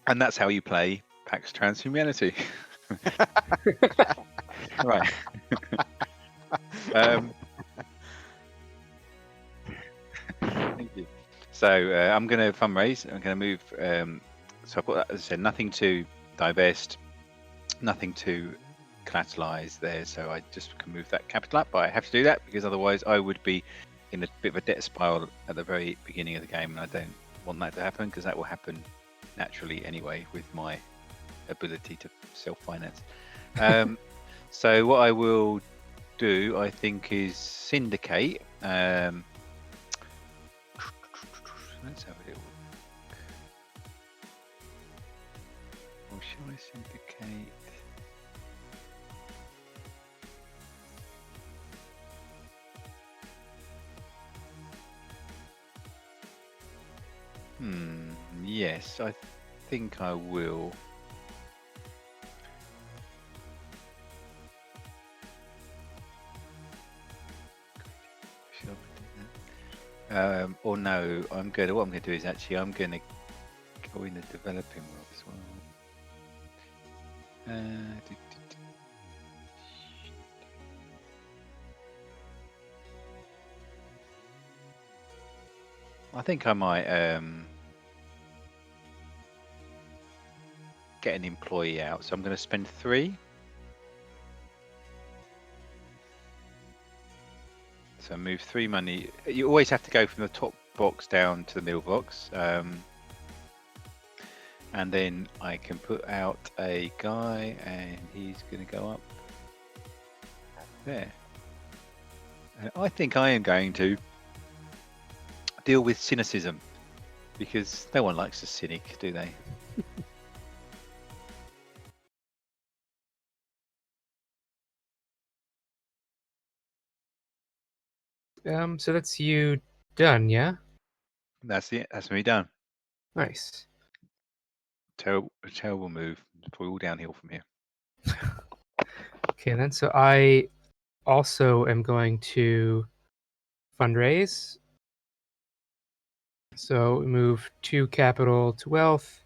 And that's how you play Pax Transhumanity. Right. Thank you. So I'm going to fundraise. I'm going to move. So I've got, as I said, nothing to divest, nothing to collateralize there. So I just can move that capital up. But I have to do that because otherwise I would be in a bit of a debt spiral at the very beginning of the game. And I don't want that to happen because that will happen naturally anyway with my ability to self-finance. So what I will do, I think, is syndicate. Let's have a little look. Or shall I syndicate? Yes, I think I will. Or no, what I'm going to do is actually I'm going to go in the developing world as well. I think I might get an employee out, so I'm going to spend 3. So move 3 money. You always have to go from the top box down to the middle box. And then I can put out a guy and he's going to go up there. And I think I am going to deal with cynicism because no one likes a cynic, do they? So that's you done, yeah? That's it. That's me done. Nice. Terrible move. It's probably all downhill from here. Okay, then. So I also am going to fundraise. So move 2 capital to wealth,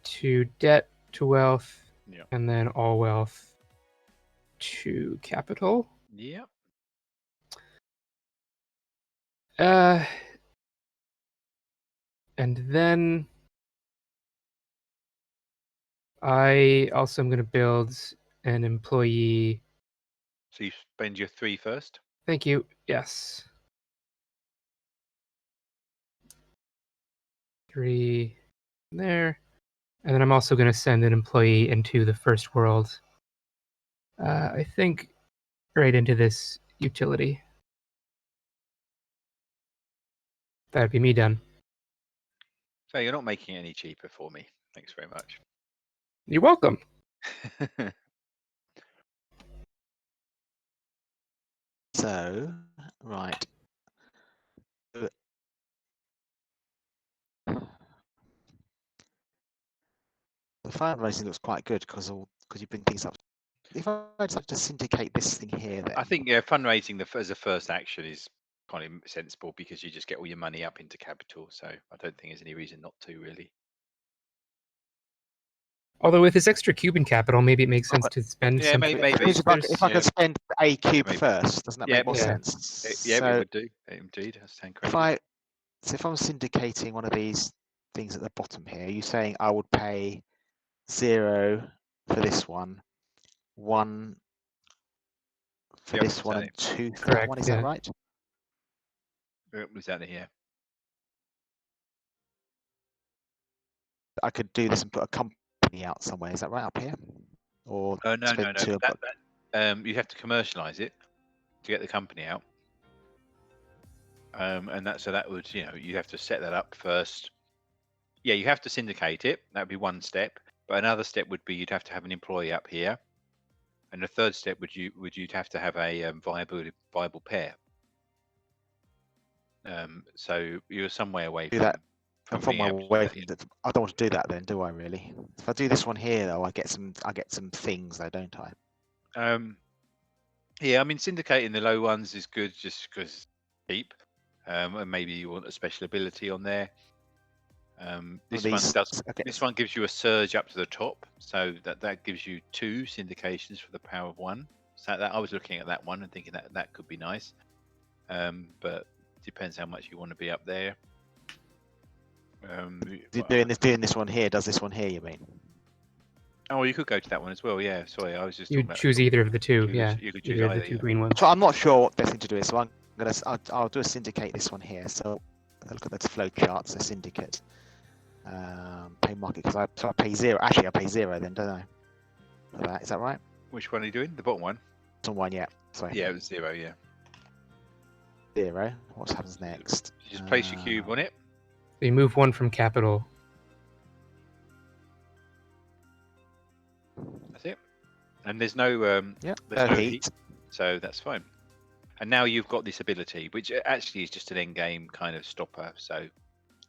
2 debt to wealth, and then all wealth to capital. Yep. And then I also am going to build an employee. So you spend your 3 first. Thank you. Yes. 3 there. And then I'm also going to send an employee into the first world. I think right into this utility. That'd be me done. So you're not making it any cheaper for me. Thanks very much. You're welcome. So, right. The fundraising looks quite good because you bring things up. If I decide to syndicate this thing here, then I think fundraising as a first action is kind of sensible because you just get all your money up into capital. So I don't think there's any reason not to really. Although with this extra Cuban capital, maybe it makes sense to spend some. Maybe. If I could spend a cube first, doesn't that make more sense? Yeah, it would do. Indeed, that's sound crazy. If I'm syndicating one of these things at the bottom here, you're saying I would pay 0 for this one, 1 for this one, and 2 for that one. Is that right? Exactly, yeah. I could do this and put a company out somewhere. Is that right up here? Or no. You have to commercialize it to get the company out. And that would, you have to set that up first. Yeah, you have to syndicate it. That would be one step. But another step would be you'd have to have an employee up here, and the third step you'd have to have a viable pair. So you're some way away from that. From my way from I don't want to do that then, do I really? If I do this one here though, I get some things though, don't I? Yeah, I mean syndicating the low ones is good just because it's cheap. And maybe you want a special ability on there. This these- one does. okay. This one gives you a surge up to the top, so that gives you 2 syndications for the power of 1. So that I was looking at that one and thinking that could be nice, but depends how much you want to be up there. Doing this one here. Does this one here? You mean? Oh, you could go to that one as well. Yeah, sorry, I was just. You talking about choose either of the two. Yeah, You could choose either of either. the two Yeah. green ones. So I'm not sure what the best thing to do is. So I'll do a syndicate this one here. So look at the flow charts. A syndicate. Pay market because I pay 0. Actually, I pay 0 then, don't I? For that, is that right? Which one are you doing? The bottom one. Bottom one, yeah. Sorry. Yeah, it was 0. Yeah. 0. What happens next? You just place your cube on it. So you move 1 from capital. That's it. And there's no Yeah. there's no Heat. so that's fine. And now you've got this ability, which actually is just an end game kind of stopper. So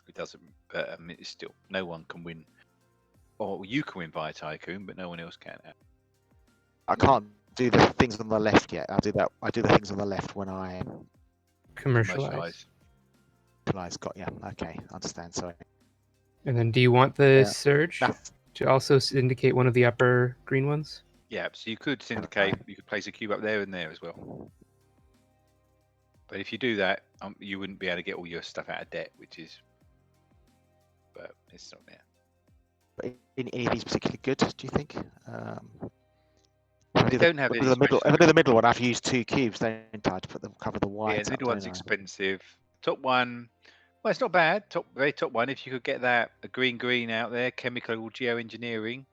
it doesn't. But it's still no one can win. Or you can win via Tycoon, but no one else can. I can't do the things on the left yet. I'll do that. I do the things on the left when I Commercialize. commercialize. Got yeah. Okay, understand. Sorry. And then do you want the Yeah. surge That's to also indicate one of the upper green ones? Yeah, so you could syndicate. You could place a cube up there and there as well. But if you do that, you wouldn't be able to get all your stuff out of debt, which is. But it's not there. but in any of these particularly good? Do you think? They don't have any the middle. special- If I do the middle one, I have to use 2 cubes, don't I, to cover the white. Yeah, the middle one's expensive. Top one, well, it's not bad. Very top one. If you could get that a green out there, chemical geoengineering.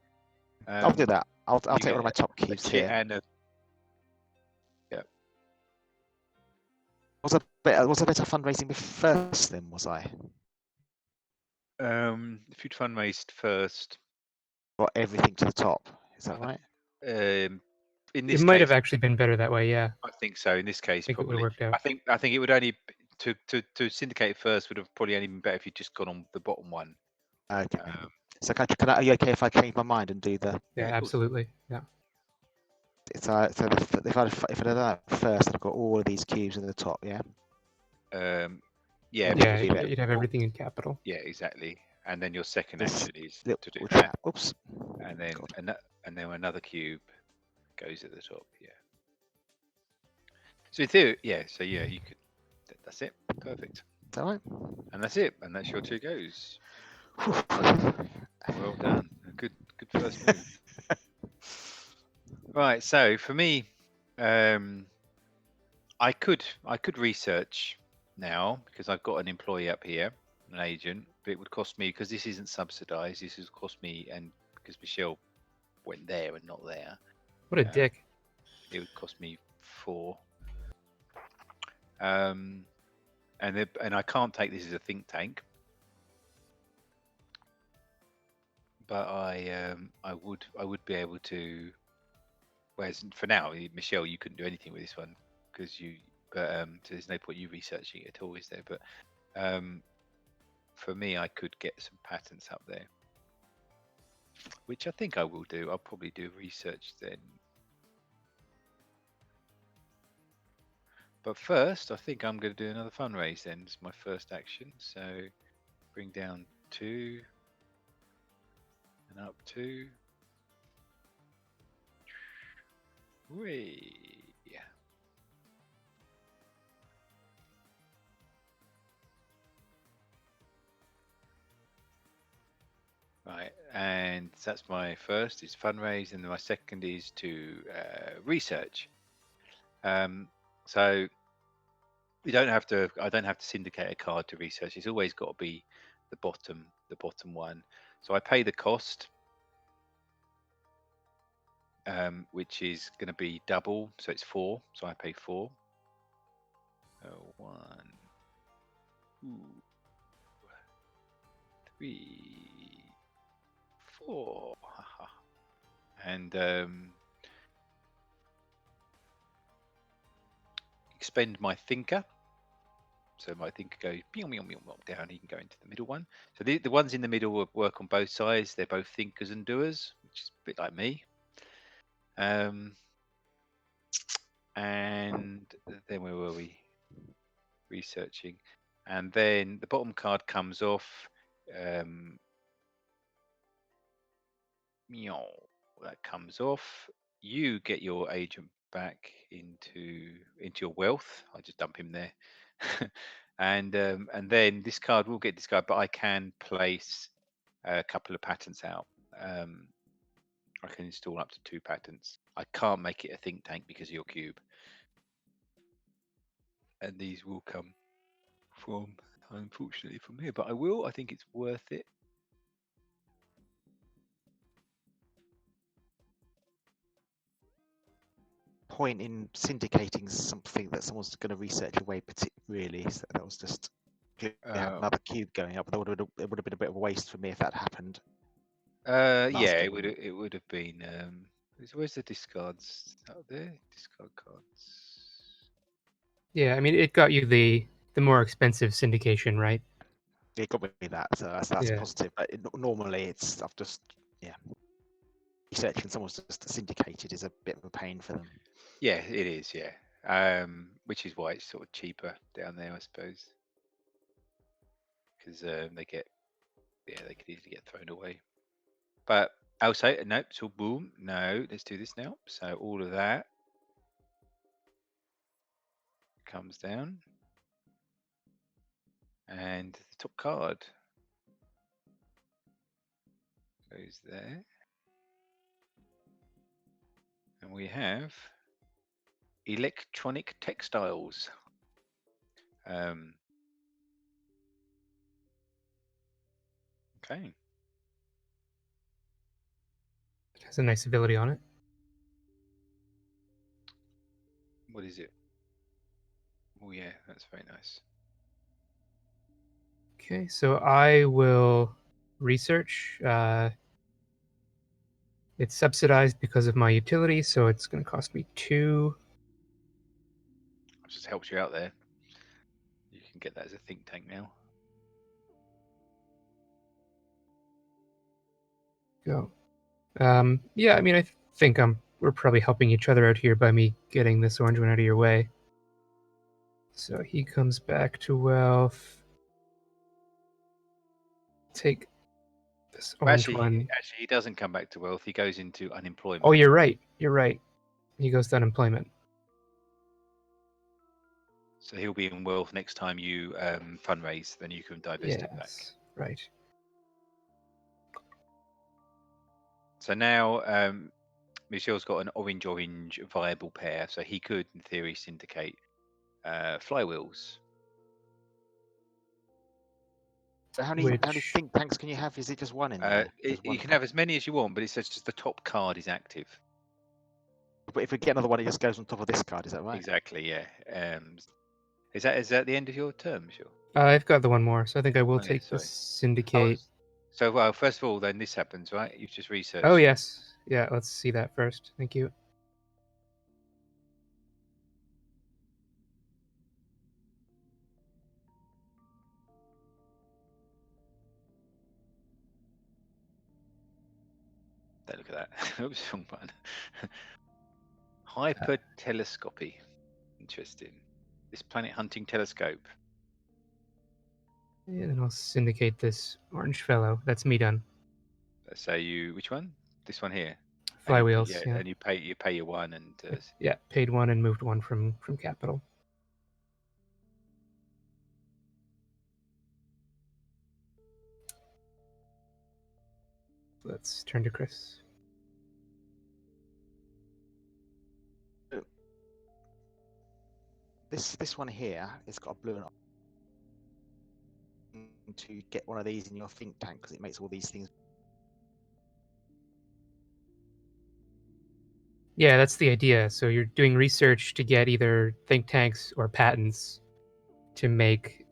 I'll do that. I'll you take one of my top A cubes kit here. and a Was a bit of fundraising first then? Was I? if you'd fundraised first, Got everything to the top. Is that right? in It this might case, have actually been better that way. Yeah, I think so. In this case, I think it would probably. have worked out. I think it would only to syndicate first would have probably only been better if you'd just gone on the bottom one. Okay. Um, So are you okay if I change my mind and do the? Yeah, Yeah, of course. absolutely. Yeah. If I done that first, I've got all of these cubes in the top. Yeah. yeah, Yeah, because leave it. you'd have everything in capital. yeah, exactly. And then your second This action is Little to do that, chat. Oops. and then God. and then another cube goes at the top. Yeah. So in theory, yeah. So yeah, you could. That's it. Perfect. Is that right? And that's it. And that's your 2 goes. Whew. Well done. A good first move. Right. So for me, I could research now because I've got an employee up here, an agent, but it would cost me because this isn't subsidized. This would cost me, and because Michel went there and not there, What a dick. it would cost me 4. And I can't take this as a think tank, but I would be able to. Whereas for now, Michel, you couldn't do anything with this one because but so there's no point you researching it at all, is there? But for me, I could get some patents up there, which I think I will do. I'll probably do research then. But first, I think I'm going to do another fundraise then. It's my first action. So bring down 2 and up 2. Whee! Yeah. Right, and that's my first is fundraise, and my second is to research. So you don't have to. I don't have to syndicate a card to research. It's always got to be the bottom one. So I pay the cost, which is going to be double. So it's 4. So I pay 4. 1, 2, 3, 4. And expend my thinker. So my thinker goes down. He can go into the middle one. So the ones in the middle will work on both sides. They're both thinkers and doers, which is a bit like me. And then where were we? Researching. And then the bottom card comes off. meow, that comes off. You get your agent back into your wealth. I'll just dump him there. And then this card will get discarded, but I can place a couple of patents out. I can install up to 2 patents. I can't make it a think tank because of your cube. And these will come from, unfortunately, from here. But I will. I think it's worth it. Point in syndicating something that someone's going to research away, really. So that was just had another cube going up. But it would have been a bit of a waste for me if that happened. Yeah, game. it would have been. Where's the discards out there? Discard cards. Yeah, I mean, it got you the more expensive syndication, right? It got me that, so that's Yeah. positive. But normally, I've just researching someone's just syndicated is a bit of a pain for them. Yeah, it is. Yeah, which is why it's sort of cheaper down there, I suppose, because they could easily get thrown away. But I'll say nope. So boom. No, let's do this now. So all of that comes down, and the top card goes there, and we have electronic textiles. Okay. It has a nice ability on it. What is it? Oh yeah, that's very nice. Okay, so I will research. It's subsidized because of my utility, so it's going to cost me 2. It just helps you out there. You can get that as a think tank now. Go. Yeah, I mean, I think we're probably helping each other out here by me getting this orange one out of your way. So he comes back to wealth. Take this orange one. Actually, he doesn't come back to wealth. He goes into unemployment. Oh, you're right. You're right. He goes to unemployment. So he'll be in wealth next time you fundraise. Then you can divest him back. Right. So now Michel's got an orange viable pair, so he could, in theory, syndicate flywheels. So how many think tanks can you have? Is it just one in there? You can have as many as you want, but it says just the top card is active. But if we get another one, it just goes on top of this card. Is that right? Exactly. Yeah. Is that the end of your term, Michel? I've got the one more, so I think I will take the syndicate. So, well, first of all, then this happens, right? You've just researched. Oh, yes. Yeah, let's see that first. Thank you. Look at that. Oops, wrong button. Hypertelescopy. Interesting. This planet hunting telescope. And then I'll syndicate this orange fellow. That's me done. So which one? This one here. Flywheels. Yeah. And you pay your 1 and. Yeah, paid 1 and moved 1 from capital. Let's turn to Chris. This one here, it's got a blue and to get one of these in your think tank because it makes all these things. Yeah, that's the idea. So you're doing research to get either think tanks or patents to make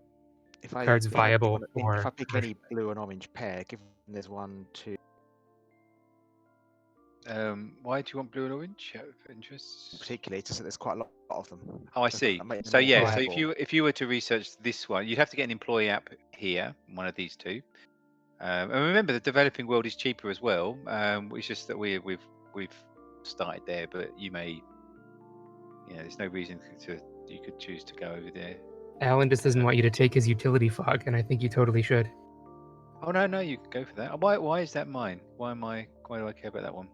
cards viable. If I pick any blue and orange pair, given there's 1, 2. Why do you want blue and orange? Out of interest? Particularly, just that there's quite a lot of them. Oh, I see. So yeah, so if you were to research this one, you'd have to get an employee app here, one of these two. And remember, the developing world is cheaper as well. It's just that we've started there, but you may, there's no reason you could choose to go over there. Alan just doesn't want you to take his utility fog, and I think you totally should. Oh no, you can go for that. Why is that mine? Why do I care about that one?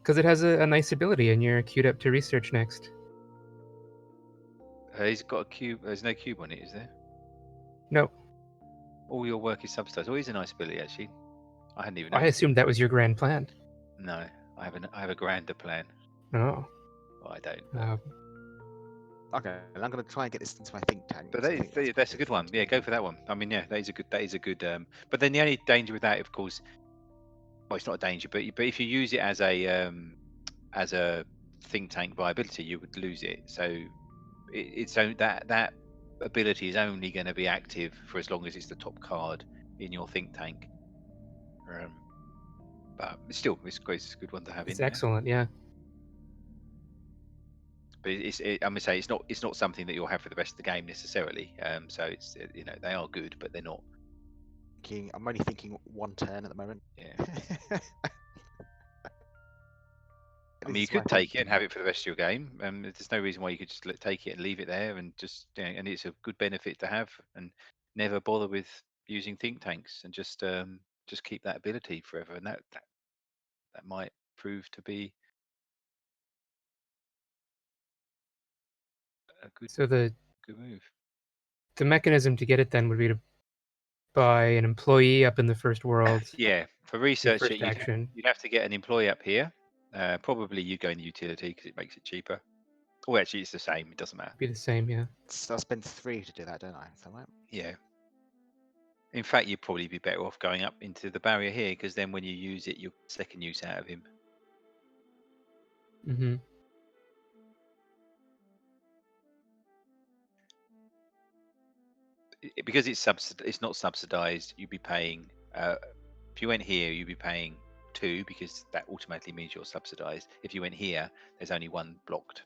Because it has a nice ability, and you're queued up to research next. He's got a cube. There's no cube on it, is there? No, All your work is subsidized. Oh, he's a nice ability actually. I hadn't even I noticed. assumed that was your grand plan. No, I have a grander plan. No. Well, I don't. Okay, and I'm going to try and get this into my think tank. But 'cause I think that's a good one. Yeah, go for that one. I mean, yeah, that is a good. But then the only danger with that, of course, well, it's not a danger, but if you use it as a think tank viability, you would lose it. So it's that ability is only going to be active for as long as it's the top card in your think tank. But still, it's a good one to have It's in there. excellent, yeah. But I'm gonna say it's not something that you'll have for the rest of the game necessarily. So it's they are good, but they're not. I'm only thinking one turn at the moment. Yeah. I mean, you This is my could take it and thinking. have it for the rest of your game. There's no reason why you could just take it and leave it there and just and it's a good benefit to have and never bother with using think tanks and just keep that ability forever. And that might prove to be a So the good move. mechanism to get it then would be to buy an employee up in the first world. Yeah, for Your research, first action. you'd have to get an employee up here. Probably you go in the utility because it makes it cheaper. Oh, actually, it's the same. It doesn't matter. Be the same, yeah. So I spend 3 to do that, don't I? So right. Yeah. In fact, you'd probably be better off going up into the barrier here because then when you use it, you'll second use out of him. Mm-hmm. Because it's not subsidized. You'd be paying. If you went here, you'd be paying 2 because that automatically means you're subsidized. If you went here, there's only 1 blocked.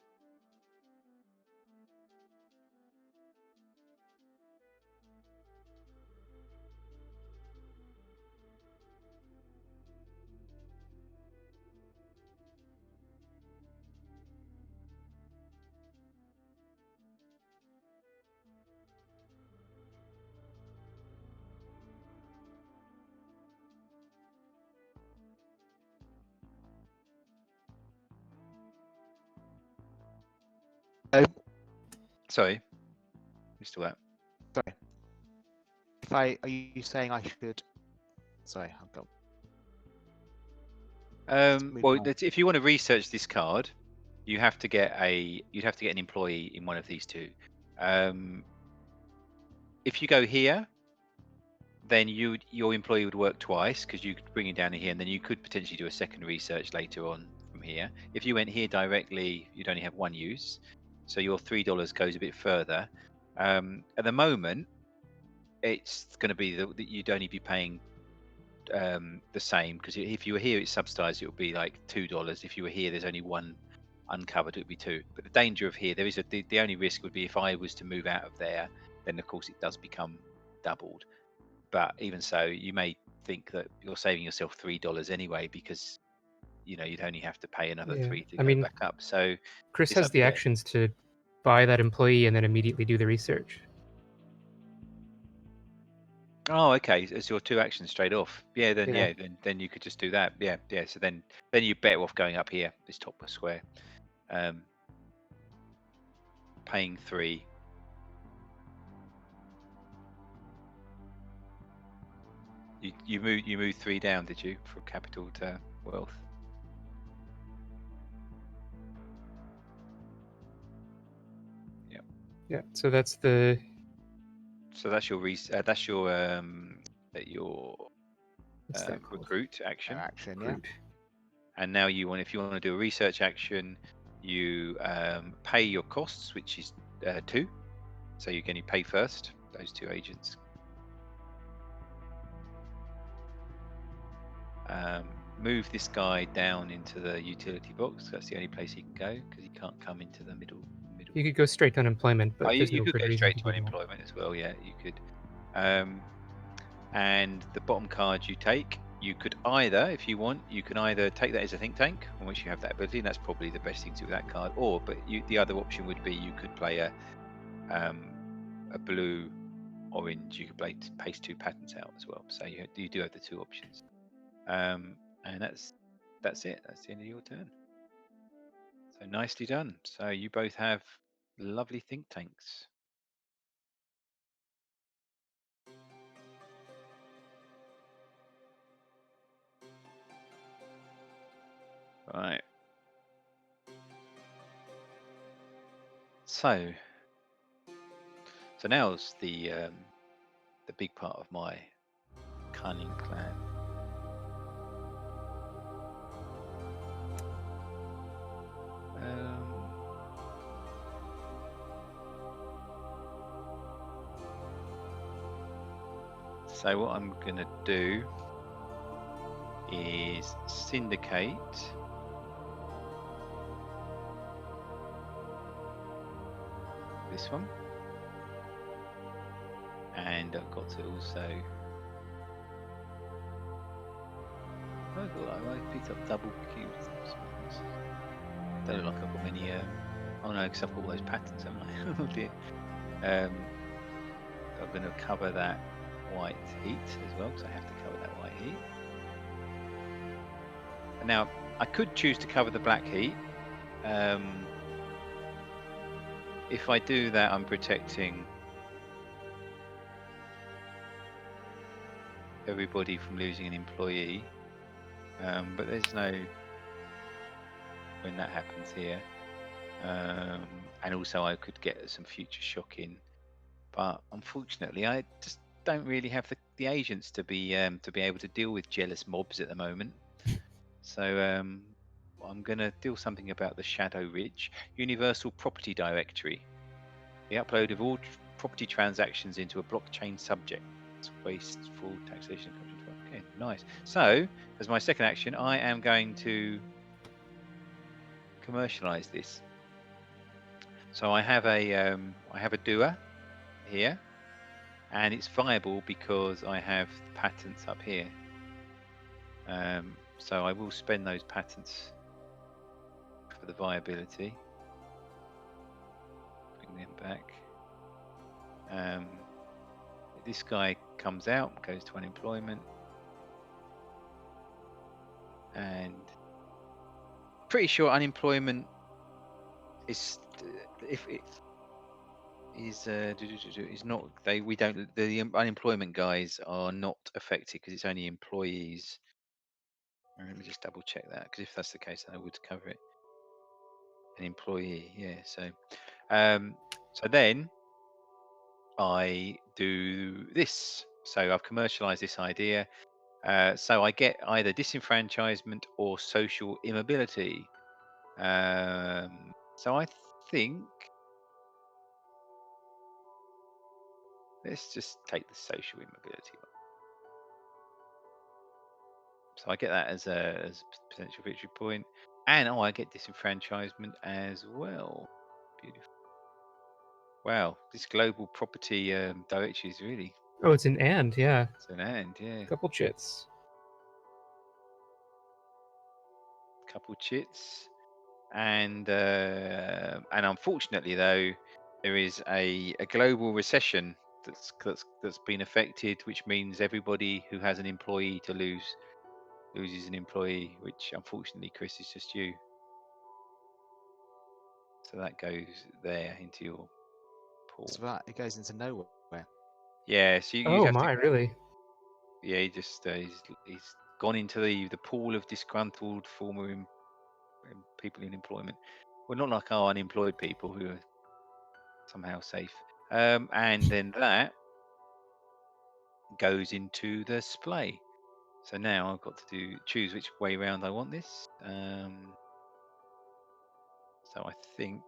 Sorry, you're still out. Sorry. Are you saying I should? Sorry, I've got. move Well, on. if you want to research this card, you'd have to get an employee in one of these two. If you go here, then your employee would work twice because you could bring it down here, and then you could potentially do a second research later on from here. If you went here directly, you'd only have 1 use, so your $3 goes a bit further. At the moment, it's going to be that you'd only be paying the same because if you were here, it's subsidized. It would be like $2. If you were here, there's only 1 uncovered. It would be 2. But the danger of here, there is the only risk would be if I was to move out of there, then of course it does become doubled. But even so, you may think that you're saving yourself $3 anyway because you'd only have to pay another 3 to go back up. So Chris it's has up the there. actions to buy that employee and then immediately do the research. Oh, okay. It's your 2 actions straight off. Yeah, then Yeah. then you could just do that. Yeah. So then you're better off going up here, this top square, paying 3. You moved 3 down, did you, from capital to wealth? Yeah. Yeah. So that's the. So that's your What's that called? recruit action. Action, yeah. Recruit. And now if you want to do a research action, you pay your costs, which is 2. So you pay first those 2 agents. Move this guy down into the utility box. That's the only place he can go because he can't come into the middle. You could go straight to unemployment, but there's You no could good go reason straight to to do that. unemployment as well. Yeah, you could. And the bottom card you take, you could either, if you want, you can either take that as a think tank, on which you have that ability, and that's probably the best thing to do with that card. Or, the other option would be you could play a blue orange, you could paste 2 patterns out as well. So you do have the 2 options. And that's it. That's the end of your turn. So nicely done. So you both have lovely think tanks. Right. So now's the big part of my cunning plan. So what I'm gonna do is syndicate this one, and I've got to also. I picked up double cubes. Don't look like I've got many. Oh no, because I've got all those patterns, haven't I? Oh dear. I'm going to cover that white heat as well, because I have to cover that white heat. Now, I could choose to cover the black heat. If I do that, I'm protecting everybody from losing an employee. But there's no when that happens here. And also I could get some future shock in. But unfortunately, I just don't really have the agents to be able to deal with jealous mobs at the moment. So I'm going to do something about the Shadow Ridge Universal Property Directory. The upload of all property transactions into a blockchain subject. It's wasteful taxation. Okay, nice. So as my second action, I am going to commercialize this. So I have a doer here. And it's viable because I have the patents up here. So I will spend those patents for the viability. Bring them back. This guy comes out, goes to unemployment. And pretty sure unemployment is is not the unemployment guys are not affected because it's only employees. Let me just double check that, because if that's the case, then I would cover it. An employee, yeah. So then I do this. So I've commercialized this idea. So I get either disenfranchisement or social immobility. So I think let's just take the social immobility one. So I get that as a potential victory point, and I get disenfranchisement as well. Beautiful. Wow, this global property directory is really. Oh, it's an and, yeah. It's an and, yeah. Couple chits. Couple chits, and unfortunately though, there is a global recession that's been affected, which means everybody who has an employee to loses an employee, which unfortunately, Chris, is just you. So that goes there into your pool. So that it goes into nowhere. Yeah. So you Oh have my, to. really? Yeah, he just he's gone into the pool of disgruntled former people in employment. Well, not like our unemployed people who are somehow safe. And then that goes into the splay. So now I've got to choose which way round I want this. So I think.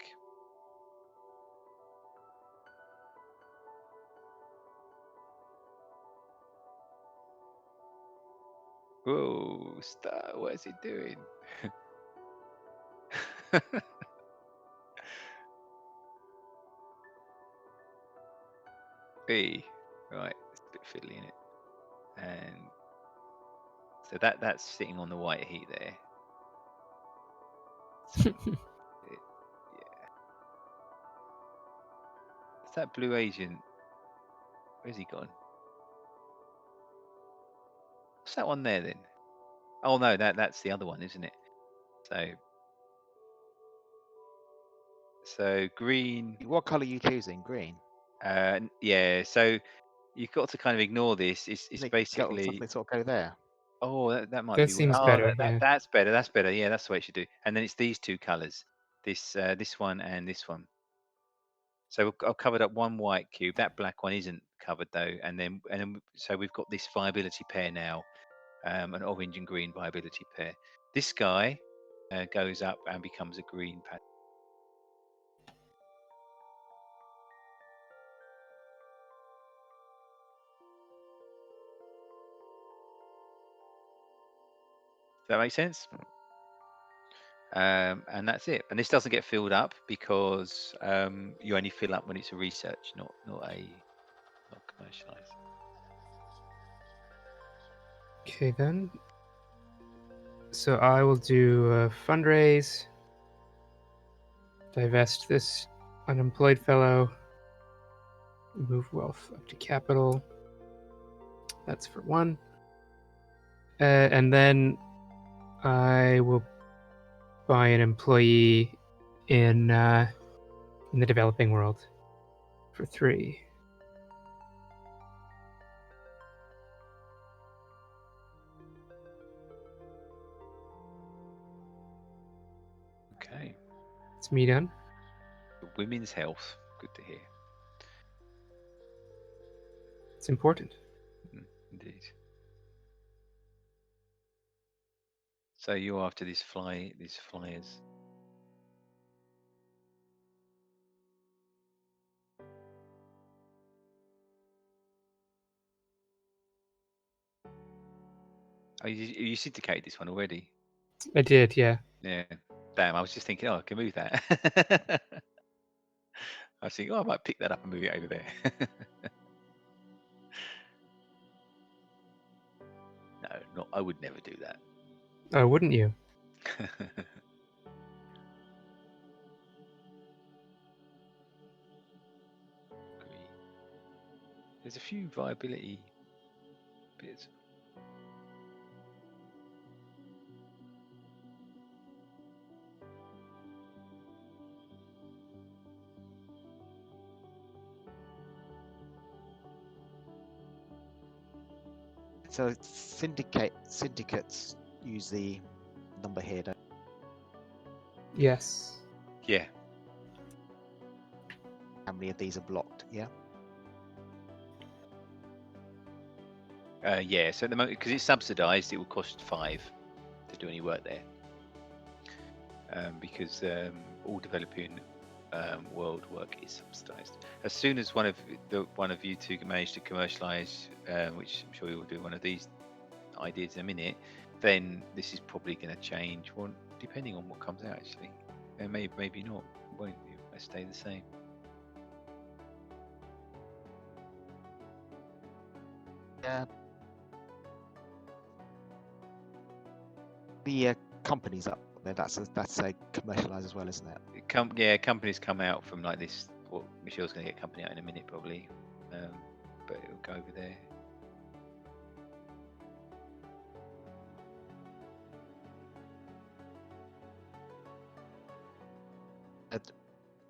Whoa, Star, what is it doing? B, right, it's a bit fiddly in it, and so that's sitting on the white heat there. So yeah, it's that blue agent. Where's he gone? What's that one there then? Oh no, that's the other one, isn't it? So green. What colour are you choosing? Green. Yeah. So you've got to kind of ignore this. It's basically. Something sort of go there. Oh, that might That be. seems Oh, better, yeah. that's better. That's better. Yeah, that's the way it should do. And then it's these two colours. This one and this one. So I've covered up one white cube. That black one isn't covered though. And then so we've got this viability pair now, an orange and green viability pair. This guy goes up and becomes a green pattern. Does that make sense? And that's it. And this doesn't get filled up because you only fill up when it's a research, not commercialized. Okay then. So I will do a fundraise, divest this unemployed fellow, move wealth up to capital. That's for one. And then I will buy an employee in the developing world for 3. Okay. It's me done. Women's health. Good to hear. It's important. Indeed. So you're after these flyers. Oh, you syndicated this one already? I did, yeah. Yeah. Damn, I was just thinking, oh, I can move that. I was thinking, oh, I might pick that up and move it over there. No, I would never do that. Oh, wouldn't you? Green. There's a few viability bits. So syndicates use the number here. Don't Yes. Yeah. how many of these are blocked? Yeah. Yeah. So at the moment, because it's subsidised, it will cost 5 to do any work there. Because all developing world work is subsidised. As soon as one of you two can manage to commercialise, which I'm sure you will do one of these ideas in a minute, then this is probably going to change. Well, depending on what comes out, actually, and maybe not. It won't. It may stay the same. Yeah. The companies up there. That's a commercialised as well, isn't it? Companies come out from like this. Well, Michel's going to get company out in a minute, probably, but it'll go over there.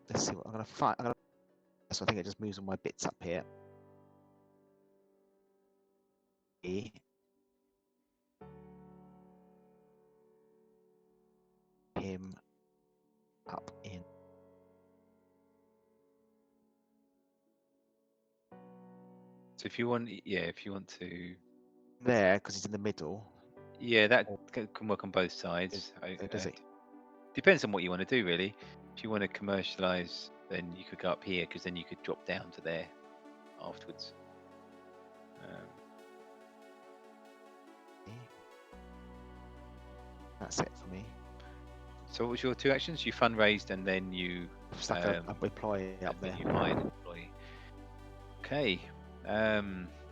Let's see what I'm going to find. So I think it just moves all my bits up here. Him up in. So if you want to, There, because he's in the middle. yeah, that can work on both sides. Does it? Depends on what you want to do, really. If you want to commercialize, then you could go up here because then you could drop down to there afterwards. That's it for me. So what was your 2 actions? You fundraised and then you Stuck a employee up there. you hired an employee. Okay.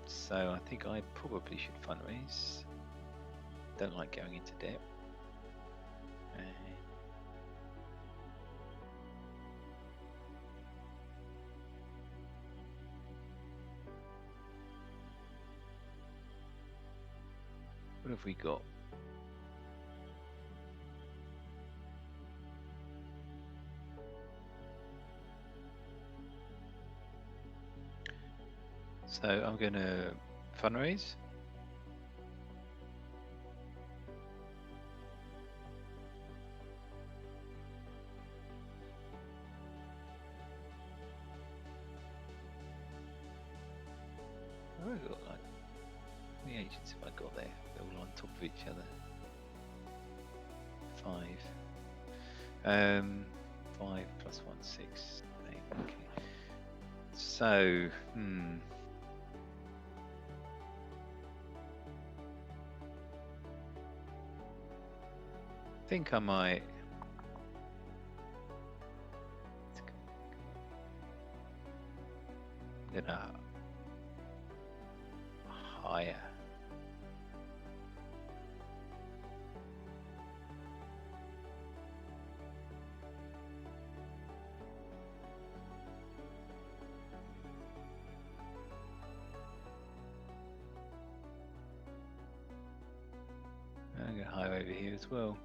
So I think I probably should fundraise. Don't like going into debt. What have we got? So I'm going to fundraise. Oh, I've got like, how many agents have I got there? They're all on top of each other. 5. 5 plus 1, 6. 8. Okay. So, I think I might. I'm gonna hire. I'm gonna hire over here as well.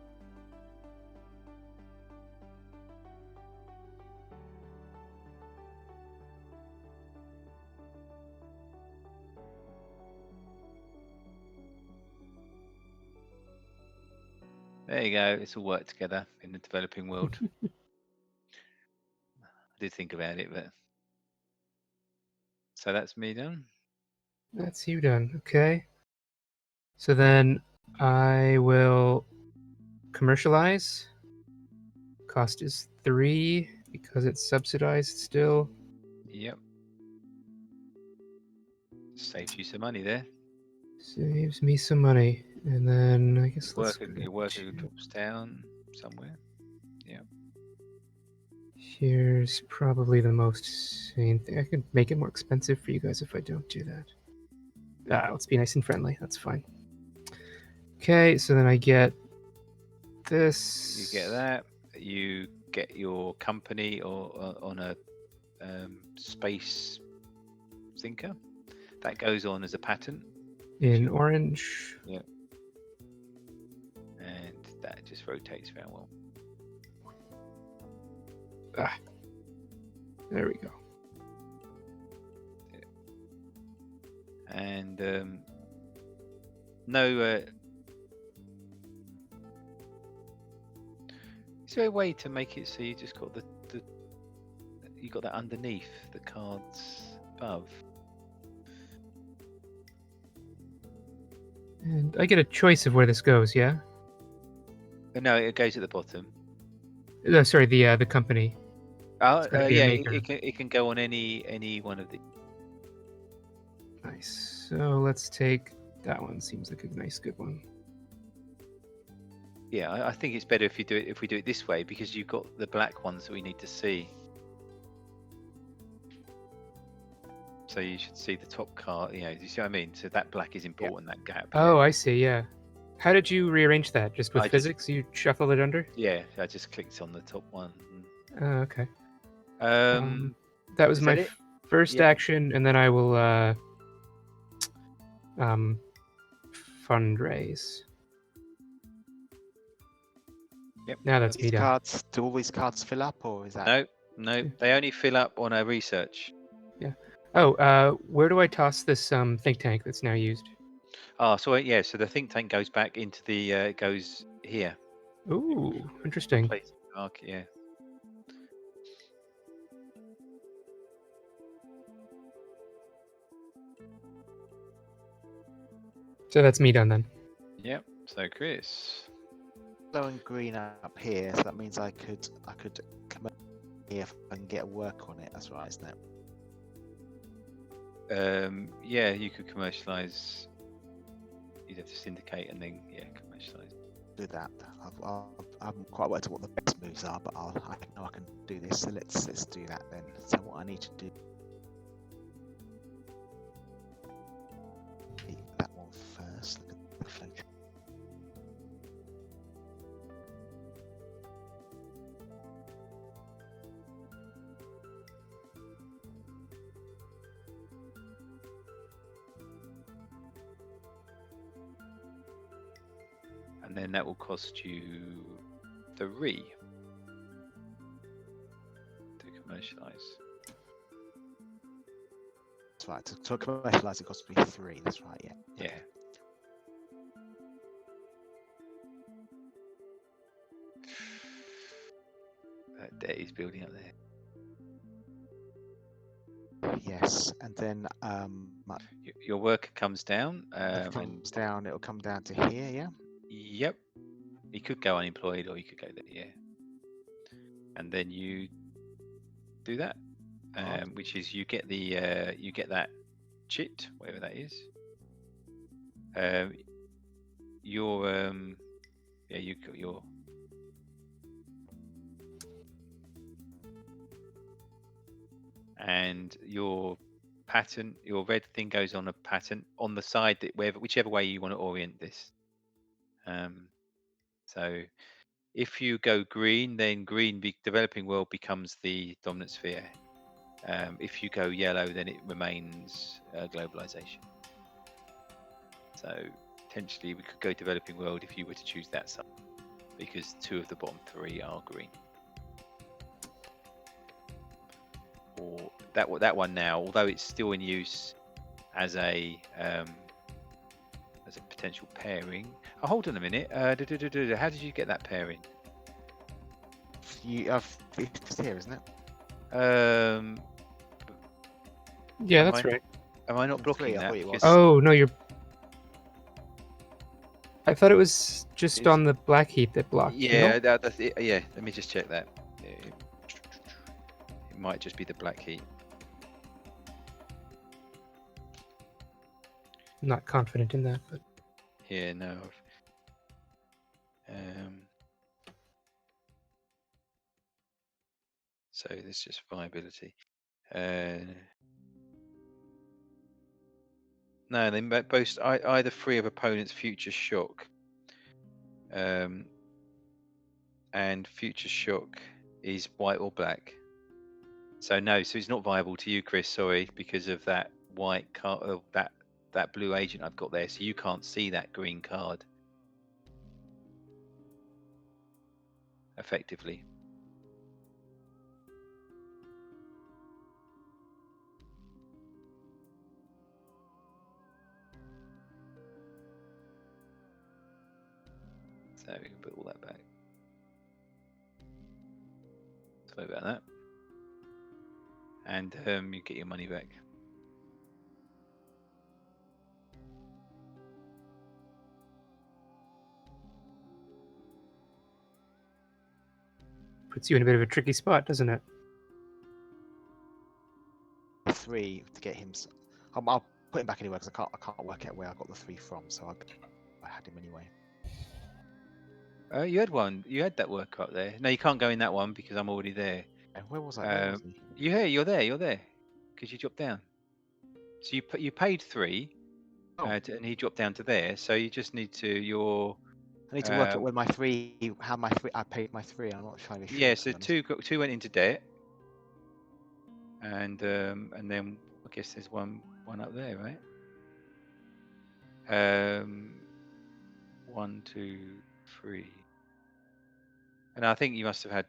There you go. It's all worked together in the developing world. I did think about it, but so that's me done. That's you done. Okay. So then I will commercialize. Cost is 3 because it's subsidized still. Yep. Saved you some money there. Saves me some money. And then I guess let's go Your worker to- drops down somewhere. Here's probably the most sane thing. I could make it more expensive for you guys if I don't do that. Let's be nice and friendly. That's fine. Okay, so then I get this. You get that. You get your company or on a space thinker. That goes on as a patent. In orange. And that just rotates very well. There we go. And no. Is there a way to make it so you just got the you got that underneath the cards above? And I get a choice of where this goes, yeah? No, it goes at the bottom. Sorry, the company. Oh, gotta be a yeah, maker. it can go on any one of the. Nice. So let's take that one. Seems like a nice, good one. Yeah, I think it's better if we do it this way because you've got the black ones that we need to see. So you should see the top card. You know, you see what I mean? So that black is important. That gap. Oh, I see. Yeah. How did you rearrange that? Just with I just- physics? You shuffled it under? Yeah, I just clicked on the top one. Oh, okay. Is That was my that it? first Yeah. action, and then I will fundraise. Yep. Now that's me These done. cards, do all these cards fill up, or is that? No, they only fill up on a research. Oh, where do I toss this think tank that's now used? Oh, so yeah, so the think tank goes back into the it goes here. Ooh, interesting. Place mark, yeah. So that's me done then. Yep. So Chris. Yellow and green up here, so that means I could come up here if I can get work on it. That's right, isn't it? Yeah, you could commercialize. You'd have to syndicate and then commercialize. Do that. I haven't quite worked out what the best moves are, but I know I can do this. So let's do that then. So what I need to do. That one first. Look at the photo. and then that will cost you 3 to commercialize. That's right. To commercialise, it costs me 3. That's right. Yeah. Yeah. That debt is building up there. Yes, and then Your worker comes down. it comes down. It'll come down to here. Yeah. Yep. You could go unemployed, or you could go there. Yeah. And then you do that, which is you get the you get that chit, whatever that is. Your yeah, you got your. And your pattern, your red thing goes on a pattern on the side that whichever way you want to orient this. So if you go green, then green developing world becomes the dominant sphere. If you go yellow, then it remains globalization. So potentially we could go developing world if you were to choose that side, because 2 of the bottom 3 are green. Or that one now, although it's still in use as a potential pairing. Oh, hold on a minute. How did you get that pairing? It's here, isn't it? Yeah, that's right. Am I not blocking 3, I that? thought it was. Because Oh no, you're. I thought it was just It's- on the black heap that blocked. yeah, No? that's it. Yeah, let me just check that. It might just be the black heat. I'm not confident in that, but Yeah, no. So there's just viability. No, they boast either free of opponent's future shock. And future shock is white or black. So no, so it's not viable to you, Chris. Sorry, because of that white card, that blue agent I've got there. So you can't see that green card. Effectively. So we can put all that back. Sorry about that. And you get your money back. puts you in a bit of a tricky spot, doesn't it? 3 to get him. I'll put him back anyway because I can't work out where I got the 3 from. So I had him anyway. You had one. You had that worker up there. No, you can't go in that one because I'm already there. And where was I? Where was he? You're there. Because you dropped down. So you paid 3, and he dropped down to there. So you just need to I need to work out where my 3. How my 3? I paid my 3. I'm not entirely sure. Yeah, so 2 went into debt, and then I guess there's one up there, right? 1, 2, 3, and I think you must have had.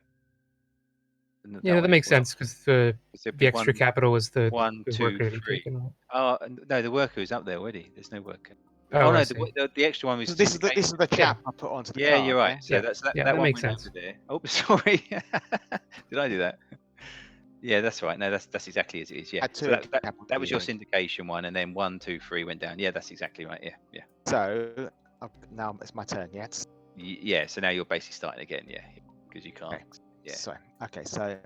Yeah, that makes sense because the extra capital was the 1, the 2, worker that 3. taken. Oh no, the worker is up there already. There's no worker. Oh, no, I see. the extra one was. This is the chap I put onto the Yeah, card. you're right. So Yeah. that that one makes went sense. over there. Oh, sorry. Did I do that? Yeah, that's right. No, that's exactly as it is. Yeah. Had So 2 that was your anyway. syndication one, and then 1, 2, 3 went down. Yeah, that's exactly right. Yeah. So now it's my turn. Yes. Yeah. So now you're basically starting again. Yeah, because you can't. Okay. Yeah. So okay. So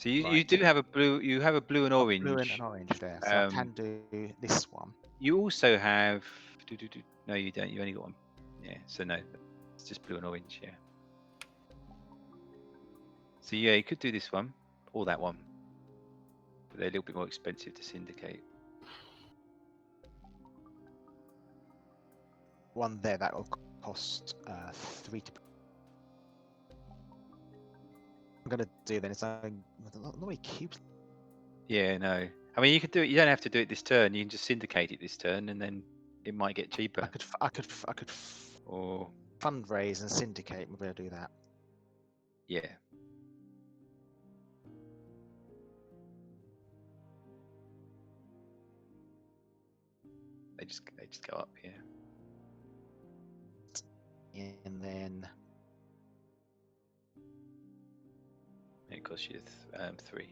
you right. do have a blue. You have a blue and orange. Blue and an orange there. So I can do this one. You also have. No, you don't. You only got one. Yeah. So no, it's just blue and orange. Yeah. So yeah, you could do this one or that one, but they're a little bit more expensive to syndicate. One there that will cost 3 to. I'm gonna do then. It's not many cubes. Yeah, no. I mean, you could do it. You don't have to do it this turn. You can just syndicate it this turn, and then it might get cheaper. I could. Or fundraise and syndicate, we'll be able to do that. Yeah. They just go up here. And then It costs you 3.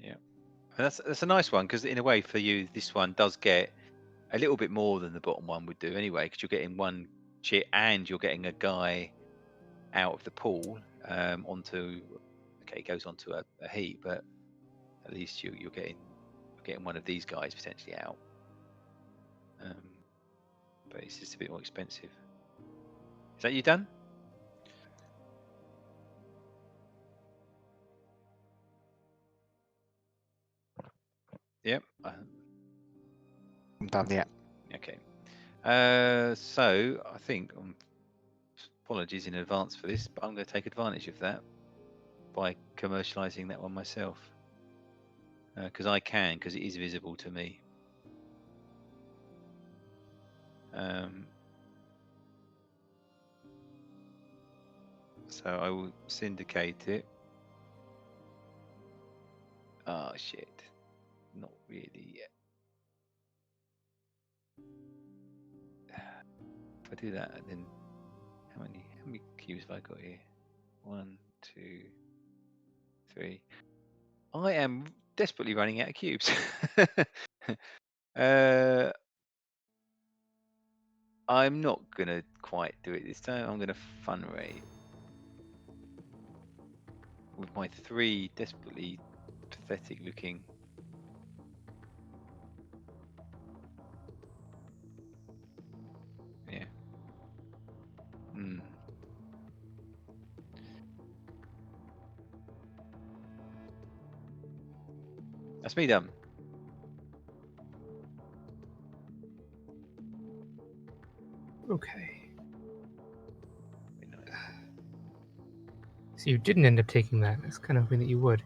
Yeah, and that's a nice one because in a way for you, this one does get a little bit more than the bottom one would do anyway, because you're getting one chit and you're getting a guy out of the pool onto. Okay, it goes onto a heat, but at least you're getting one of these guys potentially out. But it's just a bit more expensive. Is that you done? Yep. I'm done yet. Okay. So I think apologies in advance for this, but I'm going to take advantage of that by commercializing that one myself. Because it is visible to me. So I will syndicate it. Oh shit. Not really yet. If I do that, then how many cubes have I got here? 1, 2, 3. I am desperately running out of cubes. I'm not gonna quite do it this time. I'm gonna fundraise with my 3 desperately pathetic looking. Yeah. That's me done. Okay. Very nice. So you didn't end up taking that. I was kind of hoping that you would.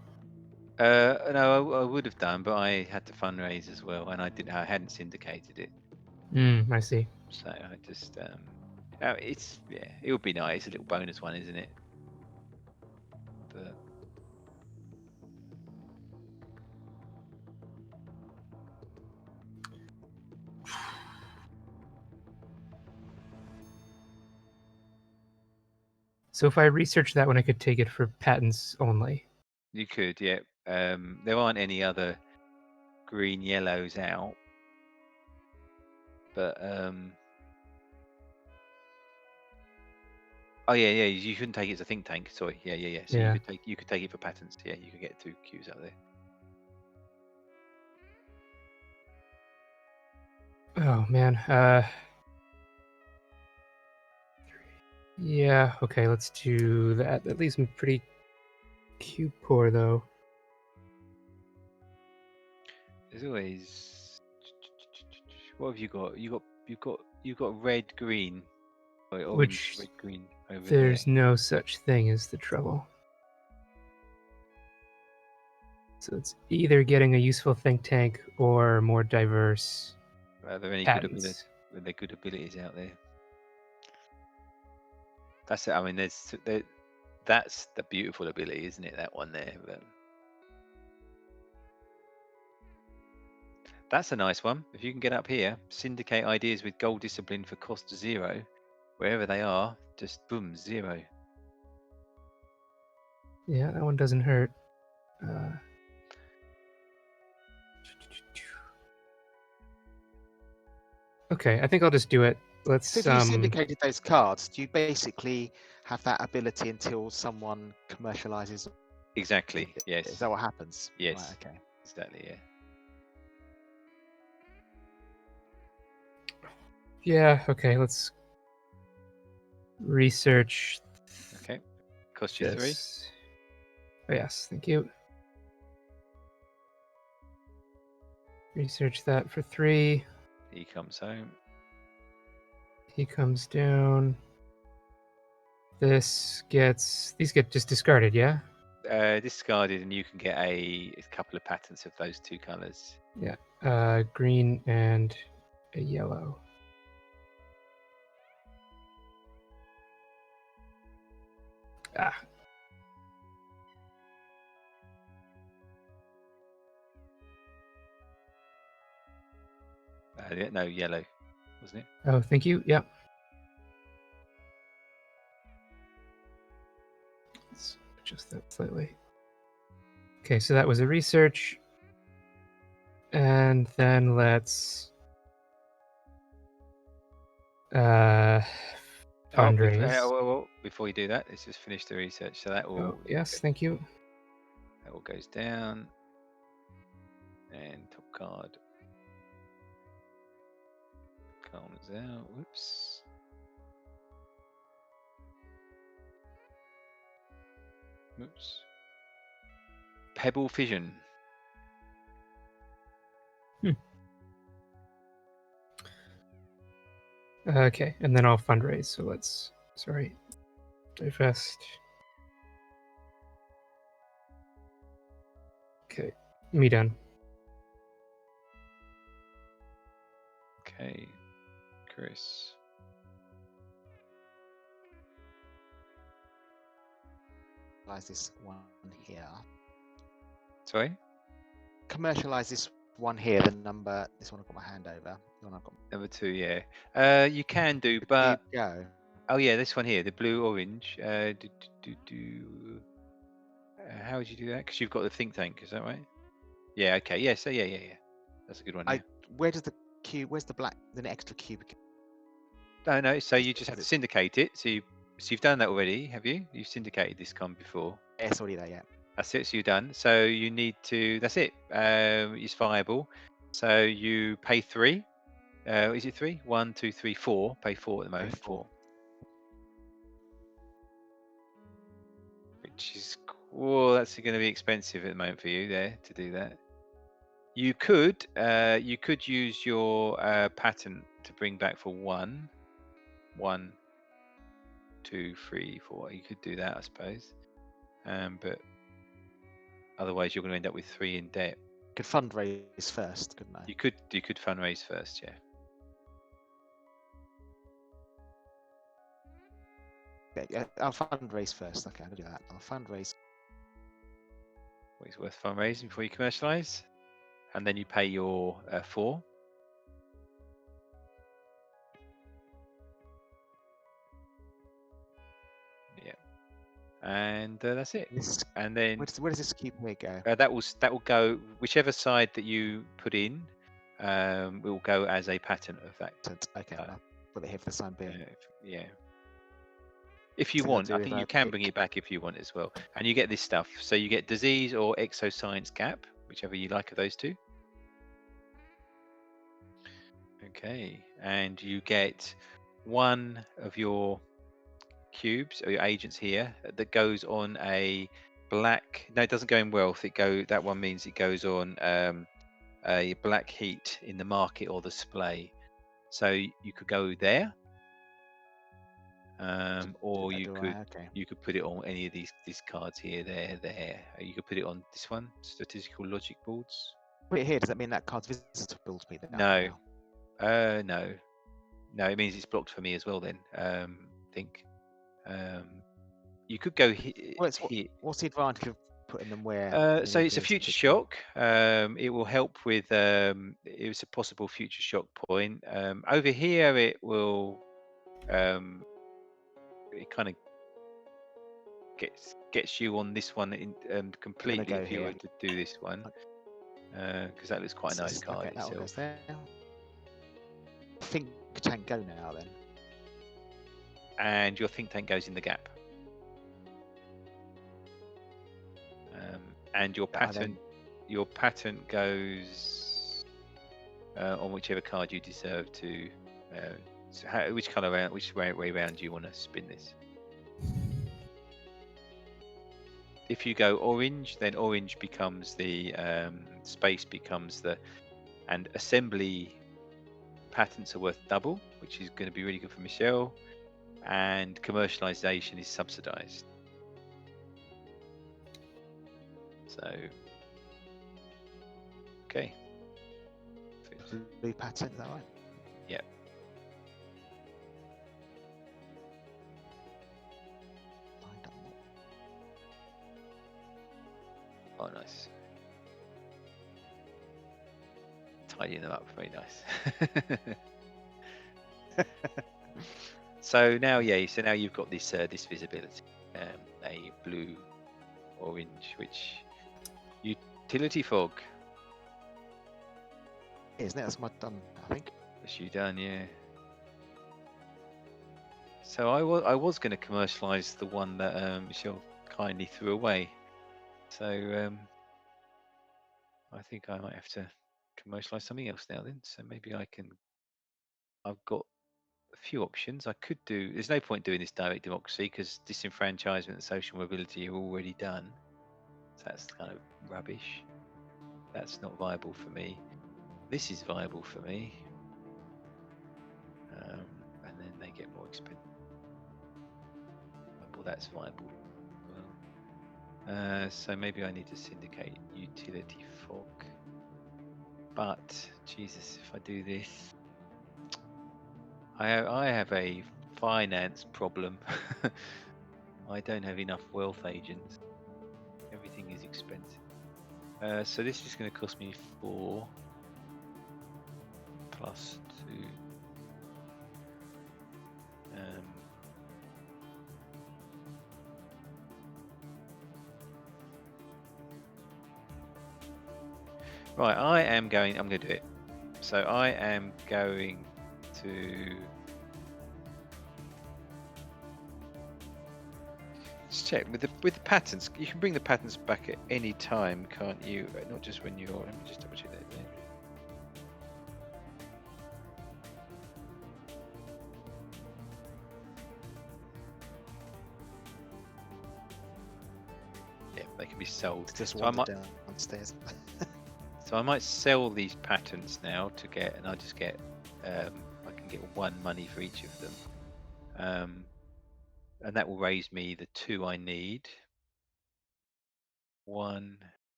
No, I would have done, but I had to fundraise as well, and I hadn't syndicated it. I see. So I just it would be nice, a little bonus one, isn't it? But So if I research that one, I could take it for patents only. you could, yeah. There aren't any other green yellows out, but oh yeah, you couldn't take it as a think tank. Sorry, yeah. So Yeah. you could take it for patents. Yeah, you could get 2 queues out there. Oh man. Yeah. Okay. Let's do that. That leaves me pretty cube poor though. There's always what have you got? You got red, green, or orange, Which red, green over there's there. no such thing as the trouble. So it's either getting a useful think tank or more diverse Are there any patents. good abilities out there? That's it. I mean, that's the beautiful ability, isn't it? That one there. But that's a nice one. If you can get up here, syndicate ideas with goal discipline for cost 0, wherever they are, just boom, 0. Yeah, that one doesn't hurt. Okay, I think I'll just do it. Let's. So if you syndicated those cards, do you basically have that ability until someone commercializes? Exactly. Is Yes. that what happens? Yes. Right, okay. Exactly. Yeah. Yeah. Okay. Let's research. Okay. Cost you 3. Oh, yes. Thank you. Research that for 3. He comes home. He comes down. These get just discarded, yeah? discarded, and you can get a couple of patents of those two colours. Green and a yellow. Ah, No, yellow, wasn't it? oh, thank you. Yep. Let's adjust that slightly. Okay, so that was a research. And then let's fundraise. Before you do that, let's just finish the research. So that Oh, will yes, thank you. that all goes down, and top card comes out. Whoops. Oops. Pebble Fission. Okay, and then I'll fundraise. So let's, sorry, divest. Okay, me done. Okay, Chris. This one here. Sorry, Commercialize this one here. The number. This one I've got my hand over. The one I've got. number 2. Yeah. You can do, but Go. oh yeah, this one here, the blue orange. How would you do that? Because you've got the think tank. Is that right? Yeah. Okay. Yeah. So yeah. That's a good one. Yeah. Where does the cube? Where's the black? The extra cube? No. So you just have to syndicate it. So you've done that already, have you? You've syndicated this con before. Yeah, it's already there. Yeah. That's it. So you're done. So you need to. That's it. It's viable. So you pay 3. Is it 3? 1, 2, 3, 4. Pay 4 at the moment. 4. Which is that's going to be expensive at the moment for you there to do that. You could use your patent to bring back for 1, 2, 3, 4. You could do that, I suppose. But otherwise, you're going to end up with 3 in debt. Could fundraise first, couldn't I? You could fundraise first, yeah. Yeah, I'll fundraise first. Okay, I'll do that. I'll fundraise. It's worth fundraising before you commercialize, and then you pay your 4. Yeah, and that's it. And then where does this cube here go? that will go whichever side that you put in. Will go as a patent of that. Okay, I'll put it here for the time being. Yeah. If you want, I think you can bring it back if you want as well. And you get this stuff. So you get disease or exoscience gap, whichever you like of those two. Okay, and you get one of your cubes or your agents here that goes on a black. No, it doesn't go in wealth. That one means it goes on a black heat in the market or the display. So you could go there. Or you could put it on any of these cards here, there. You could put it on this one, statistical logic boards. Put it here. Does that mean that card's visitable to me? No. No. It means it's blocked for me as well. Then I think you could go here. What's the advantage of putting them where? So it's a future shock. It will help with. It was a possible future shock point. Over here, it will. It kind of gets you on this one completely if you were to do this one, because that looks quite a nice card itself. Think tank go now then. And your think tank goes in the gap. And your patent goes on whichever card you deserve to. So which way round do you want to spin this? If you go orange, then orange becomes the space becomes the, and assembly patents are worth double, which is going to be really good for Michel, and commercialization is subsidized. So, okay. Blue pattern, is that right? Yeah. Lined up. Oh, nice. Tidying them up, very nice. So now, yeah, so now you've got this this visibility, a blue, orange, which utility fog. Isn't it? That's my done, I think. That's you done, yeah. So I was going to commercialise the one that Michel kindly threw away. So I think I might have to commercialise something else now then. So maybe I can. I've got a few options. I could do. There's no point doing this direct democracy because disenfranchisement and social mobility are already done. So that's kind of rubbish. That's not viable for me. This is viable for me. And then they get more expensive. Well, that's viable. Well, so maybe I need to syndicate utility fog. But Jesus, if I do this, I have a finance problem. I don't have enough wealth agents. Everything is expensive. So this is going to cost me 4 plus 2. Right, I'm going to do it. So I am going to just check with the patterns. You can bring the patterns back at any time, can't you? Not just when you're. Let me just double check that. Yeah, they can be sold. It's just So I wandered might, downstairs. so I might sell these patterns now to get, and I just get. I can get 1 money for each of them. And that will raise me the 2 I need. 1,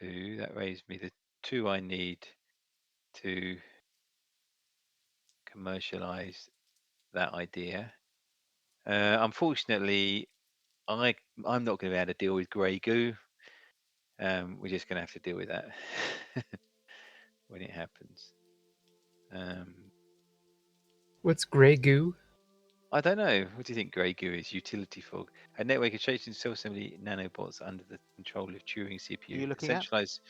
2. That raised me the 2 I need to commercialize that idea. Unfortunately, I'm not going to be able to deal with grey goo. We're just going to have to deal with that when it happens. What's gray goo? I don't know. What do you think grey goo is? Utility fog. A network of shaped self-assembly nanobots under the control of Turing CPU. Are you looking Centralized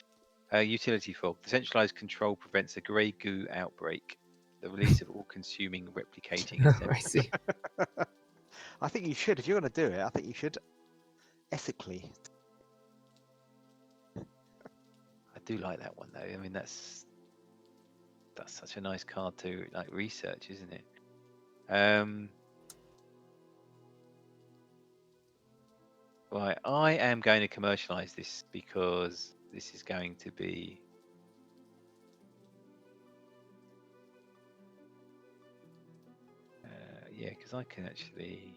utility fog. The centralized control prevents a grey goo outbreak. The release of all-consuming, replicating I assembly. see. I think you should. If you're going to do it, I think you should ethically. I do like that one though. I mean, that's such a nice card to like research, isn't it? Right, I am going to commercialize this because this is going to be. Yeah, because I can actually.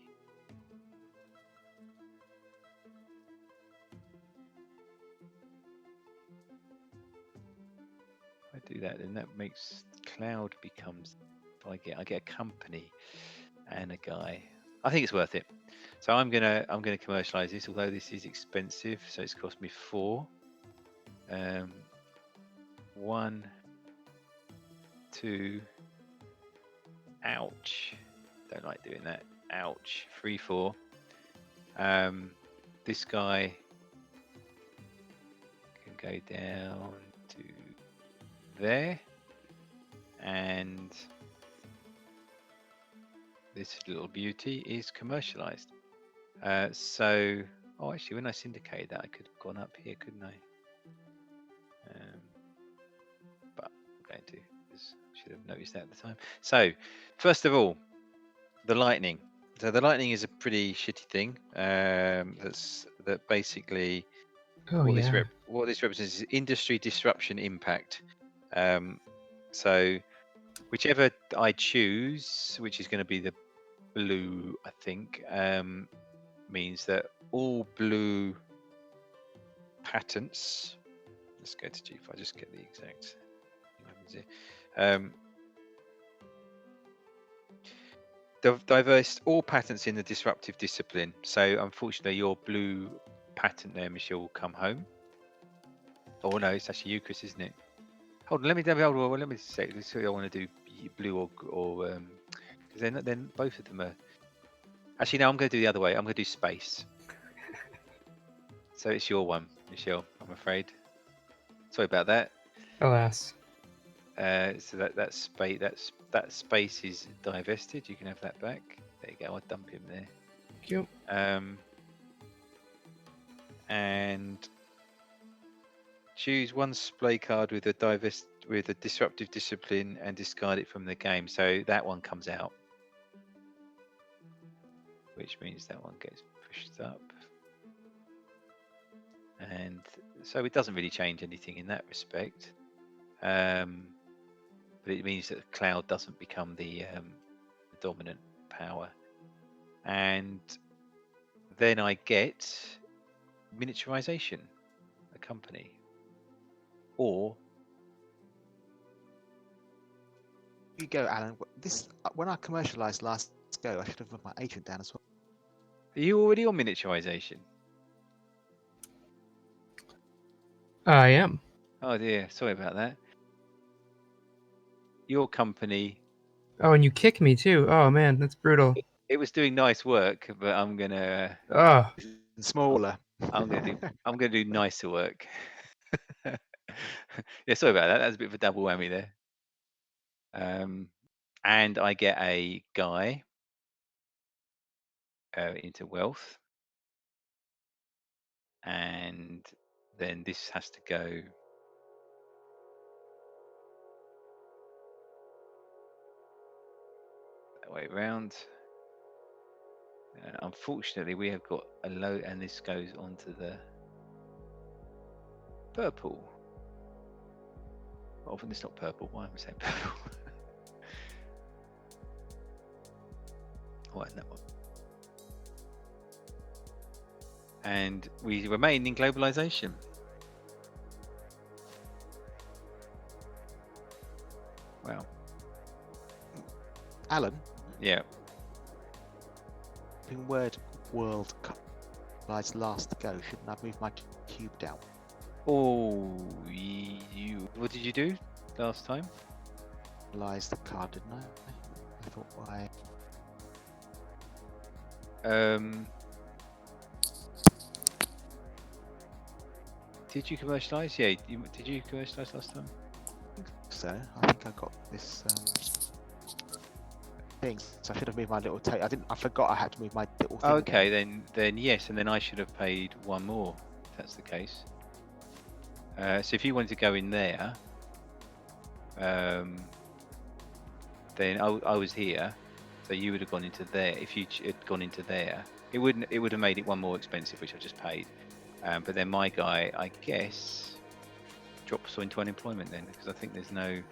If I do that, then that makes cloud becomes. I get a company and a guy. I think it's worth it. So I'm gonna commercialize this, although this is expensive. So it's cost me 4. 1, 2. Ouch! Don't like doing that. Ouch! 3, 4. This guy can go down to there, and this little beauty is commercialized. So, oh, actually, when I syndicated that, I could have gone up here, couldn't I? But I'm going to, because I should have noticed that at the time. So, first of all, the lightning. So the lightning is a pretty shitty thing. That basically Oh what yeah. what this represents is industry disruption impact. So whichever I choose, which is going to be the blue, I think, means that all blue patents. Let's go to G5. Just get the exact. Diverse all patents in the disruptive discipline. So unfortunately, your blue patent there, Michel, will come home. Oh no, it's actually you, Chris, isn't it? Hold on, let me say. This I want to do blue or because then both of them are. Actually, no, I'm going to do the other way. I'm going to do space. So it's your one, Michel. I'm afraid. Sorry about that. Alas. So that space is divested. You can have that back. There you go. I'll dump him there. Thank you. And choose one display card with a disruptive discipline and discard it from the game. So that one comes out, which means that one gets pushed up. And so it doesn't really change anything in that respect. But it means that the cloud doesn't become the dominant power. And then I get miniaturization, a company. Or You go, Alan. This when I commercialised last go, I should have put my agent down as well. are you already on miniaturization? I am. Oh dear, sorry about that. Your company. Oh, and you kick me too. Oh man, that's brutal. It was doing nice work, but I'm gonna. Oh, Smaller. I'm gonna do nicer work. Yeah, sorry about that. That's a bit of a double whammy there. And I get a guy into wealth, and then this has to go that way around. Unfortunately, we have got a low, and this goes onto the purple. Often it's not purple. Why am I saying purple? Oh, that one. And we remain in globalization. Wow. Alan, Yeah. in Word World Cup lies last to go, shouldn't I move my cube down? Oh, you. What did you do last time? Lies the card, didn't I? I thought I. Did you commercialize? Yeah. Did you commercialize last time? So I think I got this thing. So I should have moved my little tape. I forgot I had to move my little thing. Okay, down. then yes, and then I should have paid one more. If that's the case. So if you wanted to go in there, then I was here, so you would have gone into there. If you had gone into there, it would have made it one more expensive, which I just paid. But then my guy, I guess, drops into unemployment then, because I think there's no.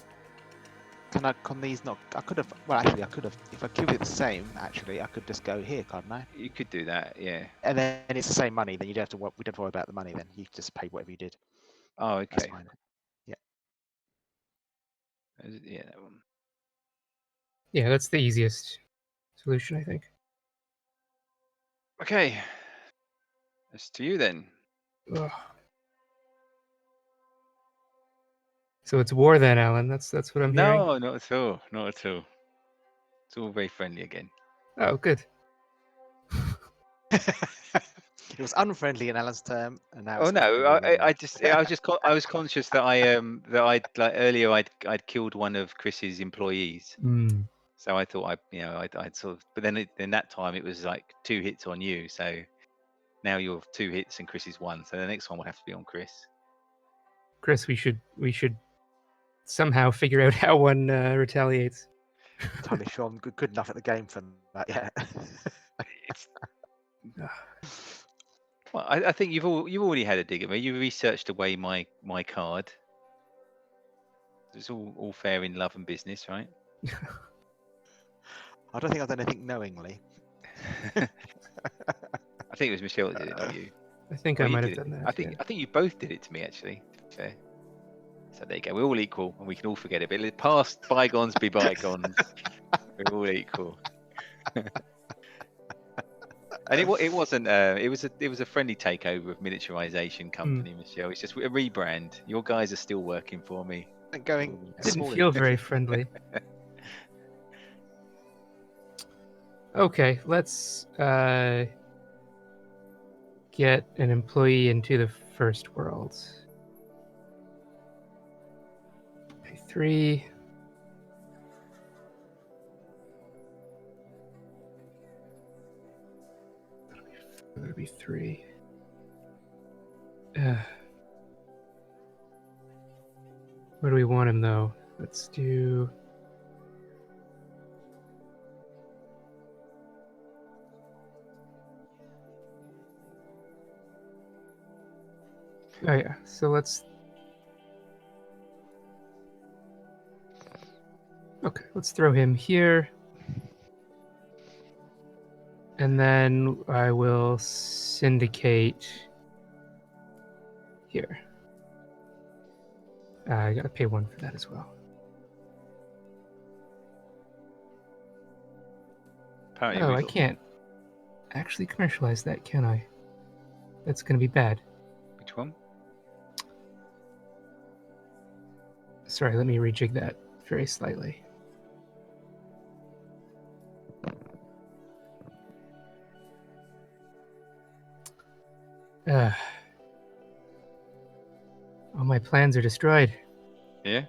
Can these not? I could have. Well, actually, I could have. If I keep it the same, actually, I could just go here, can't I? You could do that, yeah. And then it's the same money. Then you don't have to. We don't have to worry about the money. Then you just pay whatever you did. Oh, That's okay. fine. Yeah. Yeah, that one. yeah, that's the easiest solution, I think. Okay. It's to you then. Ugh. So it's war then, Alan. That's what I'm hearing. No, not at all. Not at all. It's all very friendly again. Oh, good. It was unfriendly in Alan's term, and now. Oh It's no, friendly in I was conscious that I'd like earlier I'd killed one of Chris's employees. Mm. So I thought I'd sort of, but then in that time it was like 2 hits on you. So now you're 2 hits and Chris is 1. So the next one will have to be on Chris. Chris, we should somehow figure out how one retaliates. Entirely sure I'm good enough at the game for that yet. Well, I think you've already had a dig at me. You researched away my card. It's all fair in love and business, right? I don't think I've done anything knowingly. I think it was Michelle that did it, not you. I think Well, I you might have did it. done that. I think you both did it to me, actually. To be fair. So there you go. We're all equal, and we can all forget it. But let past bygones be bygones. We're all equal. And it wasn't. It was a friendly takeover of miniaturization company, Michelle. It's just a rebrand. Your guys are still working for me. And going It didn't small. feel very friendly. Okay, let's get an employee into the first world. Pay 3. That'll be 3. Where do we want him though? Let's do. Oh yeah, so let's. Okay, let's throw him here. And then I will syndicate here. I gotta pay 1 for that as well. Apparently, Oh, we've I got- can't actually commercialize that, can I? That's gonna be bad. Which one? Sorry, let me rejig that very slightly. All my plans are destroyed. Yeah.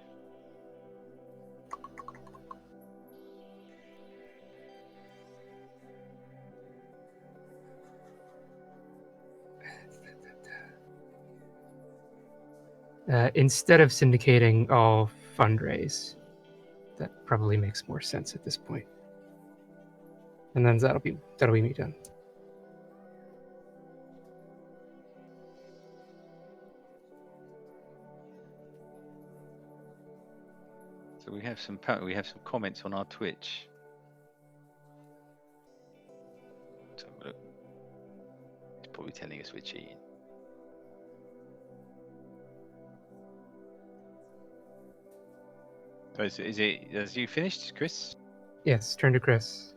Instead of syndicating, I'll fundraise. That probably makes more sense at this point. And then that'll be me done. So we have some comments on our Twitch. Let's have a look. It's probably telling us we're cheating. So has you finished, Chris? Yes, turn to Chris.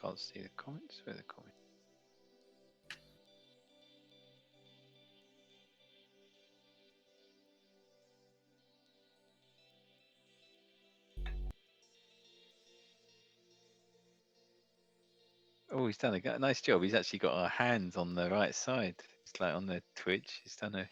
Can't see the comments. Where are the comments? Oh, he's done a nice job. He's actually got our hands on the right side. It's like on the Twitch. He's done a.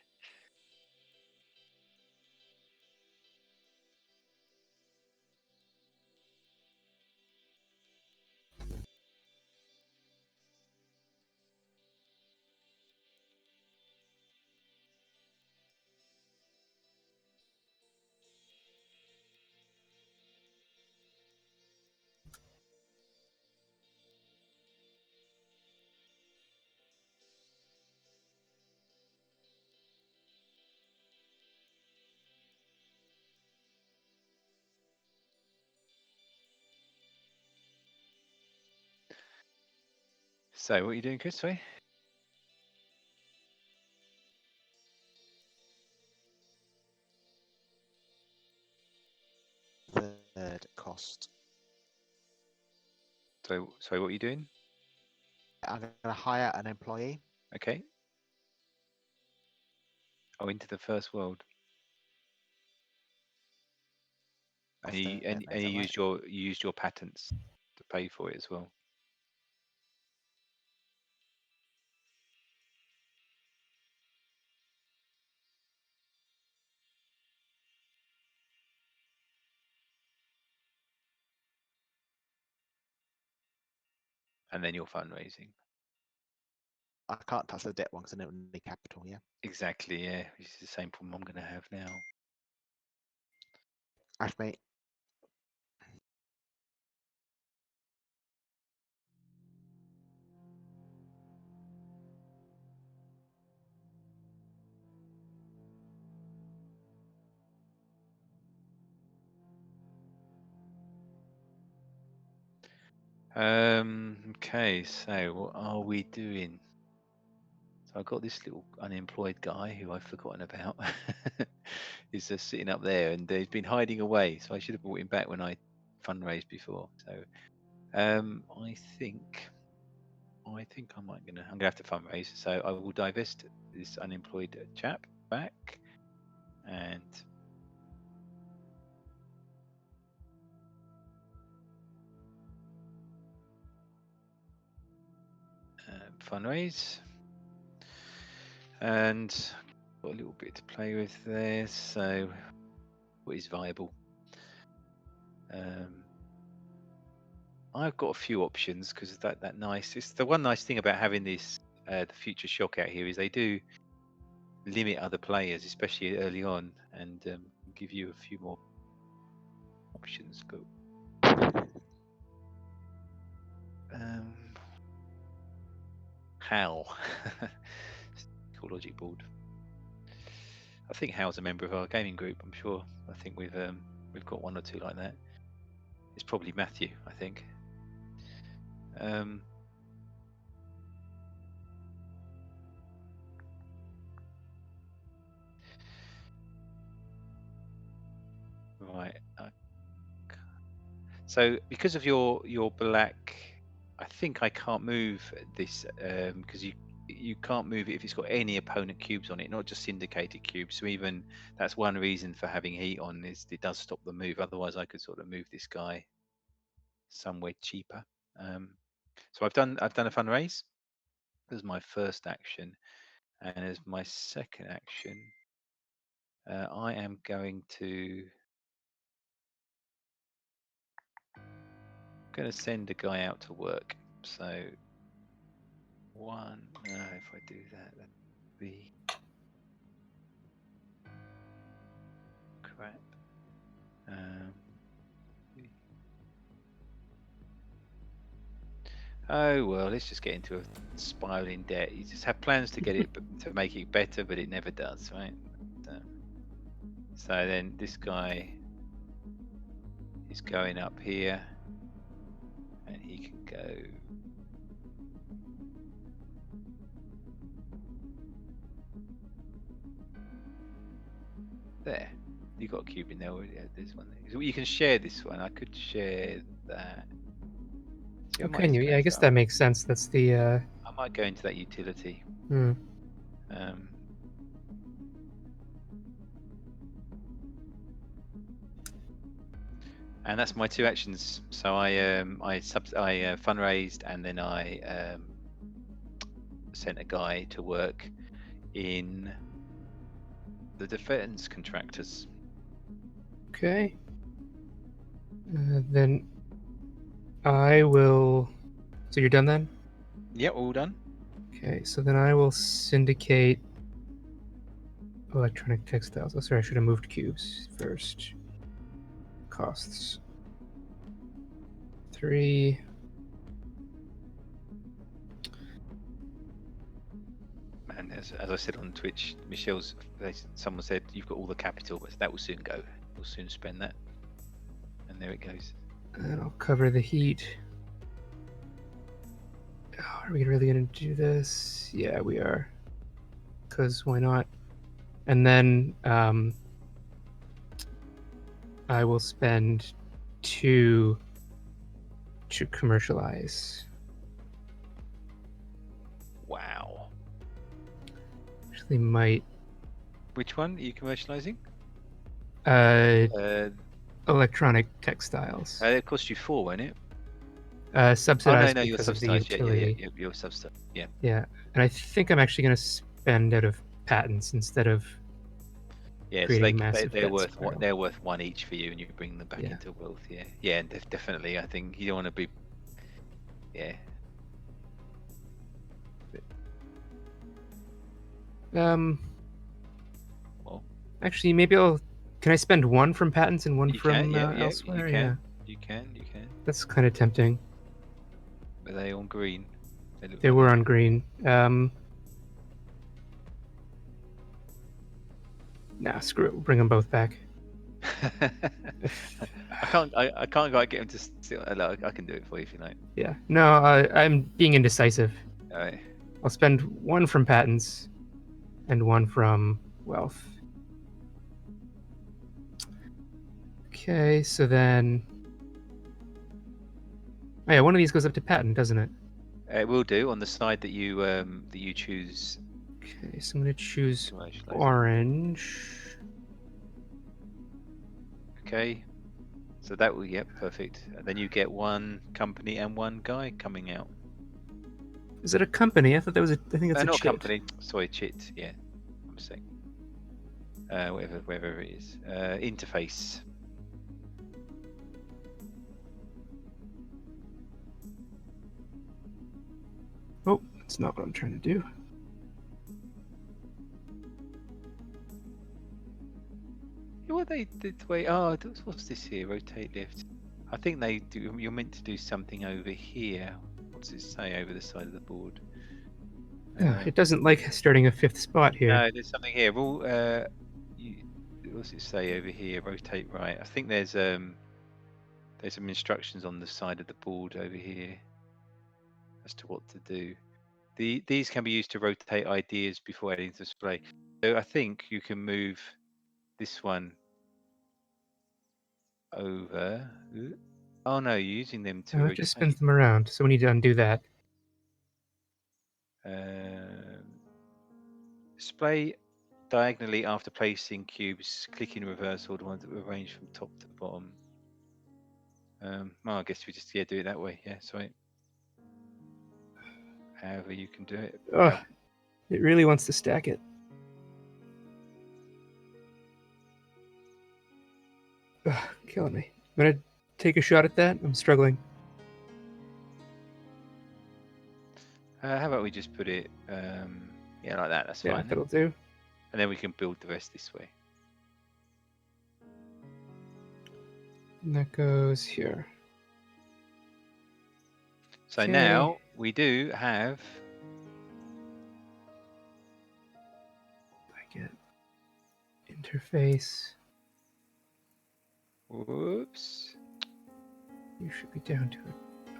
So what are you doing, Chris? Sorry? Third cost. So sorry, what are you doing? I'm going to hire an employee. Okay. Oh, into the first world. And Off you there, and, mate, and is you that right? used your patents to pay for it as well. and then you're fundraising. I can't touch the debt one because I don't need capital. Yeah. Exactly, yeah. Which is the same problem I'm going to have now. Ash, mate. Okay, so what are we doing? So I've got this little unemployed guy who I've forgotten about. He's just sitting up there, and he's been hiding away. So I should have brought him back when I fundraised before. So I think I'm gonna have to fundraise. So I will divest this unemployed chap back, and fundraise, and got a little bit to play with there. So what is viable? I've got a few options because that nice. It's the one nice thing about having this the future shock out here is they do limit other players, especially early on, and give you a few more options. But Hal, cool logic board. I think Hal's a member of our gaming group. I'm sure. I think we've got one or two like that. It's probably Matthew. I think. Right. So because of your black, I think I can't move this because you can't move it if it's got any opponent cubes on it, not just syndicated cubes. So even that's one reason for having heat on is it does stop the move. Otherwise, I could sort of move this guy somewhere cheaper. So I've done a fundraise. This is my first action, and as my second action, I am going to send a guy out to work. So one, if I do that, that'd be crap. Oh well, let's just get into a spiraling debt. You just have plans to get it to make it better, but it never does, right? So then this guy is going up here, and he can go. There. You got a cube in there already. Yeah, there's one there. So you can share this one. I could share that. See, I might Okay, yeah, I guess that makes sense. That's the. I might go into that utility. And that's my two actions. So I fundraised, and then I sent a guy to work in the defense contractors. Okay. Then I will. So you're done then? Yep, all done. Okay, so then I will syndicate electronic textiles. Oh, sorry, I should have moved cubes first. Costs 3. And as I said on Twitch, someone said you've got all the capital, but that will soon go. We'll soon spend that. And there it goes. And I'll cover the heat. Oh, are we really going to do this? Yeah, we are. Because why not? And then I will spend 2 to commercialize. Wow. Actually, might. Which one are you commercializing? Electronic textiles. It cost you 4, won't it? Subsidized no, you're because of the subsidized. utility. Yeah, you're subsidized. Yeah. Yeah, and I think I'm actually going to spend out of patents instead of Yeah, creating so massive they're debt worth spiral. they're worth 1 each for you, and you bring them back Yeah. into wealth. Yeah, yeah, definitely. I think you don't want to be. Yeah, Well, Actually, maybe I'll. Can I spend one from patents and one you from can. Yeah, elsewhere? you can. Yeah, You can. that's kind of tempting. Are they on green? They look They like were on green. Nah, screw it. We'll bring them both back. I can't quite get him to still. I can do it for you if you like. Yeah. No, I'm being indecisive. All right. I'll spend one from patents and one from wealth. Okay, so then. Oh yeah, one of these goes up to patent, doesn't it? It will do on the side that you choose. Okay, so I'm gonna choose Commercialization. orange. Okay. So that will, yep, perfect. And then you get one company and one guy coming out. Is it a company? I thought that was a. I think that's a Not chit. company. Sorry, chit. Yeah, I'm saying. Whatever it is. Interface. Oh, that's not what I'm trying to do. What they did? Wait. Oh, what's this here? Rotate left. I think they do. You're meant to do something over here. What's it say over the side of the board? It doesn't like starting a fifth spot here. No, there's something here. Rule. What's it say over here? Rotate right. I think there's some instructions on the side of the board over here as to what to do. These can be used to rotate ideas before adding to display. So I think you can move this one over. Oh no, you're using them to It rotate. just spins them around, so we need to undo that. Display diagonally after placing cubes. Click in reverse all the ones that were arranged from top to bottom. Well, I guess we just do it that way. Yeah, sorry. However you can do it. Ugh, it really wants to stack it. Ugh, killing me. I'm gonna take a shot at that. I'm struggling. How about we just put it, yeah, like that. That's Yeah, fine. that'll do. And then we can build the rest this way. And that goes here. So Okay. now we do have. I get interface. Whoops. You should be down to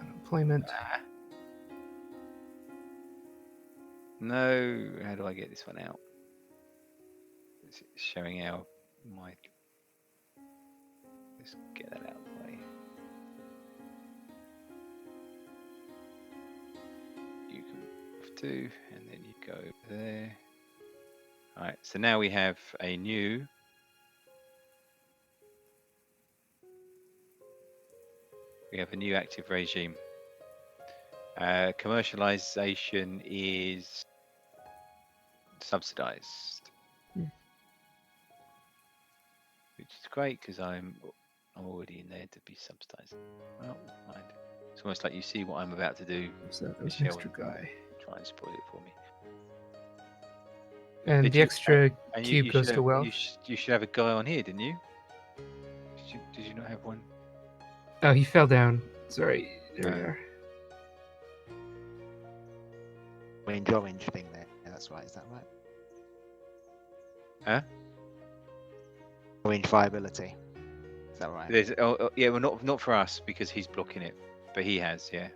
unemployment. No, how do I get this one out? It's showing out my. Let's get that out of the way. You can move to, and then you go over there. All right, so now we have a new. We have a new active regime. Commercialization is subsidized, which is great because I'm already in there to be subsidized. Well, mind. It's almost like you see what I'm about to do. So that was an Michel, extra guy. try and spoil it for me. And Did the you- extra And cube goes to wealth. You should have a guy on here, didn't you? Did you not have one? Oh, he fell down. Sorry. There we No. are. Orange thing there. Yeah, that's right. Is that right? Huh? Orange viability. Is that right? There's yeah, well not for us because he's blocking it, but he has, yeah.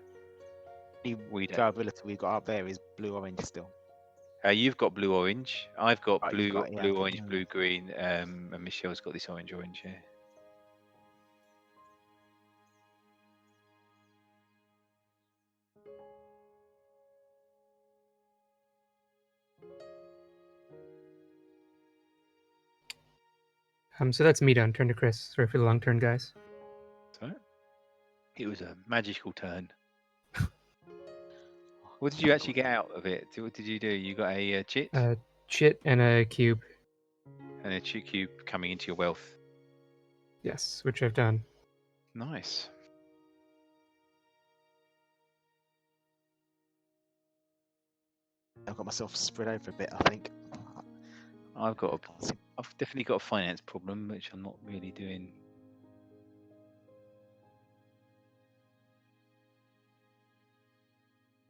We don't. Viability we've got up there is blue orange still. You've got blue orange. I've got Right, blue you've got- yeah, blue I've got orange, blue. blue green. And Michel's got this orange. Yeah. So that's me done. Turn to Chris. Sorry for the long turn, guys. So it was a magical turn. What did you actually get out of it? What did you do? You got a chit Chit and a cube. and a chit cube coming into your wealth. Yes, which I've done. Nice. I've got myself spread over a bit, I think. I've definitely got a finance problem, which I'm not really doing.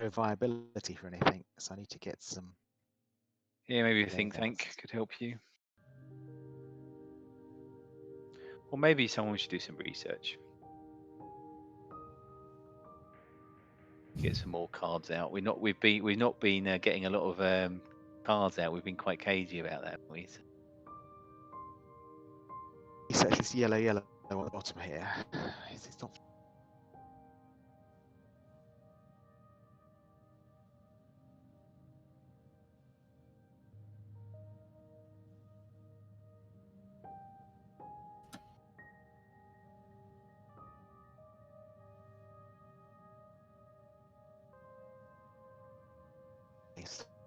No viability for anything, so I need to get some. Yeah, maybe a Yeah, think that's- tank could help you. Or maybe someone should do some research. Get some more cards out. We've not been getting a lot of cards out. We've been quite cagey about that. Haven't we? Research this yellow on the bottom here. It's not.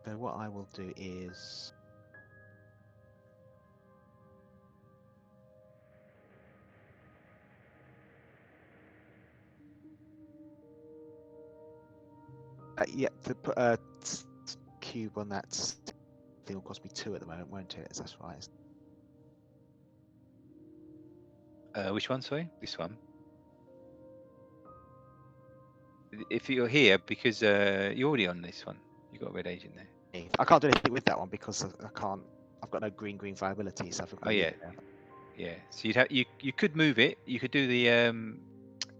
So what I will do is yeah, to put a cube on that thing will cost me 2 at the moment, won't it? That's right. Which one? Sorry, this one. If you're here, because you're already on this one, you got a red agent there. I can't do anything with that one because I can't. I've got no green viability, so I've got. Oh yeah, yeah. So you could move it. You could do the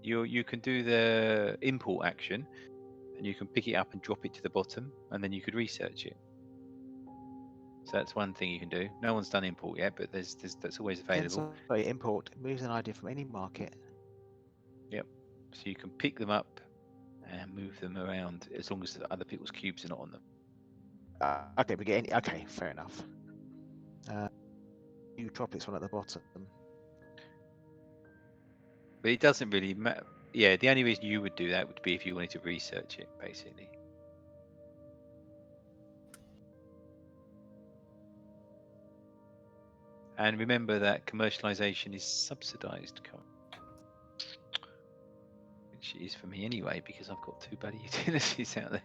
you can do the import action, and you can pick it up and drop it to the bottom, and then you could research it. So that's one thing you can do. No one's done import yet, but that's always available. Sorry, import moves an idea from any market. Yep. So you can pick them up and move them around as long as other people's cubes are not on them. Okay, we get any. Okay, fair enough. You drop this one at the bottom. But it doesn't really matter. Yeah, the only reason you would do that would be if you wanted to research it, basically. And remember that commercialization is subsidized, which is for me anyway, because I've got 2 bloody utilities out there.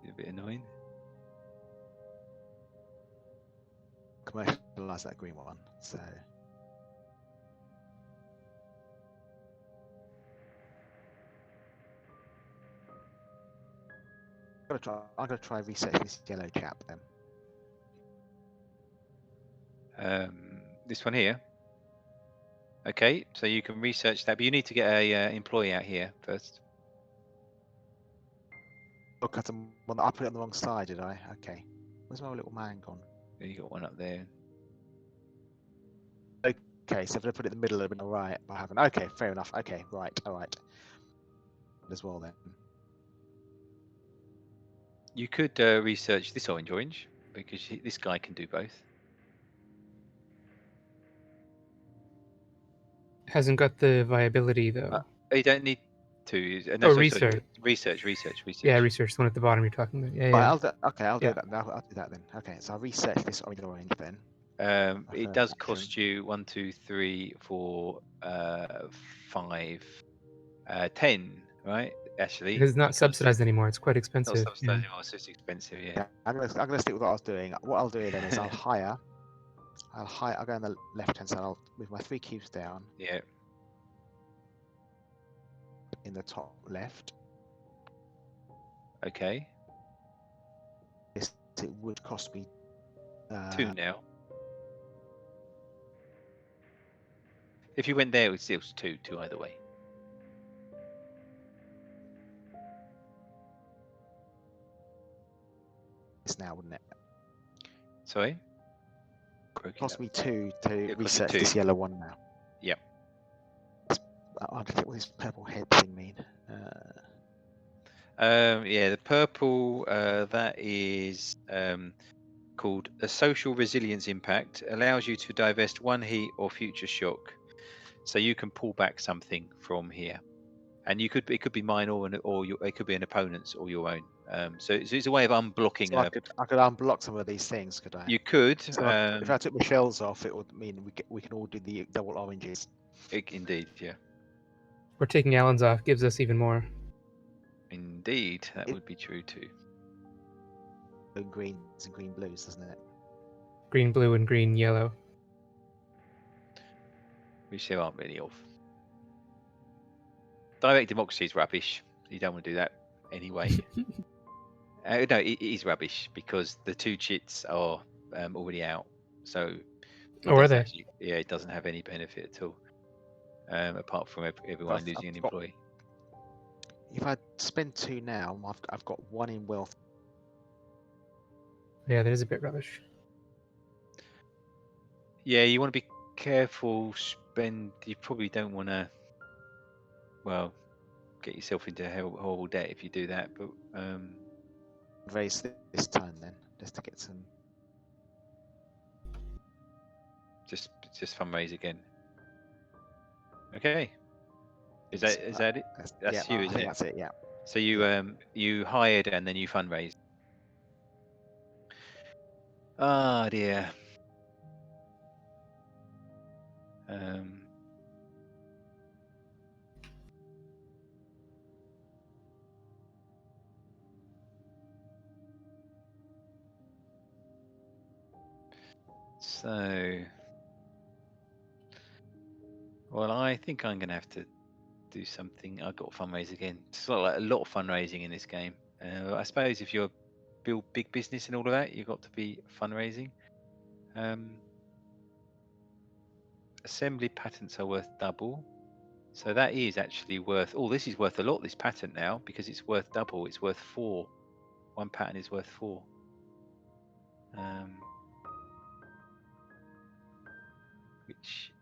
It's a bit annoying. Commercialize that green one. So. I'm gonna try research this yellow chap then. This one here. Okay, so you can research that, but you need to get a employee out here first. Oh, cut them. Well, I put it on the wrong side, did I? Okay. Where's my little man gone? You got one up there. Okay, so if I put it in the middle, it'd have been all right. But I haven't. Okay, fair enough. Okay, right, all right. As well then. You could research this orange, because this guy can do both. Hasn't got the viability though. You don't need to. Oh, sorry, research. Research. Yeah, research. The one at the bottom you're talking about. Yeah, Right, yeah. I'll do Yeah. that. I'll do that then. Okay, so I'll research this orange then. It does cost you 1, 2, 3, 4, 5, 10, right? Actually, Because it's not because subsidized anymore. It's quite not expensive. subsidized anymore, so it's expensive. Yeah. I'm gonna stick with what I was doing. What I'll do then is I'll hire. I'll go on the left hand side. I'll move my 3 cubes down. Yeah. In the top left. Okay. It would cost me 2 now. If you went there, it was still 2 either way. This now, wouldn't it? Sorry. It cost me 2 to It cost you research 2. this yellow one now. Yep. I don't think what this purple head thing mean. Yeah, the purple, that is called a social resilience impact, allows you to divest 1 heat or future shock, so you can pull back something from here, and it could be mine or it could be an opponent's or your own. So it's a way of unblocking. So I could unblock some of these things, could I? You could. So if I took Michel's off, it would mean we can all do the double oranges. Indeed, yeah. Or taking Alan's off gives us even more. Indeed, that would be true too. Greens and green blues, doesn't it? green, blue, and green, yellow. Which there aren't really of. Direct democracy is rubbish. You don't want to do that anyway. No, it is rubbish because the 2 chits are already out. So it Or are doesn't they? actually, it doesn't have any benefit at all. Apart from everyone I've losing an got- employee. If I spend 2 now, I've got 1 in wealth. Yeah, that is a bit rubbish. Yeah, you want to be careful. You probably don't want to, well, get yourself into horrible debt if you do that. But Raise this turn then, just to get some. just fundraise again. Okay. Is that it? That's you, I isn't think it? that's it. Yeah. So you hired and then you fundraised. Ah dear. So, well, I think I'm going to have to do something. I've got to fundraise again. It's like a lot of fundraising in this game. I suppose if you're build big business and all of that, you've got to be fundraising. Assembly patents are worth double. So that is actually worth, oh, this is worth a lot, this patent now, because it's worth double. It's worth 4. 1 patent is worth 4. Which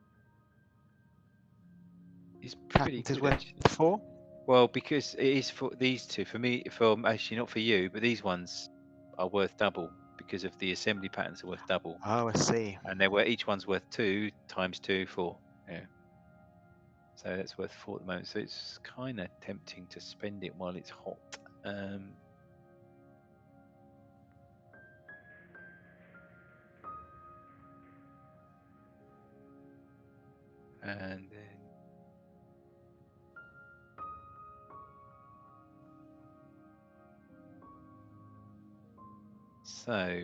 is pretty Patent is good, worth actually. 4. Well, because it is for these two. For me, actually not for you, but these ones are worth double because of the assembly patents are worth double. Oh, I see. And each one's worth 2 times 2, 4. Yeah. So that's worth 4 at the moment. So it's kind of tempting to spend it while it's hot. And then so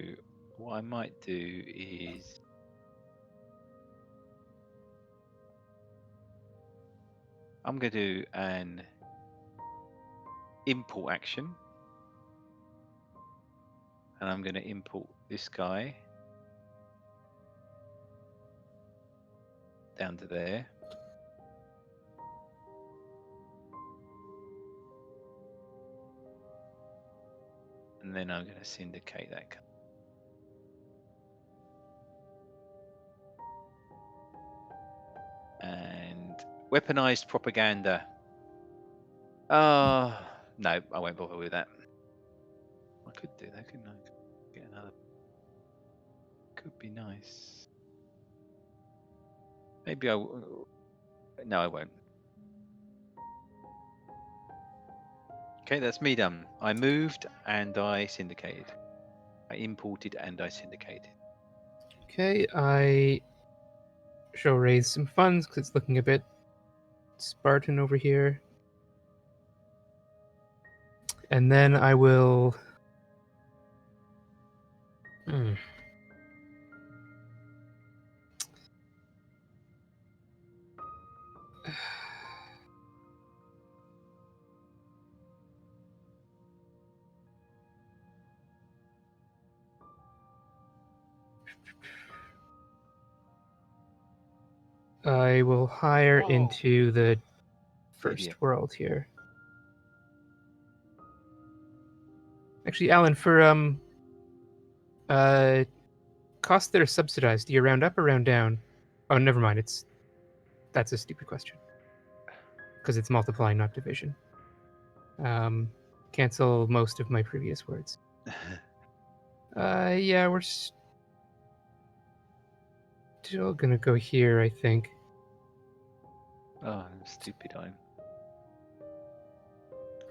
what I might do is I'm going to do an import action. And I'm going to import this guy down to there. And then I'm going to syndicate that. And weaponized propaganda. No, I won't bother with that. I could do that, couldn't I? Get another. Could be nice. Maybe no, I won't. Okay, that's me done. I moved and I syndicated. I imported and I syndicated. Okay, I shall raise some funds because it's looking a bit Spartan over here. And then I will. I will hire into the first Idiot. world here. Actually, Alan, for costs that are subsidized, do you round up or round down? Oh, never mind. That's a stupid question because it's multiplying, not division. Cancel most of my previous words. Yeah, we're still gonna go here, I think. Oh, stupid I'm.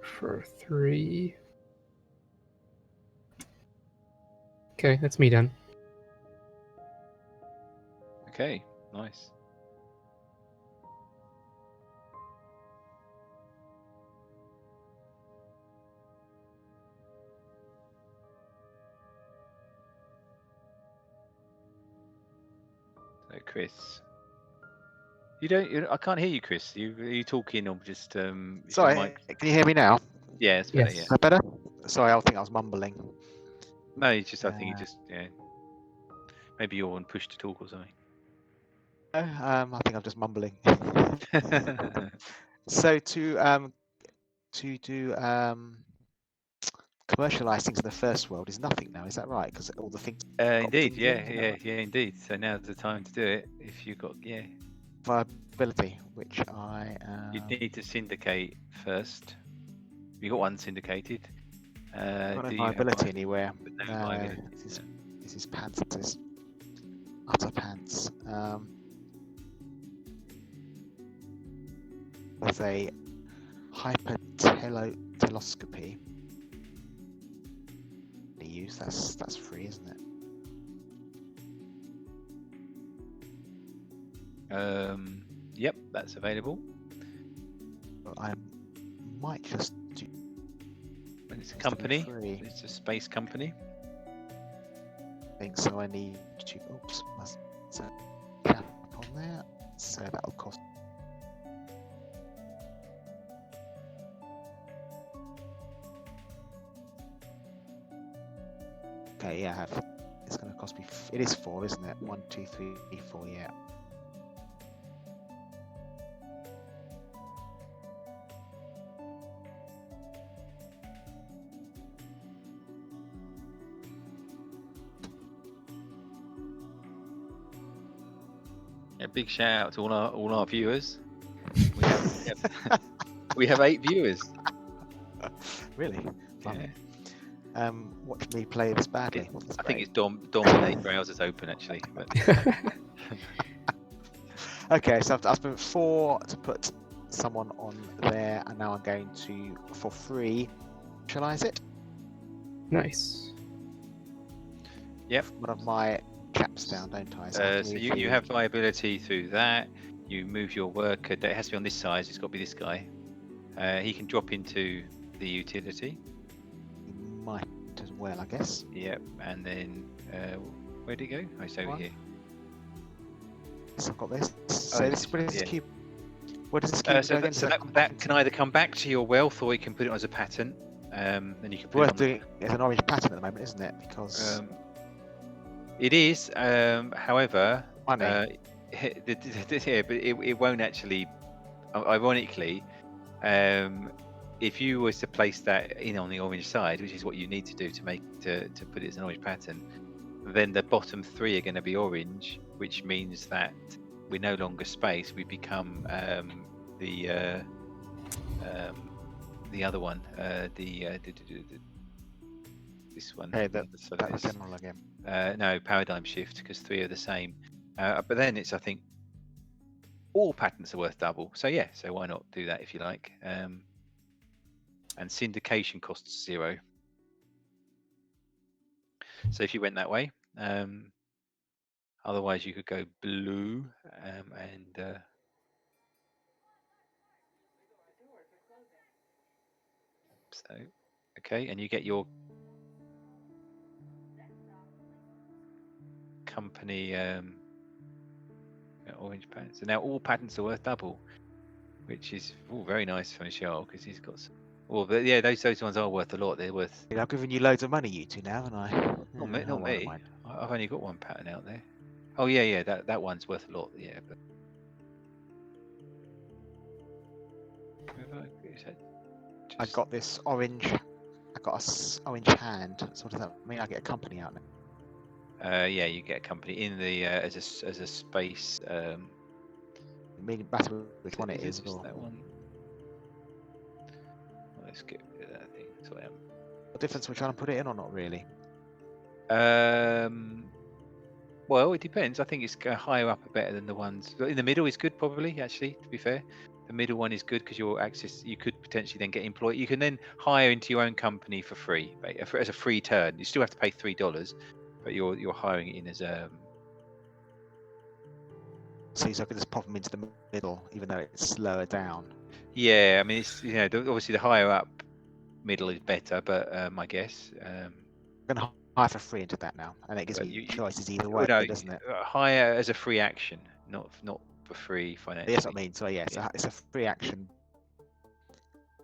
For 3. Okay, that's me done. Okay, nice. Chris. I can't hear you, Chris. Are you talking or just is your Sorry, mic? can you hear me now? Yeah, it's better. Yes. Is that better? Sorry, I think I was mumbling. No, it's just I think you just maybe you're on push to talk or something. I think I'm just mumbling. So to do commercialize things in the first world is nothing now, is that right? Because all the things Indeed, things yeah, in, is that yeah, right? yeah, indeed. So now's the time to do it. If you've got, Viability, which I you'd need to syndicate first. You got one syndicated. got no Do you have viability anywhere. no No, viability? this is pants. This is utter pants. There's a hyperteloscopy. Use that's free, isn't it? Yep, that's available. But I might just do. And it's a It's company. free. It's a space company. I think so. I need to. Oops, must set a cap on there. So that'll cost. Okay, yeah, I have. It's going to cost me. It is 4, isn't it? 1, 2, 3, 4. Yeah. A big shout out to all our viewers. We have 8 viewers. Really? Yeah. Watch me play this badly. I think it's dominate browsers open actually. But Okay, so I've spent 4 to put someone on there, and now I'm going to, for free, initialize it. Nice. Yep. One of my chaps down, don't I? So you have viability through that. You move your worker. It has to be on this size. It's got to be this guy. He can drop into the utility. You might as well, I guess. Yep. And then where'd it go? Oh, it's over here. So I've got this. So this, where does this cube? Where does this So cube go again? that can either come back to your wealth, or you can put it as a pattern. Then you can put Worth it on doing it as an orange pattern at the moment, isn't it? Because it is. However, money. yeah, but it won't actually. Ironically, if you was to place that in on the orange side, which is what you need to do to put it as an orange pattern, then the bottom 3 are going to be orange, which means that we're no longer space. We become the other one, this one. Okay, that's general again. No, paradigm shift, because 3 are the same. But then it's, I think, all patents are worth double. So yeah, so why not do that if you like? And syndication costs 0. So if you went that way, otherwise you could go blue and so okay, and you get your company orange patents. So now all patents are worth double, which is very nice for Michel, because he's got some. Well, but yeah, those ones are worth a lot. They're worth. I've given you loads of money, you two, now, haven't I? Not me. Oh, well, never mind. I've only got one pattern out there. Oh yeah, that one's worth a lot. Yeah, but. I've got this orange. I got a orange hand. So what does that mean? I get a company out now. Yeah, you get a company in the as a space. Meaning matter which one it is. That one. Well, let's get rid of that thing. So What difference we're trying to put it in, or not really? Well, it depends. I think it's higher up are better than the ones in the middle. Is good, probably. Actually, to be fair, the middle one is good because your access. You could potentially then get employed. You can then hire into your own company for free, as a free turn. You still have to pay $3, but you're hiring it in as a. So I could just pop them into the middle, even though it's lower down. Yeah, I mean, it's obviously the higher up middle is better, but I guess. I'm gonna hire for free into that now, and it gives But me choices either way, well, no, doesn't it? hire as a free action, not for free financially. Yes, I mean, so yeah, Yeah. it's a free action,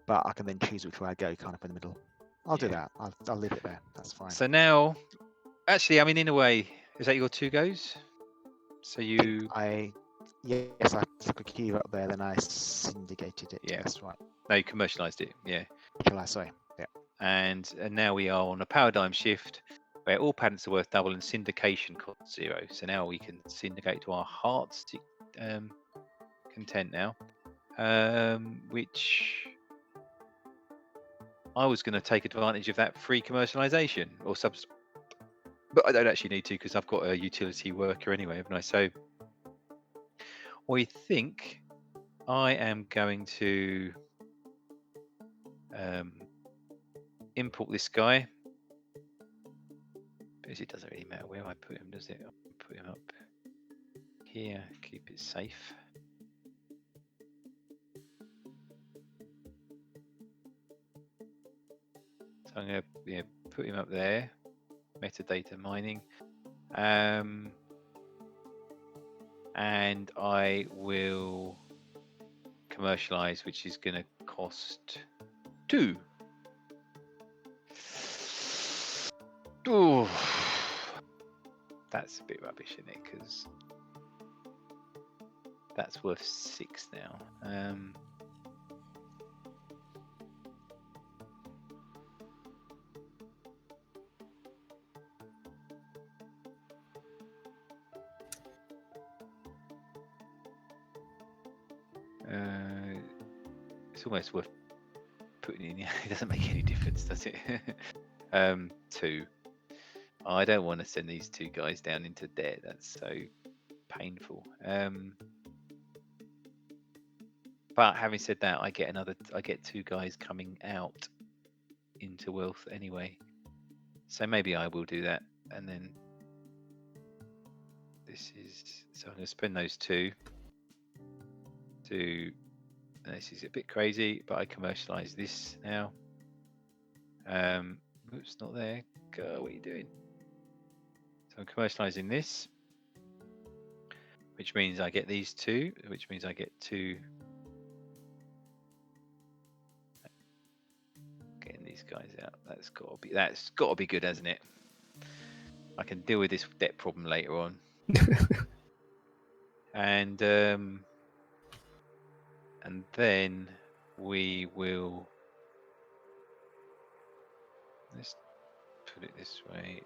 but I can then choose which way I go, kind of in the middle. I'll do Yeah. that. I'll leave it there. That's fine. So now, actually, I mean, in a way, is that your 2 goes? So you, Yes, I took a cube up there, then I syndicated it. Yeah. That's right. no, you commercialized it, yeah. Shall I say? Yeah. And now we are on a paradigm shift where all patents are worth double and syndication costs 0. So now we can syndicate to our heart's content now, which I was going to take advantage of that free commercialization or but I don't actually need to because I've got a utility worker anyway, haven't I? So I think I am going to import this guy. Because it doesn't really matter where I put him, does it? I'll put him up here, keep it safe. So I'm going to put him up there, metadata mining. And I will commercialize, which is going to cost 2. Ooh, that's a bit rubbish, isn't it? Because that's worth 6 now. It's almost worth putting in. It doesn't make any difference, does it? 2. I don't want to send these 2 guys down into debt. That's so painful. But having said that, I get 2 guys coming out into wealth anyway. So maybe I will do that. And then so I'm going to spend those 2 to. This is a bit crazy, but I commercialize this now. Oops, not there. God, what are you doing? So I'm commercializing this, which means I get these 2, which means I get 2. Getting these guys out. That's got to be good, hasn't it? I can deal with this debt problem later on. And then we will. Let's put it this way.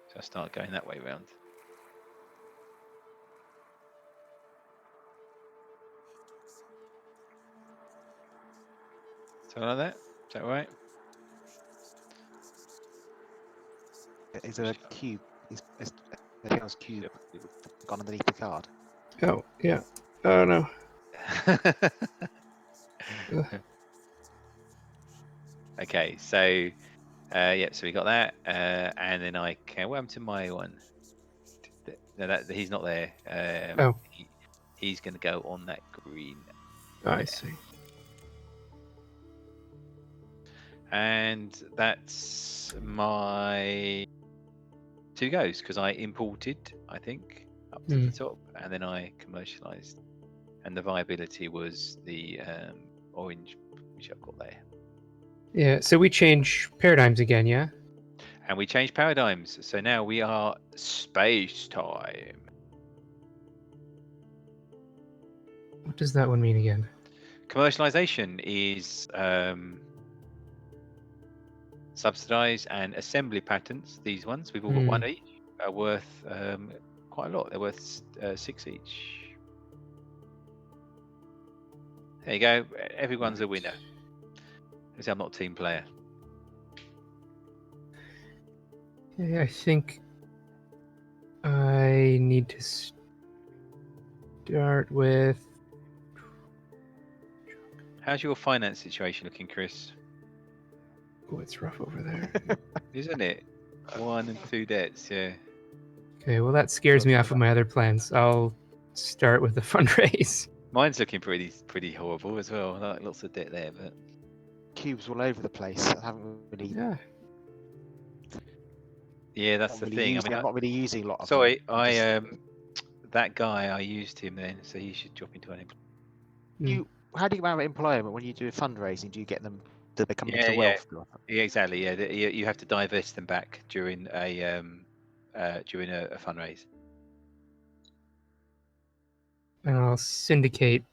So I start going that way round. Something like that? Is that right? Is there a cube? Is Michel's cube gone underneath the card? Oh, yeah. Oh, no. Okay, so so we got that, and then I can. What happened to my one? No, he's not there. He's going to go on that green. I see. And that's my 2 goes because I imported, I think, up to the top, and then I commercialized, and the viability was the orange, which I've got there. Yeah, so we change paradigms again, yeah? And we change paradigms, so now we are space time. What does that one mean again? Commercialization is subsidized, and assembly patents, these ones, we've all got 1 each, are worth quite a lot. They're worth 6 each. There you go. Everyone's a winner. Because I'm not a team player. Yeah, I think I need to start with. How's your finance situation looking, Chris? Oh, it's rough over there. Isn't it? 1 and 2 debts, yeah. Okay, well that scares me off of my other plans. I'll start with the fundraise. Mine's looking pretty horrible as well. Like lots of debt there, but cubes all over the place. I haven't really. Yeah. Yeah, that's Not the really thing. I using, mean, I'm not really using a lot of sorry, them. I'm just- that guy, I used him then, so he should drop into unemployed. You, how do you manage employment when you do fundraising? Do you get them? Do they come Yeah, into yeah. wealth? Yeah, exactly. Yeah, you have to divest them back during a fundraise. And I'll syndicate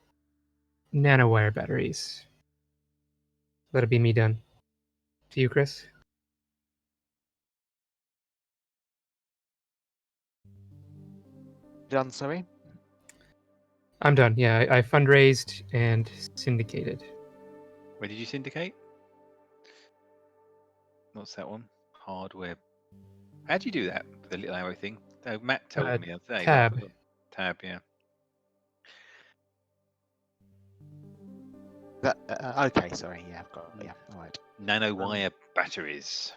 nanowire batteries. That'll be me done. To you, Chris? Done, sorry. I'm done. Yeah, I fundraised and syndicated. Where did you syndicate? What's that one? Hardware. How do you do that? The little arrow thing. Oh, Matt told me the other day. but I Tab. forgot. Tab, yeah. That okay, sorry. Yeah, I've got. Yeah, all right. Nanowire batteries.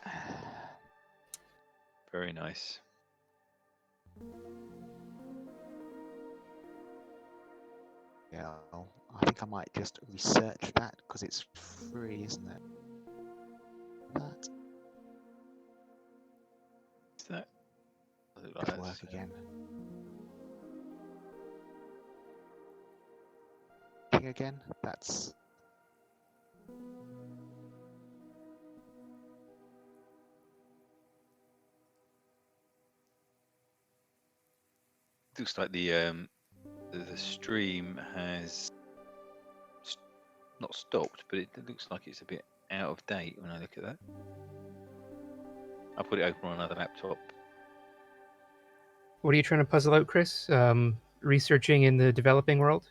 Very nice. Yeah, I think I might just research that because it's free, isn't it? That Is that? Does it look like could that's, work again. King again. That's looks like the stream has not stopped, but it looks like it's a bit out of date when I look at that. I'll put it open on another laptop. What are you trying to puzzle out, Chris? Researching in the developing world?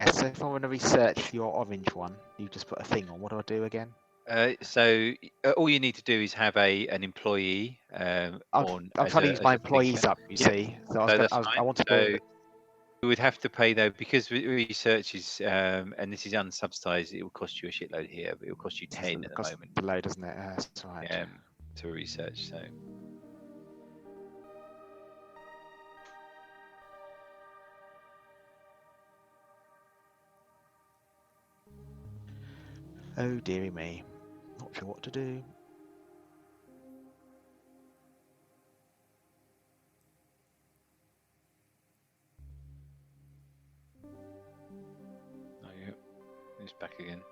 yeah, so if I want to research your orange one, you just put a thing on. What do I do again? So all you need to do is have an employee I'm on. trying to use my employees up. You Yep. see, so So that's I fine. want to So do. you would have to pay though, because research is and this is unsubsidized. It will cost you a shitload here, but it will cost you 10 at the moment The load, doesn't it? That's right. to research. So Oh dearie me, not sure what to do. oh, yeah, it's back again.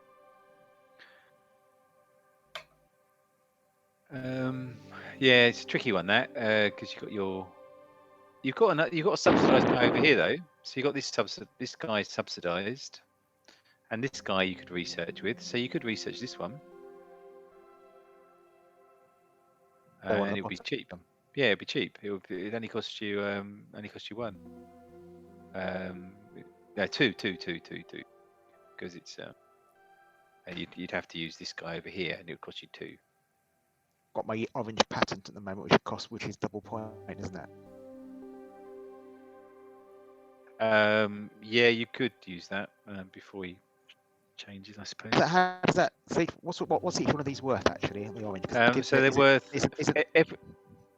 Yeah, it's a tricky one that because you've got a subsidized guy over here though. So you got this guy's subsidized, and this guy you could research with. So you could research this one, and it'll be cheap. Yeah, it'd be cheap. It only cost you one. No, two, because it's and you'd have to use this guy over here, and it would cost you 2. Got my orange patent at the moment, which is double point, isn't it? Yeah, you could use that before he changes, I suppose. So how does that? See, what's each one of these worth actually? The orange. So they're worth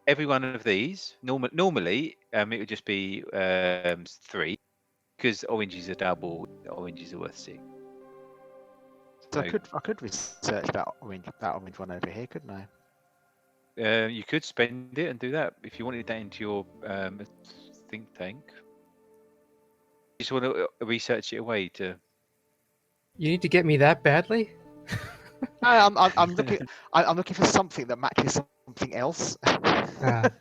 every one of these. Normally, it would just be 3, because oranges are double. Oranges are worth 6. So I could research that orange one over here, couldn't I? You could spend it and do that if you wanted that into your think tank. You just want to research it away to. You need to get me that badly? No, I'm looking. I'm looking for something that matches something else. Because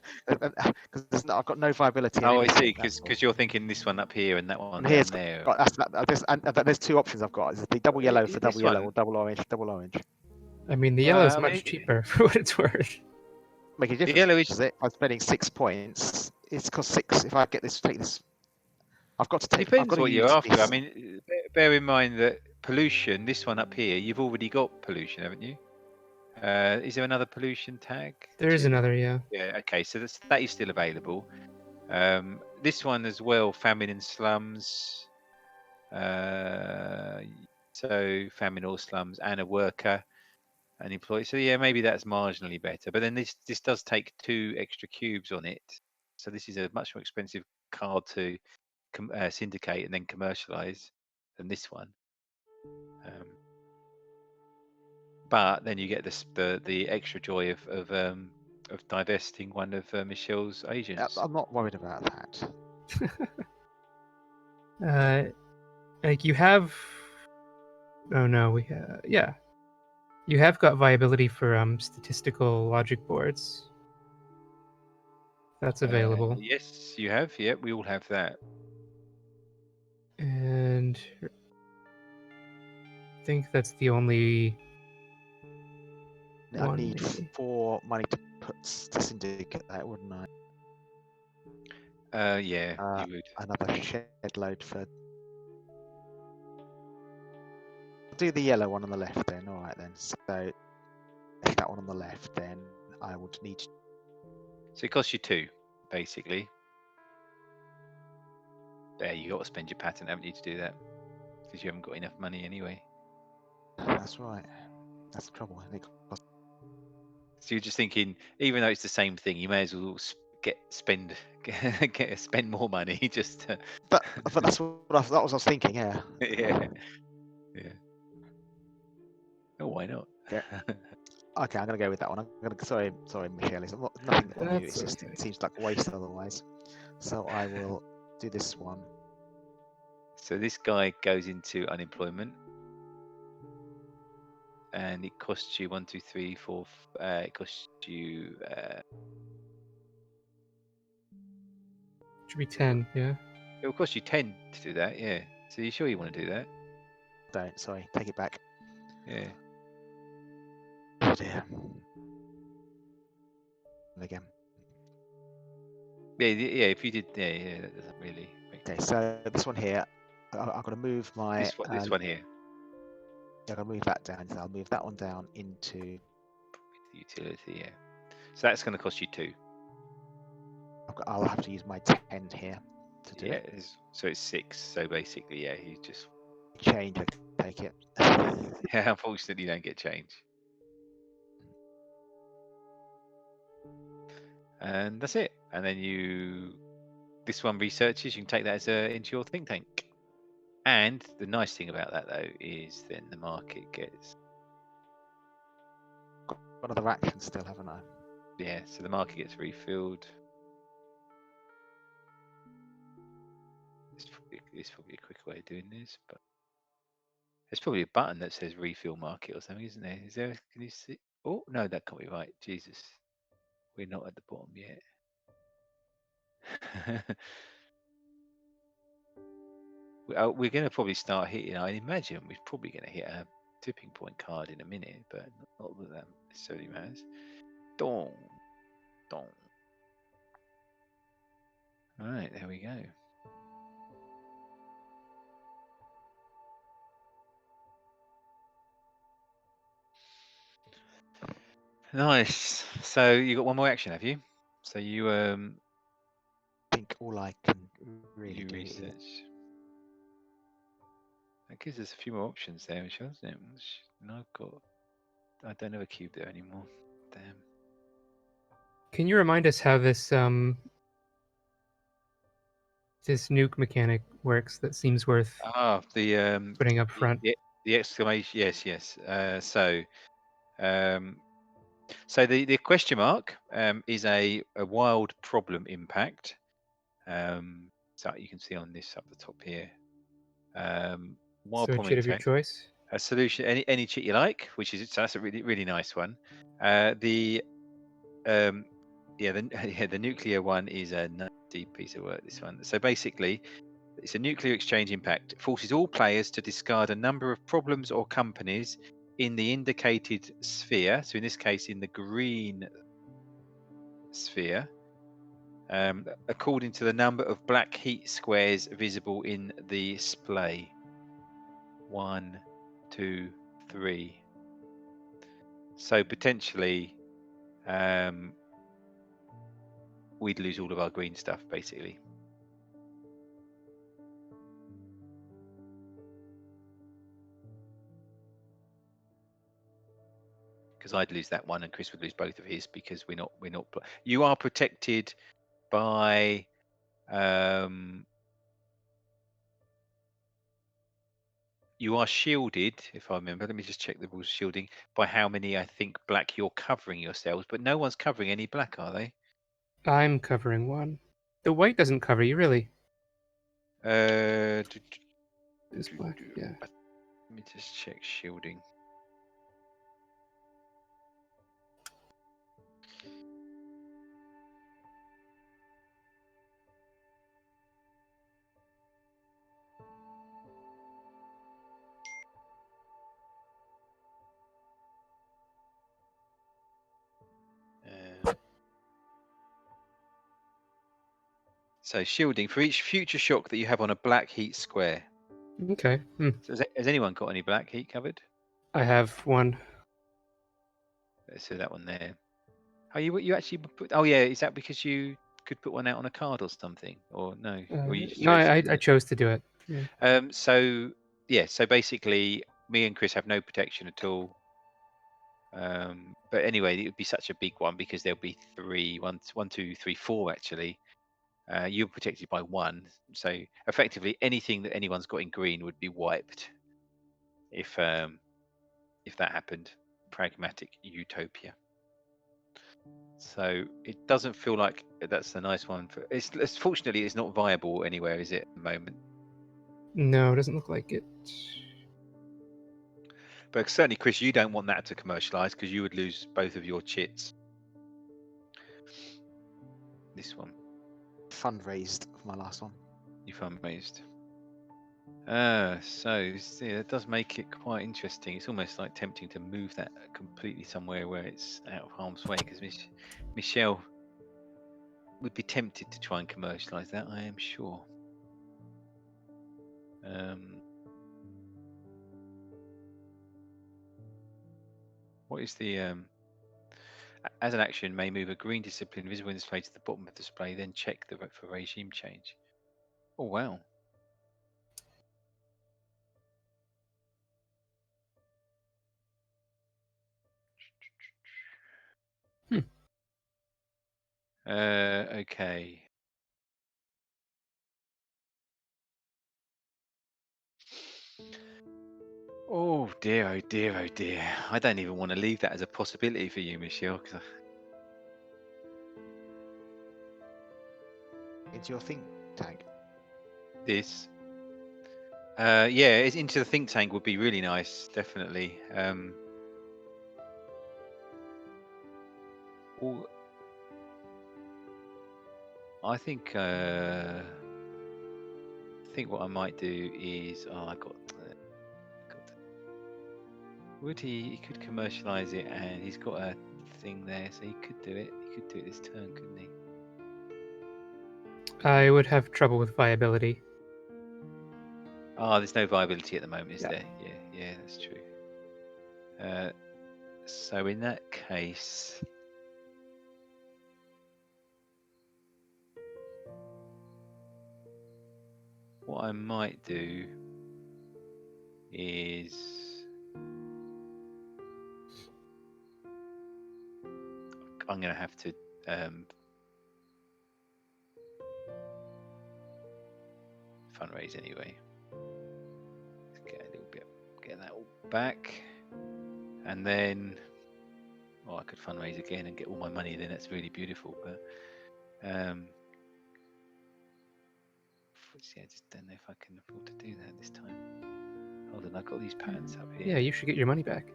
I've got no viability. Oh, I see. Because you're thinking this one up here and that one and down here's there. there's 2 options I've got. It's the double yellow for double yellow or double orange. I mean, the yellow is much cheaper for what it's worth. Make a difference. The yellow is it? I'm spending 6 points. It's cost 6. If I take this, I've got to take. Depends what you're after. I mean, bear in mind that pollution. This one up here, you've already got pollution, haven't you? Is there another pollution tag? There is another, yeah. Yeah. Okay, so that is still available. This one as well, famine in slums. So famine or slums, and a worker, an employee. So yeah, maybe that's marginally better. But then this does take 2 extra cubes on it. So this is a much more expensive card to syndicate and then commercialize than this one. but then you get the extra joy of divesting one of Michel's agents. I'm not worried about that. Like you have. Oh no, yeah. You have got viability for statistical logic boards. That's available. Yes, you have. Yep, we all have that. And I think that's the only I'd one. need Maybe. 4 money to put to syndicate that, wouldn't I? Yeah, you would. Another shed load for. I'll do the yellow one on the left then. All right then. So if that one on the left, then I would need. So it costs you 2, basically. There, you got to spend your patent, haven't you, to do that? Because you haven't got enough money anyway. That's right. That's the trouble. I think. So you're just thinking, even though it's the same thing, you may as well spend more money just to. But that's what I was thinking. Yeah. Yeah. Oh, why not? Yeah. Okay, I'm gonna go with that one. I'm gonna sorry, Michelle. It's not nothing on you. That's It's just okay. it seems like a waste otherwise. So I will do this one. So this guy goes into unemployment, and it costs you 1, 2, 3, 4. It costs you. Should be 10. Yeah. It will cost you 10 to do that. Yeah. So you sure you want to do that? Don't. Sorry. Take it back. Yeah. Oh dear. And again. Yeah. If you did, yeah. That doesn't really make. Okay. So this one here, I'm gonna move my. This one here. I'm gonna move that down. So I'll move that one down into. Utility. Yeah. So that's going to cost you 2. I'll have to use my 10 here to do it. So it's 6. So basically, yeah, you just. Change. I take it. Yeah, unfortunately, you don't get change. And that's it. And then this one researches. You can take that into your think tank. And the nice thing about that though is then the market gets. Got another action still, haven't I? Yeah, so the market gets refilled. It's probably a quick way of doing this, but there's probably a button that says refill market or something, isn't there? Is there? Can you see? Oh no, that can't be right. Jesus, we're not at the bottom yet. We're going to probably start hitting. I imagine we're probably going to hit a tipping point card in a minute, but not that necessarily matters. Dong, dong. All right, there we go. Nice. So you got one more action, have you? So you I think all I can really you do is research. That gives us a few more options there, Michel, doesn't it? And I don't have a cube there anymore. Damn. Can you remind us how this this nuke mechanic works? That seems worth The putting up front. the exclamation. Yes. So the question mark is a wild problem impact. So you can see on this up the top here. Wild So a problem cheat of your impact. choice. A solution, any cheat you like, that's a really nice one. The nuclear one is a nasty piece of work. This one. So basically, it's a nuclear exchange impact. It forces all players to discard a number of problems or companies in the indicated sphere. So in this case, in the green sphere, according to the number of black heat squares visible in the splay. 1, 2, 3. So potentially, we'd lose all of our green stuff, basically. Because I'd lose that one, and Chris would lose both of his because we're not. You are protected by. You you are shielded, if I remember. Let me just check the rules of shielding by how many I think black you're covering yourselves, but no one's covering any black, are they? I'm covering one. The white doesn't cover you, really. It's black, yeah. Let me just check shielding. So shielding for each future shock that you have on a black heat square. Okay. So has anyone got any black heat covered? I have one. Let's see that one there. Oh, you actually put? Oh yeah, is that because you could put one out on a card or something, or no? Or you just No, chose to I do it? chose to do it. Yeah. So yeah, so basically, me and Chris have no protection at all. But anyway, it would be such a big one because there'll be one, two, three, four actually. You're protected by one, so effectively anything that anyone's got in green would be wiped if that happened. Pragmatic utopia. So it doesn't feel like that's the nice one. It's fortunately it's not viable anywhere, is it? At the moment. No, it doesn't look like it. But certainly, Chris, you don't want that to commercialise because you would lose both of your chits. This one. Fundraised for my last one. You fundraised. So see, that does make it quite interesting. It's almost like tempting to move that completely somewhere where it's out of harm's way because Michel would be tempted to try and commercialise that, I am sure. What is the as an action may move a green discipline visible in display to the bottom of the display, then check for regime change. Oh wow. Okay. Oh dear, oh dear, oh dear. I don't even want to leave that as a possibility for you, Michel. Into your think tank. This. Yeah, it's into the think tank would be really nice, definitely. Well, I think what I might do is I got would he could commercialize it and he's got a thing there, so he could do it. He could do it this turn, couldn't he? I would have trouble with viability. Oh, there's no viability at the moment, is Yeah. there? Yeah, that's true. So in that case, what I might do is I'm going to have to fundraise anyway. Let's get a little bit, get that all back, and then I could fundraise again and get all my money. Then that's really beautiful. But see, I just don't know if I can afford to do that this time. Hold on, I've got these patterns up here. Yeah, you should get your money back.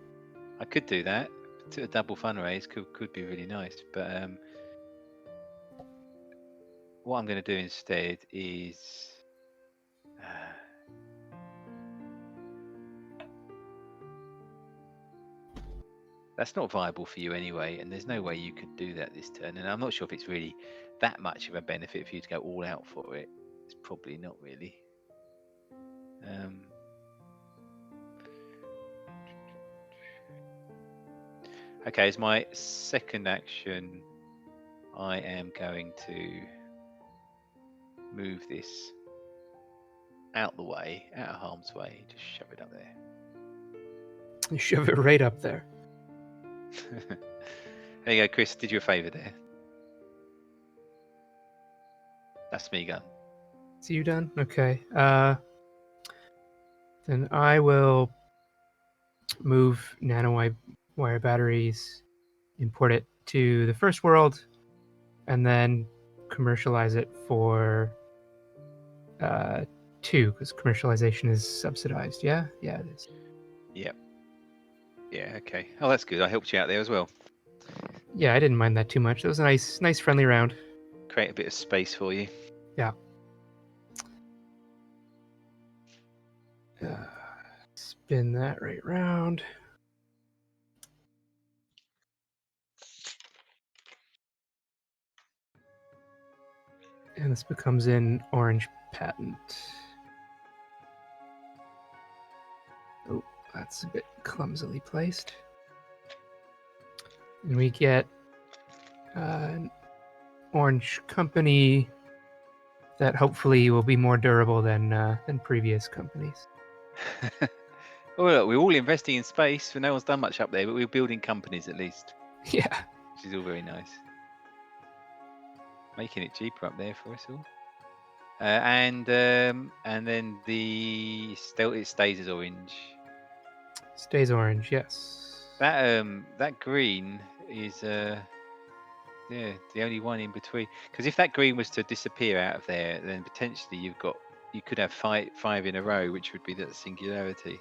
I could do that. A double fundraise could be really nice, but what I'm going to do instead is that's not viable for you anyway, and there's no way you could do that this turn. And I'm not sure if it's really that much of a benefit for you to go all out for it. It's probably not really. Okay, as my second action, I am going to move this out the way, out of harm's way, just shove it up there. You shove it right up there. There you go, Chris, did you a favour there. That's me done. So you done? Okay. Then I will move wire batteries, import it to the first world, and then commercialize it for 2, because commercialization is subsidized. Yeah, it is. Yep. Yeah. Okay. Oh, that's good. I helped you out there as well. Yeah, I didn't mind that too much. It was a nice friendly round. Create a bit of space for you. Yeah. Spin that right round. And this becomes an orange patent. Oh, that's a bit clumsily placed. And we get an orange company that hopefully will be more durable than previous companies. Well, look, we're all investing in space. No one's done much up there, but we're building companies at least, Yeah. which is all very nice. Making it cheaper up there for us all. And then it stays as orange. Stays orange, yes. That green is the only one in between. Because if that green was to disappear out of there, then potentially you could have five in a row, which would be that singularity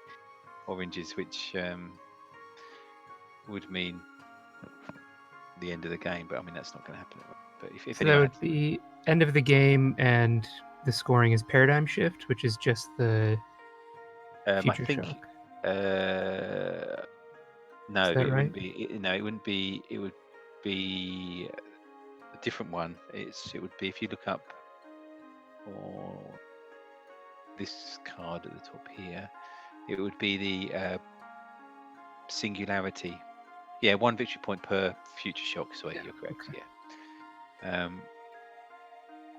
oranges, which would mean the end of the game. But I mean that's not going to happen. But if So that anyone, would be end of the game, and the scoring is paradigm shift, which is just the I future think shock. no, Is that it right? wouldn't be. No, it wouldn't be. It would be a different one. It would be if you look up this card at the top here. It would be the singularity. Yeah, 1 victory point per future shock. Sorry, Yeah, you're correct. okay. Yeah.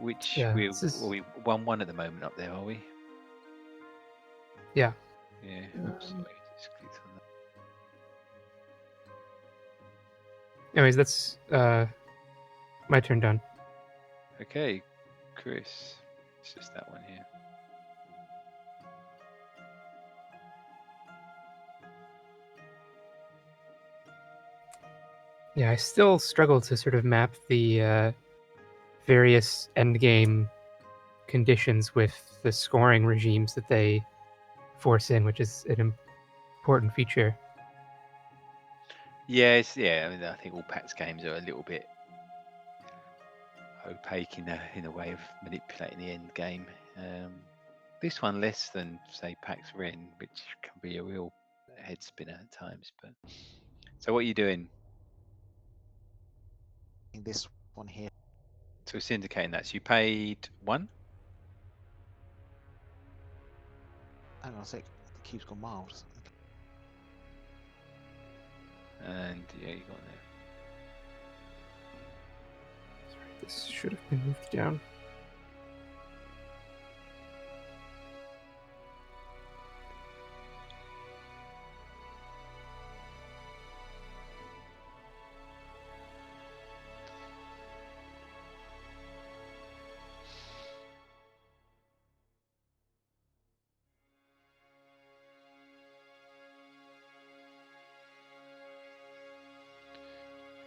Which Yeah, we this is- we 1-1 at the moment up there, are we? Yeah. Yeah. Oops, sorry, just clicked on that. Anyways, that's my turn done. Okay, Chris. It's just that one here. Yeah, I still struggle to sort of map the various endgame conditions with the scoring regimes that they force in, which is an important feature. Yes, yeah. I mean, I think all Pax games are a little bit opaque in a way of manipulating the end game. This one less than say Pax Ren, which can be a real head spinner at times. But so, what are you doing? This one here. So it's indicating that. So you paid 1. Hang on a sec. The cube's gone mild. And yeah, you got there. This should have been moved down.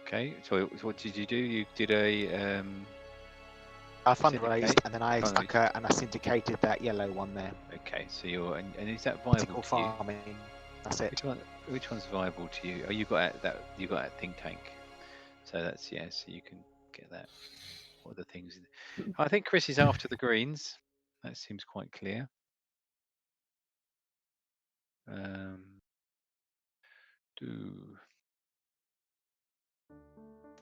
Okay, so what did you do? You did a I fundraised syndicate? and then I syndicated that yellow one there. Okay, so you're and is that Vertical viable to you? farming. That's it. Which one's viable to you? Oh, you got that think tank. So that's yeah. So you can get that. What are the things? I think Chris is after the greens. That seems quite clear.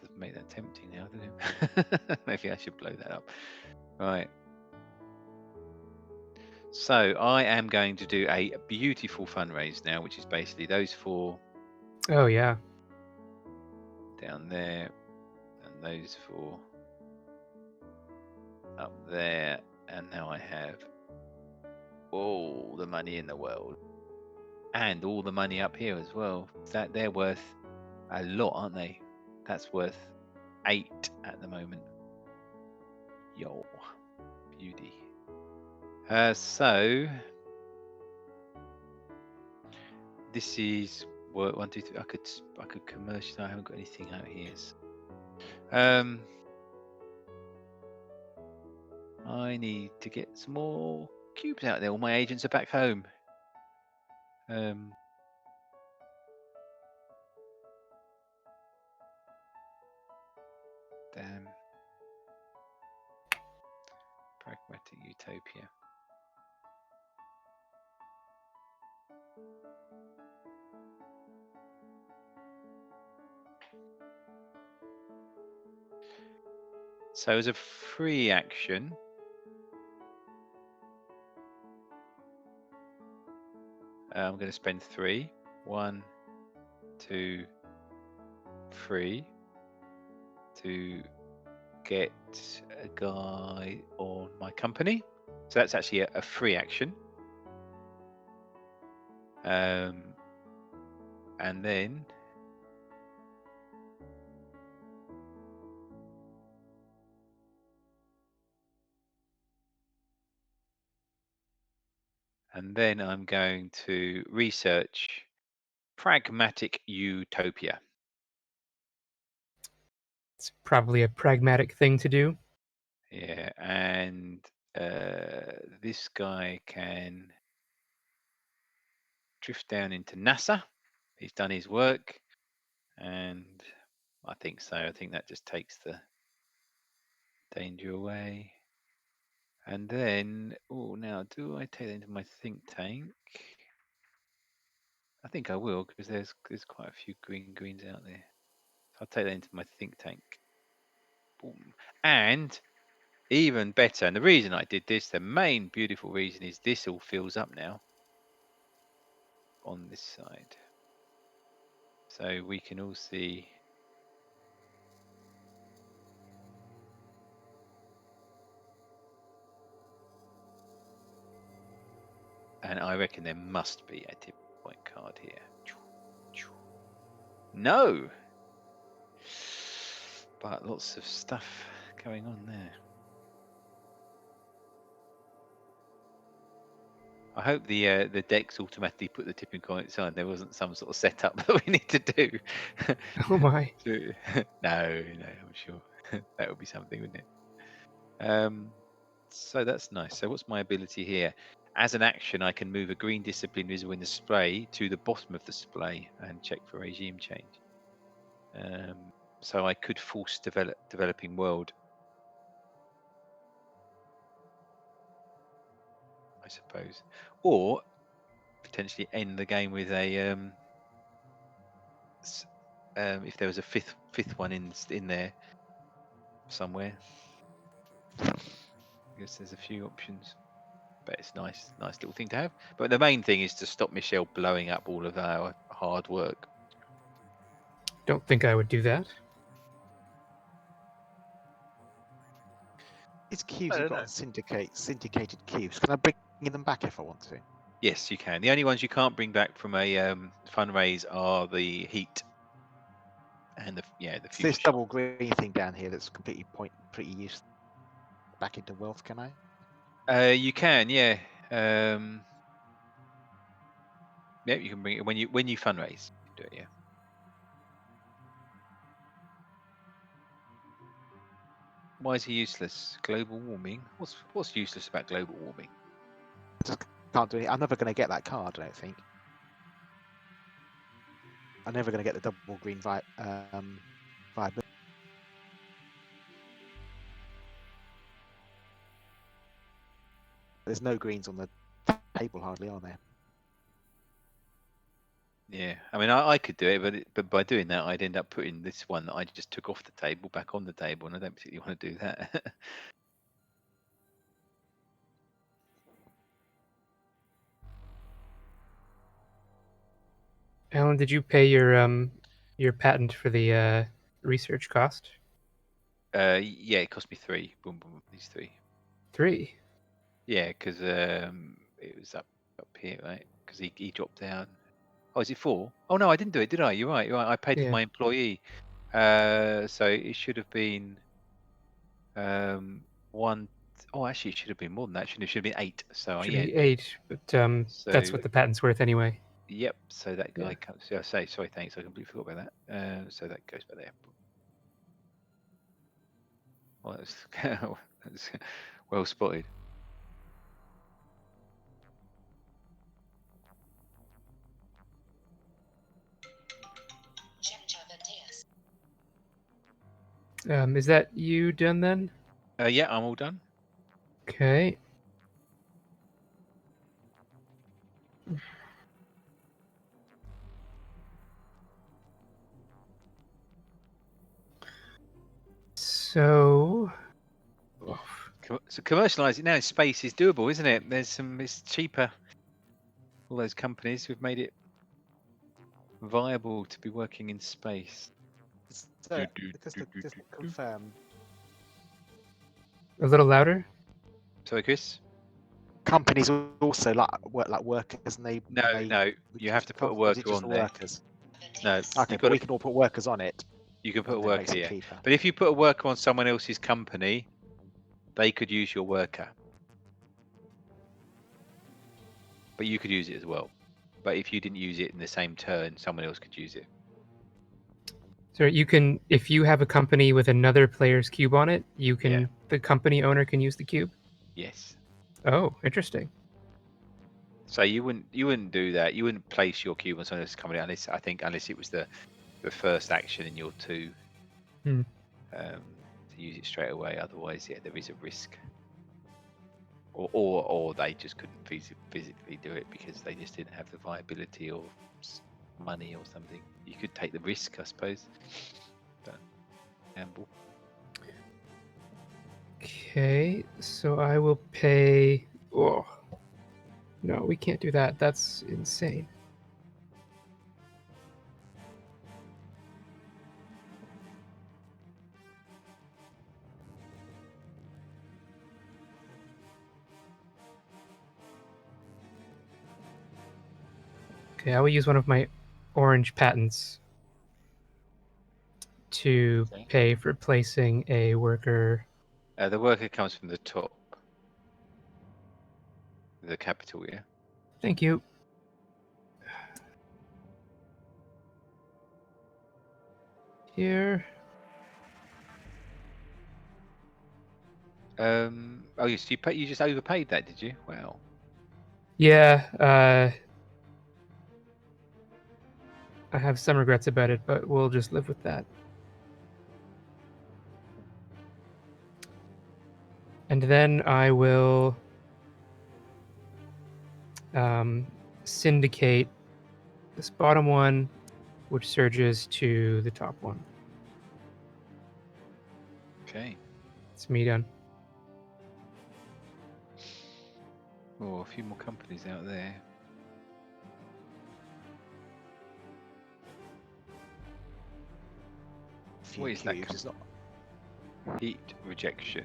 Doesn't make that tempting now, does it? Maybe I should blow that up. Right. So I am going to do a beautiful fundraise now, which is basically those 4 Oh yeah. down there and those 4 up there, and now I have all the money in the world and all the money up here as well. That they're worth a lot, aren't they? That's worth 8 at the moment. Yo, beauty. So this is work 1, 2, 3. I could commercial. I haven't got anything out here. I need to get some more cubes out there. All my agents are back home. Damn. Pragmatic utopia. So as a free action, I'm going to spend 3. 1, 2, 3 to get a guy on my company. So that's actually a free action. And then I'm going to research pragmatic utopia. It's probably a pragmatic thing to do. Yeah, and this guy can drift down into NASA. He's done his work, and I think so. I think that just takes the danger away. And then, now do I take that into my think tank? I think I will, because there's quite a few greens out there. I'll take that into my think tank. Boom. And even better, and the reason I did this, the main beautiful reason, is this all fills up now on this side. So we can all see. And I reckon there must be a tip point card here. No! But lots of stuff going on there. I hope the decks automatically put the tipping point aside. There wasn't some sort of setup that we need to do. Oh my. No, I'm sure. That would be something, wouldn't it? So that's nice. So what's my ability here? As an action, I can move a green discipline visible in the display to the bottom of the display and check for regime change. So I could force developing world, I suppose, or potentially end the game with a if there was a fifth one in there somewhere. I guess there's a few options, but it's nice little thing to have. But the main thing is to stop Michel blowing up all of our hard work. Don't think I would do that. These cubes I you've don't got syndicated cubes. Can I bring them back if I want to? Yes, you can. The only ones you can't bring back from a fundraise are the heat and the So this future double green thing down here that's completely pretty useless. Back into wealth, can I? You can, yeah. Yeah, you can bring it when you fundraise. You can do it, yeah. Why is he useless? Global warming. What's useless about global warming? Just can't do it. I'm never going to get that card, I don't think. I'm never going to get the double green viability. There's no greens on the table hardly, are there? Yeah, I mean, I could do it, but by doing that, I'd end up putting this one that I just took off the table back on the table, and I don't particularly want to do that. Alan, did you pay your patent for the research cost? Yeah, it cost me 3. Boom, boom, these 3. 3. Yeah, because it was up here, right? Because he dropped down. Oh, is it 4? Oh no, I didn't do it, did I? You're right. I paid for Yeah. my employee. So it should have been 1. Oh, actually, it should have been more than that. It should have been 8. So Should yeah. be 8, but that's what the patent's worth anyway. Yep. So that guy Yeah. comes. Yeah, sorry. Thanks. I completely forgot about that. So that goes back there. Well, that's well spotted. Is that you done then? Yeah, I'm all done. Okay. So, So commercialize it now. Space is doable, isn't it? It's cheaper. All those companies who've made it viable to be working in space. So, just to confirm, a little louder. Sorry, Chris. companies also work like workers, and they No, you have to put a or is it worker just on the there. workers? No, Okay, but we can all put workers on it. you can put a and then worker makes it here. cheaper. But if you put a worker on someone else's company, they could use your worker. But you could use it as well. But if you didn't use it in the same turn, someone else could use it. So you can, if you have a company with another player's cube on it, you can. Yeah. The company owner can use the cube. Yes. Oh, interesting. So you wouldn't do that. You wouldn't place your cube on someone else's company unless it was the first action in your two. Hmm. To use it straight away. Otherwise, yeah, there is a risk. Or they just couldn't physically do it because they just didn't have the viability or money or something. You could take the risk, I suppose. But gamble. Okay, so I will pay. Oh, no, we can't do that. That's insane. Okay, I will use one of my orange patents to Okay. pay for placing a worker. The worker comes from the top. The capital, yeah. Thank you. Here. Oh, yes. You just overpaid that, did you? Wow. Yeah, I have some regrets about it, but we'll just live with that. And then I will syndicate this bottom one, which surges to the top one. Okay. It's me done. Oh, a few more companies out there. Few What is that cubes, it's not. Heat rejection.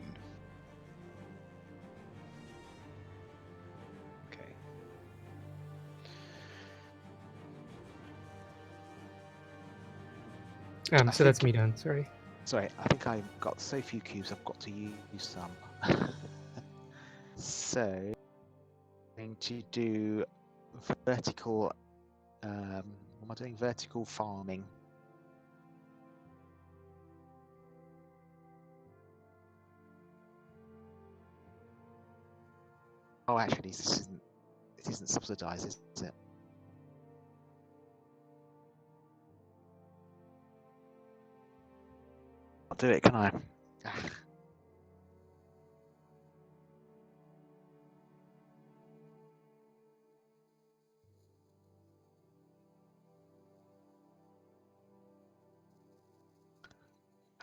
Okay. So that's me done. Sorry. Sorry, I think I've got so few cubes. I've got to use some. So, I'm going to do vertical. What am I doing? Vertical farming. Oh, actually, it isn't subsidized, is it? I'll do it, can I?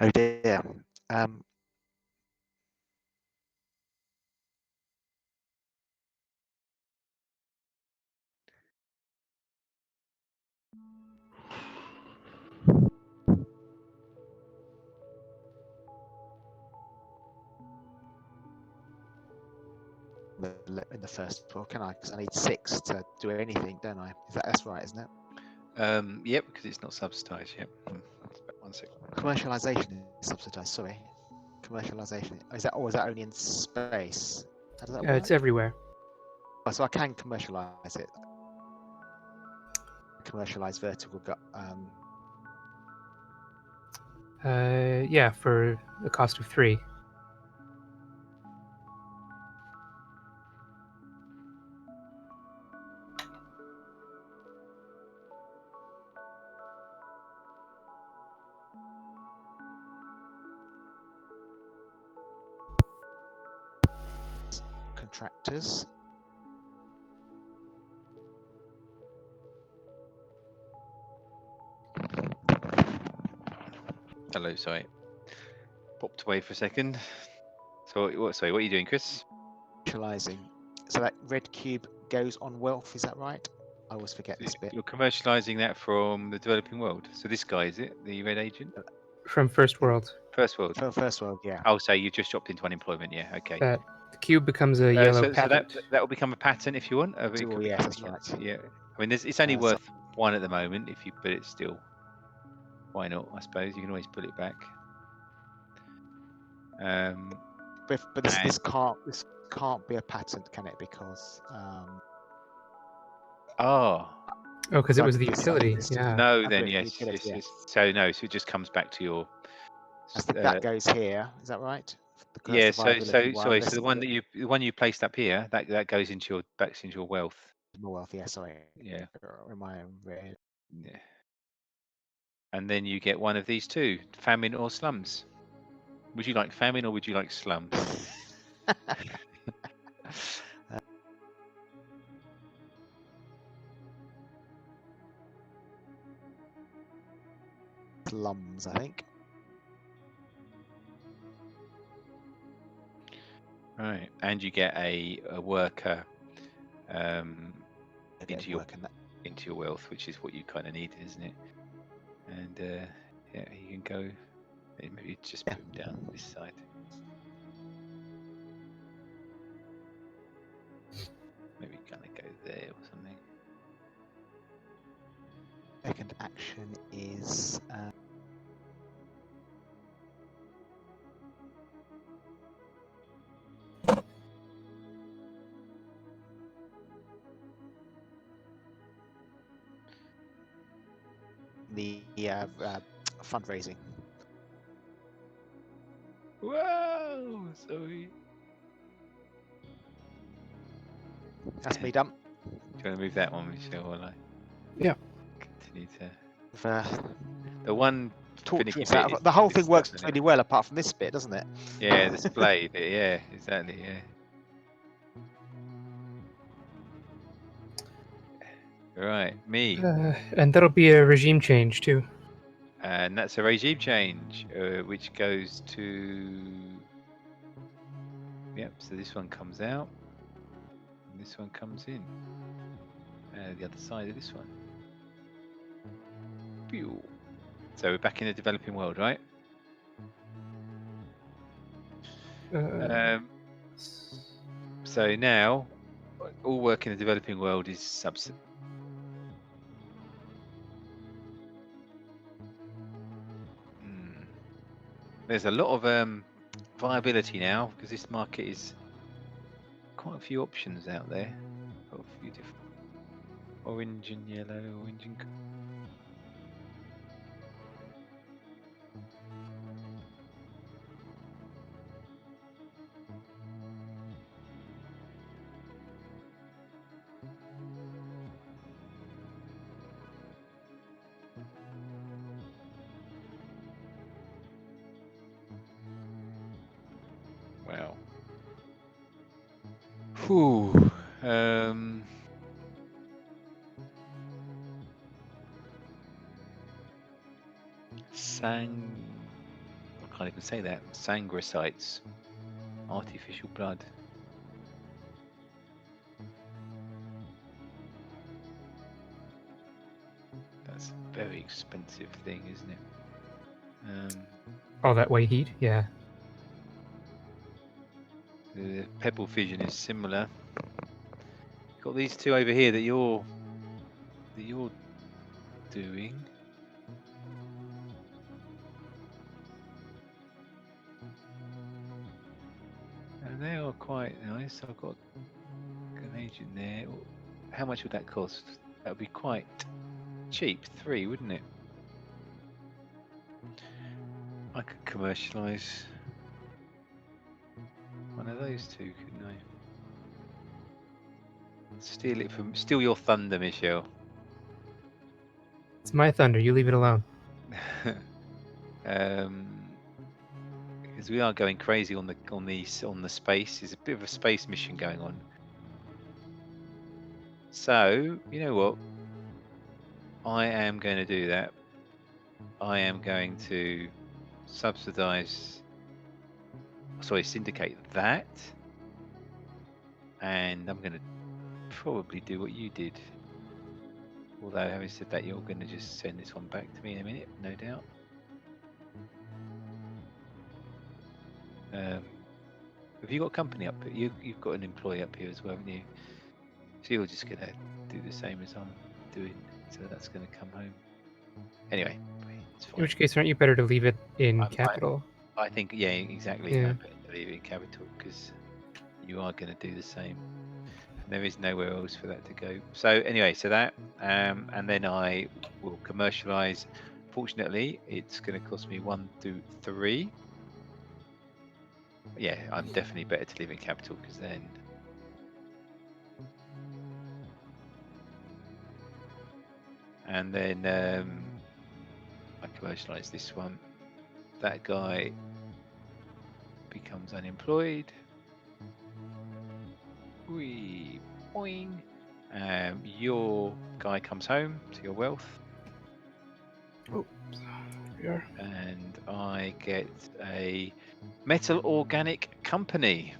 Oh dear. In the first floor, can I? Because I need 6 to do anything, don't I? That's right, isn't it? Yep, because it's not subsidized yet. 1 second. Commercialization is subsidized. Sorry, commercialization. Is that only in space? How does that work? It's everywhere. Oh, so I can commercialize it. commercialized vertical gut. Yeah, for the cost of 3. Contractors. Hello, sorry. Popped away for a second. So what? Sorry, what are you doing, Chris? Commercializing. So that red cube goes on wealth. Is that right? I always forget this bit. You're commercializing that from the developing world. So this guy is it, the red agent? From First World. First world. For first world, yeah. Oh, so you just dropped into unemployment. Yeah. Okay. That the cube becomes a yellow So patent. that will become a pattern if you want. It Oh, could yes, become, that's right. Yeah. I mean, it's only So- worth 1 at the moment. If you, but it's still. Why not? I suppose you can always pull it back. But this can't be a patent, can it? Because Oh Oh, because it was the this- utility. this- Yeah. no, I've then got it, yes, utility, yeah. yes. So no, so it just comes back to your. that goes here. Is that right? Because Yeah. that's the viability one. Sorry. This So is the one you placed up here, that goes into your back into your wealth. more wealth. Yeah, sorry. Yeah. In my own red. Yeah. And then you get one of these two: famine or slums. Would you like famine or would you like slums? Slums, I think. Right, and you get a worker A bit into of your work in that. into your wealth, which is what you kind of need, isn't it? And yeah, you can go. Maybe just put him down this side. Maybe kind of go there or something. Second action is the fundraising. Whoa! Sorry. That's me done. Do you want to move that one, Michel? While I Yeah. continue to. With, The one finicky torturous. bit is The whole this thing stuff, works isn't it? really well, apart from this bit, doesn't it? Yeah, the display bit. Yeah, exactly. Yeah. Right, me. And that'll be a regime change too. And that's a regime change, which goes to. Yep, so this one comes out, and this one comes in. The other side of this one. Pew. So we're back in the developing world, right? So now, all work in the developing world is There's a lot of viability now because this market is quite a few options out there. Got a few different orange and yellow, orange and. Wow. Whew. I can't even say that. Sangrocytes. Artificial blood. That's a very expensive thing, isn't it? All that white heat. Yeah. The pebble fission is similar. Got these two over here that you're doing. And they are quite nice. I've got an agent there. How much would that cost? That would be quite cheap, 3, wouldn't it? I could commercialise one of those two, couldn't I? Steal your thunder, Michel. It's my thunder. You leave it alone. Because we are going crazy on the space. There's a bit of a space mission going on. So you know what? I am going to do that. I am going to syndicate that, and I'm going to probably do what you did. Although, having said that, you're going to just send this one back to me in a minute, no doubt. Have you got company up here? You've got an employee up here as well, haven't you? So you're just going to do the same as I'm doing. So that's going to come home. Anyway, it's fine. In which case, aren't you better to leave it in I- capital? I think, yeah, exactly. Yeah. I'm better to leave it in capital because you are going to do the same. There is nowhere else for that to go. So anyway, so that, and then I will commercialize. Fortunately, it's going to cost me 1, 2, 3. Yeah, I'm definitely better to live in capital because then. And then I commercialize this one. That guy becomes unemployed. Wee, boing. Your guy comes home to your wealth. Oh, we are. And I get a metal organic company.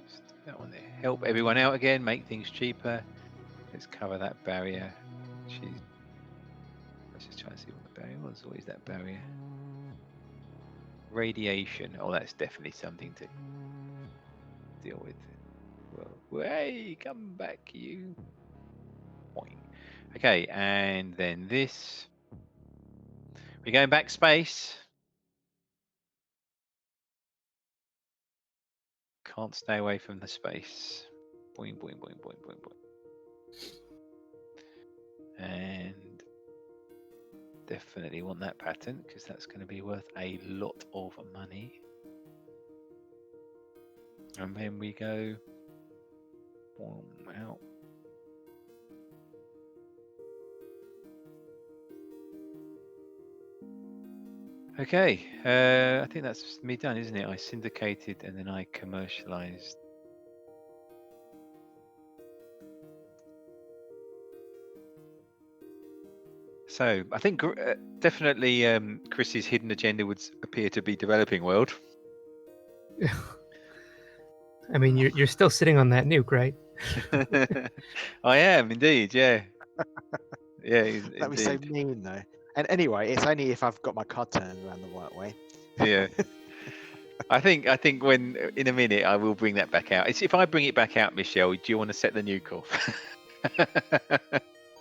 Just that one there. Help everyone out again, make things cheaper. Let's cover that barrier. Let's just try and see what the barrier was. What is that barrier? Radiation. Oh, that's definitely something to deal with. Well, hey, come back, you. Boing. Okay, and then this. We're going back space. Can't stay away from the space. Boing, boing, boing, boing, boing, boing. And definitely want that patent because that's going to be worth a lot of money. And then we go out. Okay, I think that's me done, isn't it? I syndicated and then I commercialized. So I think definitely Chris's hidden agenda would appear to be developing world. I mean, you're still sitting on that nuke, right? I am indeed, yeah. Yeah, That was so mean, though. And anyway, it's only if I've got my card turned around the right way. Yeah. I think when in a minute I will bring that back out. It's if I bring it back out, Michelle, do you want to set the nuke off?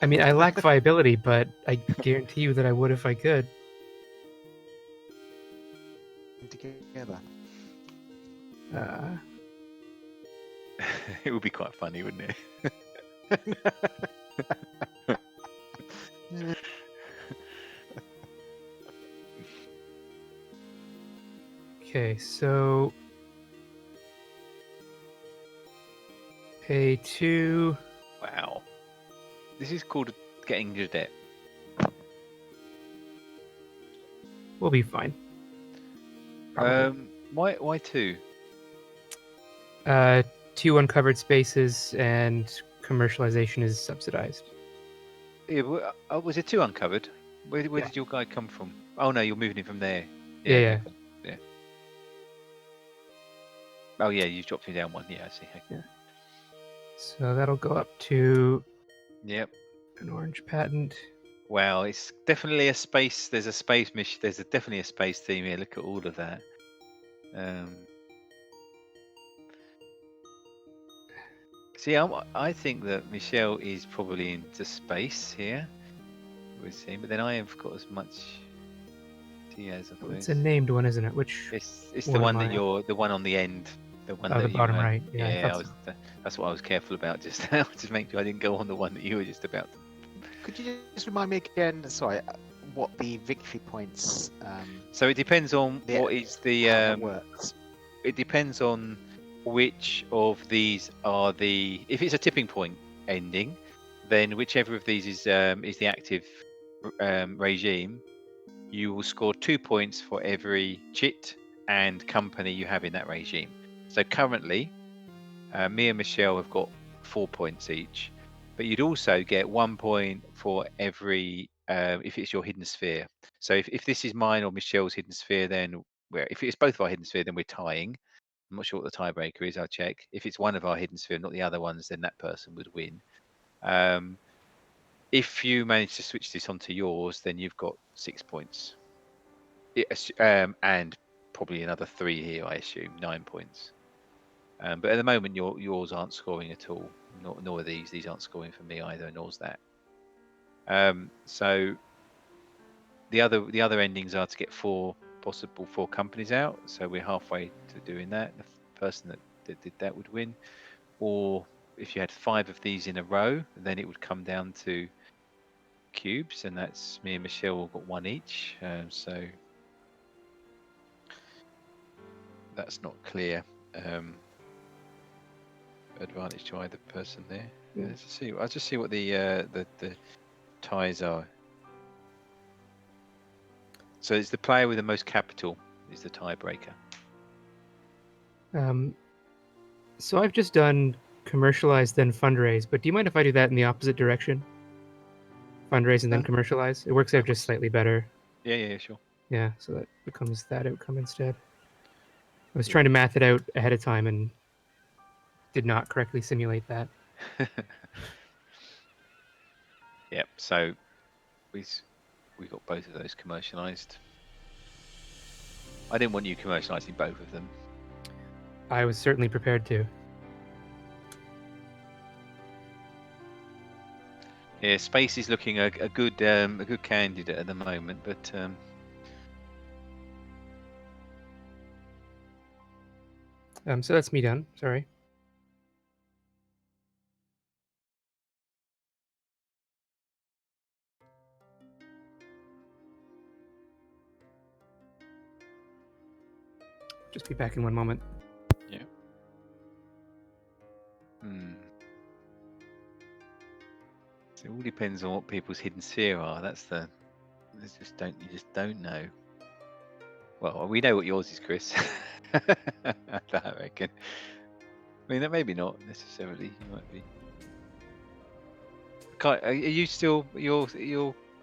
I mean, I lack viability, but I guarantee you that I would if I could. Together. It would be quite funny, wouldn't it? Okay, so pay 2. Wow. This is called getting into debt. We'll be fine. Probably. Why 2? 2 uncovered spaces and commercialization is subsidized. Yeah, was it 2 uncovered? Where Yeah. did your guy come from? Oh no, you're moving him from there. Yeah. Oh yeah, you dropped me down 1. Yeah, I see. Okay. Yeah. So that'll go up to Yep. an orange patent. Wow, it's definitely a space. There's a space mission. There's definitely a space theme here. Look at all of that. See, I think that Michel is probably into space here. We're seeing, but then I have got as much as he has. I It's suppose. a named one, isn't it? Which It's the one one am that I on? you're the one on the end. The one Oh, that the bottom right. Yeah, I Yeah, thought so. that's what I was careful about just now, to make sure I didn't go on the one that you were just about. Could you just remind me again? Sorry, what the victory points? So it depends on the- what is how the. that works. It depends on which of these are the. If it's a tipping point ending, then whichever of these is the active regime, you will score 2 points for every chit and company you have in that regime. So currently, me and Michelle have got 4 points each, but you'd also get 1 point for every if it's your hidden sphere. So if this is mine or Michelle's hidden sphere, then if it's both of our hidden sphere, then we're tying. I'm not sure what the tiebreaker is. I'll check. If it's one of our hidden sphere, not the other ones, then that person would win. If you manage to switch this onto yours, then you've got 6 points. And probably another 3 here, I assume, 9 points. But at the moment, yours aren't scoring at all. Nor are these. These aren't scoring for me either, nor's that. So the other endings are to get 4 companies out. So we're halfway to doing that. The person that did that would win. Or if you had 5 of these in a row, then it would come down to cubes, and that's me and Michelle all got 1 each. So that's not clear. Advantage to either person there. Yeah. Let's see. I'll just see what the ties are. So it's the player with the most capital is the tiebreaker. So I've just done commercialize then fundraise, but do you mind if I do that in the opposite direction? Fundraise and then commercialize. It works out just slightly better. Yeah, sure. Yeah, so that becomes that outcome instead. I was trying to math it out ahead of time and did not correctly simulate that. Yep. So we got both of those commercialized. I didn't want you commercializing both of them. I was certainly prepared to. Yeah, space is looking a good candidate at the moment, but So that's me done. Sorry. Just be back in one moment. yeah. So it all depends on what people's hidden sphere are. You just don't know. Well, we know what yours is, Chris. I reckon. I mean, that maybe not necessarily. You might be. Are you still your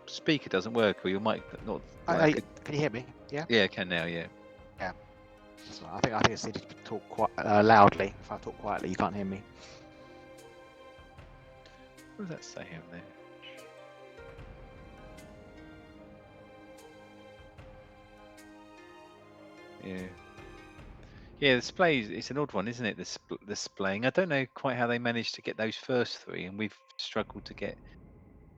speaker doesn't work, or your mic not? Can you hear me? Yeah. Yeah, I can now. Yeah. That's right. I think it's needed to talk quite loudly. If I talk quietly, you can't hear me. What does that say on there? Yeah, the displays, it's an odd one, isn't it? The displaying. I don't know quite how they managed to get those first 3, and we've struggled to get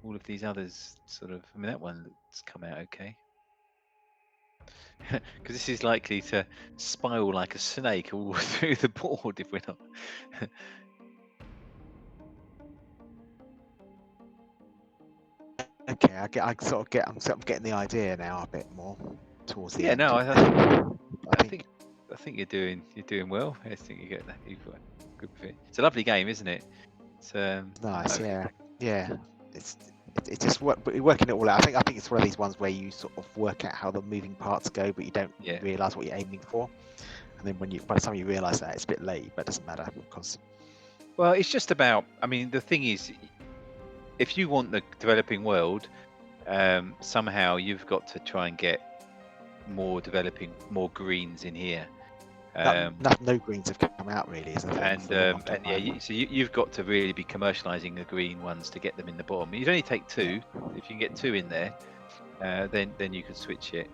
all of these others sort of. I mean, that one's come out okay. Because this is likely to spiral like a snake all through the board if we're not. Okay, I'm sort of getting the idea now a bit more towards the Yeah, end. no, I think you're doing well. I think you've got good fit. It's a lovely game, isn't it? It's nice. Yeah. It's just working it all out. I think it's one of these ones where you sort of work out how the moving parts go, but you don't realize what you're aiming for. And then by the time you realize that, it's a bit late, but it doesn't matter because. Well, it's just about. I mean, the thing is, if you want the developing world, somehow you've got to try and get more greens in here. No greens have come out really, is there? So you've got to really be commercializing the green ones to get them in the bottom. You'd only take 2. If you can get 2 in there, then you can switch it.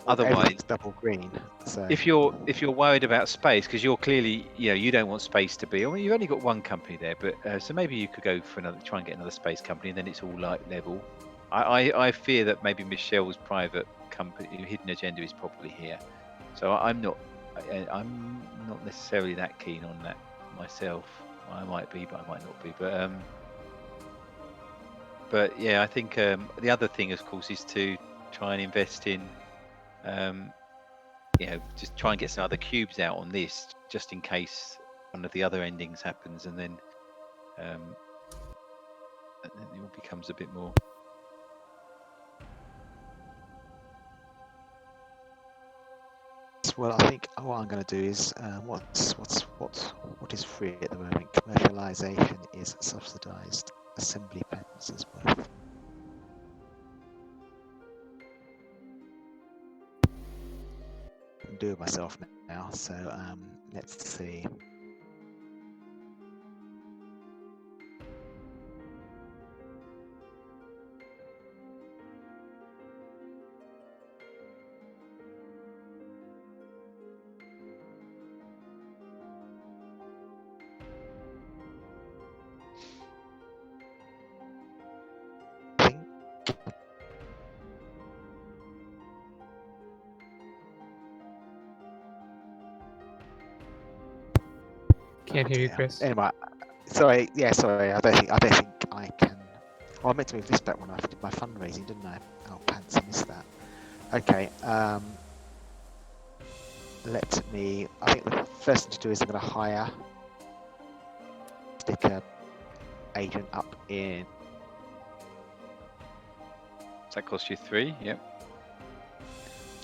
Otherwise, double green. So. If you're worried about space, because you're clearly you don't want space to be. I mean, you've only got 1 company there, but so maybe you could go for try and get another space company, and then it's all like level. I fear that maybe Michelle's private company hidden agenda is probably here, so I'm not I'm not necessarily that keen on that myself. I might be, but I might not be. But yeah, I think the other thing, of course, is to try and invest in, just try and get some other cubes out on this, just in case one of the other endings happens, and then it all becomes a bit more. Well, I think what I'm going to do is what is free at the moment. Commercialization is subsidized. Assembly patents is worth. I can do it myself now. So let's see. Can't hear you, Chris. Anyway, sorry. Yeah, sorry. I don't think I can. Oh, I meant to move this back when I did my fundraising, didn't I? Oh, pants! I missed that. Okay. Let me. I think the first thing to do is I'm going to hire sticker agent up in. Does that cost you 3? Yep.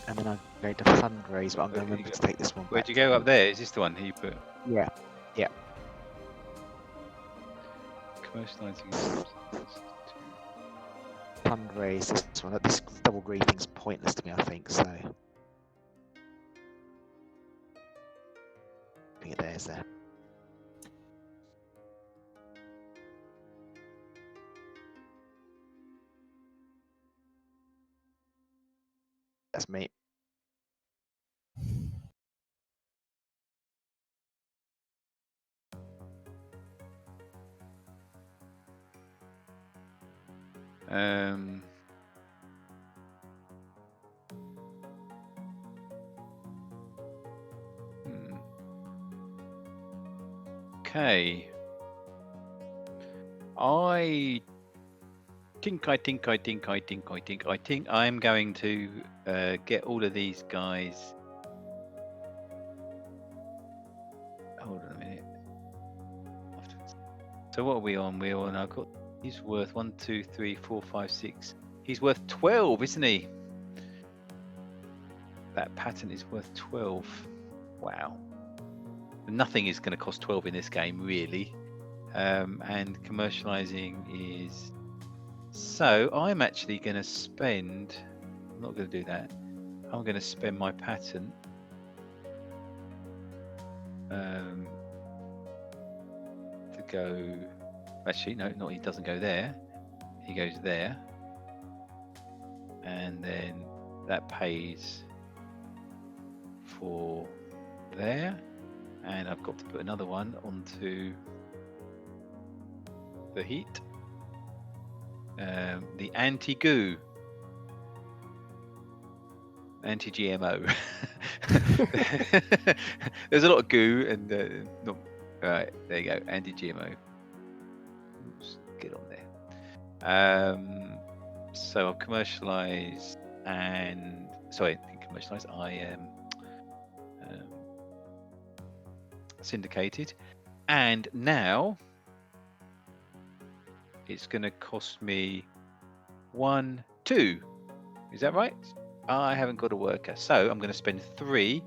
And then I'm going to fundraise, but I'm going to remember to take this one back. Where'd you go up there? Is this the one you put? Yeah. Yeah. Commercializing. Fundraise this one. This double griefing's pointless to me, I think. So. I think there's there. That's me. Okay. I think I'm going to get all of these guys. Hold on a minute. So what are we on? We're on. I've got. He's worth 1, 2, 3, 4, 5, 6. He's worth 12, isn't he? That patent is worth 12. Wow. Nothing is going to cost 12 in this game, really. And commercializing is. So I'm actually going to spend. I'm not going to do that. I'm going to spend my patent. To go. Actually, no, he doesn't go there. He goes there. And then that pays for there. And I've got to put another one onto the heat. The anti-goo. Anti-GMO. There's a lot of goo and not. Right, there you go. Anti-GMO. Oops, get on there. So I've commercialized and commercialized. I am syndicated, and now it's going to cost me 1, 2. Is that right? I haven't got a worker, so I'm going to spend 3.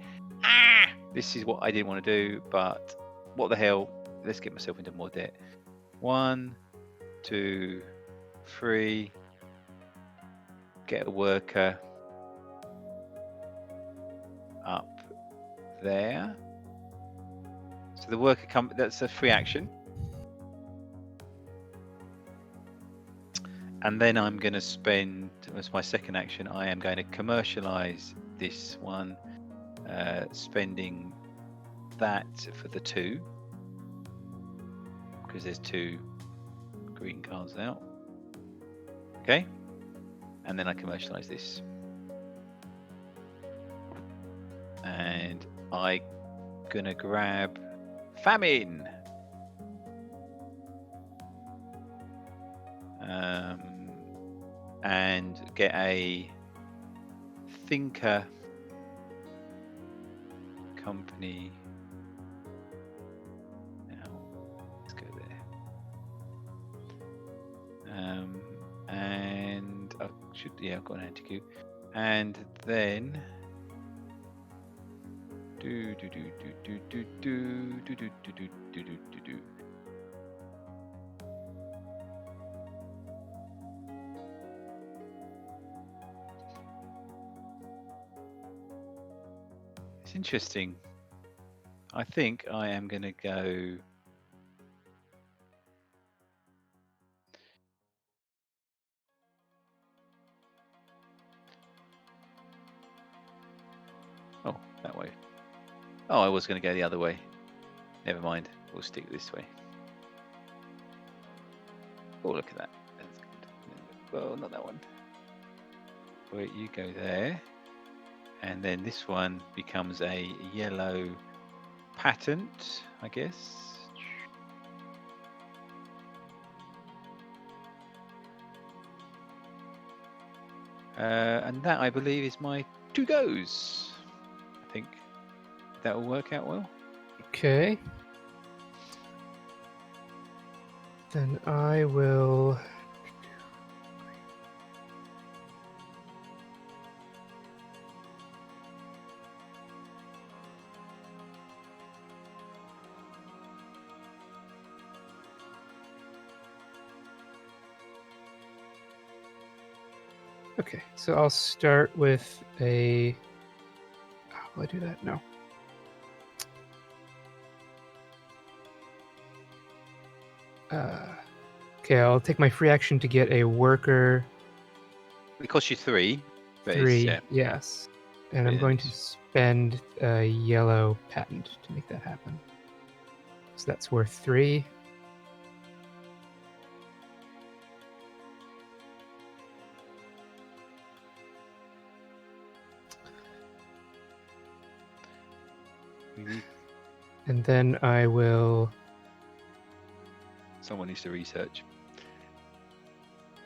This is what I didn't want to do, but what the hell? Let's get myself into more debt. 1, 2, 3. Get a worker up there. So the worker that's a free action. And then I'm going to spend, as my second action, I am going to commercialize this one, spending that for the 2, because there's 2 green cards out. Okay, and then I commercialize this, and I'm gonna grab famine. And get a thinker company. Now, let's go there. And I should, I've got an anti-coup. And then do. It's interesting. I think I am going to go. Oh, that way. Oh, I was going to go the other way. Never mind. We'll stick this way. Oh, look at that. That's good. Well, not that one. Wait, you go there. And then this one becomes a yellow patent, I guess. And that, I believe, is my 2 goes. I think that will work out well. Okay. Then I will. Okay, so I'll start with a. Will I do that? No. Okay, I'll take my free action to get a worker. It costs you 3. But 3, yes. And I'm going to Yes. spend a yellow patent to make that happen. So that's worth 3. And then I will. Someone needs to research.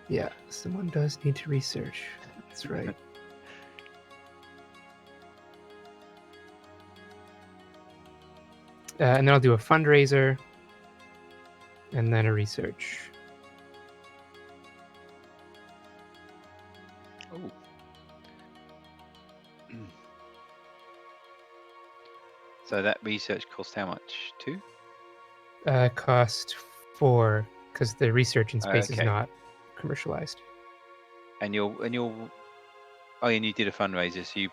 Yeah, someone does need to research. That's right. And then I'll do a fundraiser. And then a research. Oh. So that research cost how much? 2? Cost 4, because the research in space is Okay. not commercialized. And you're oh, and you did a fundraiser. So you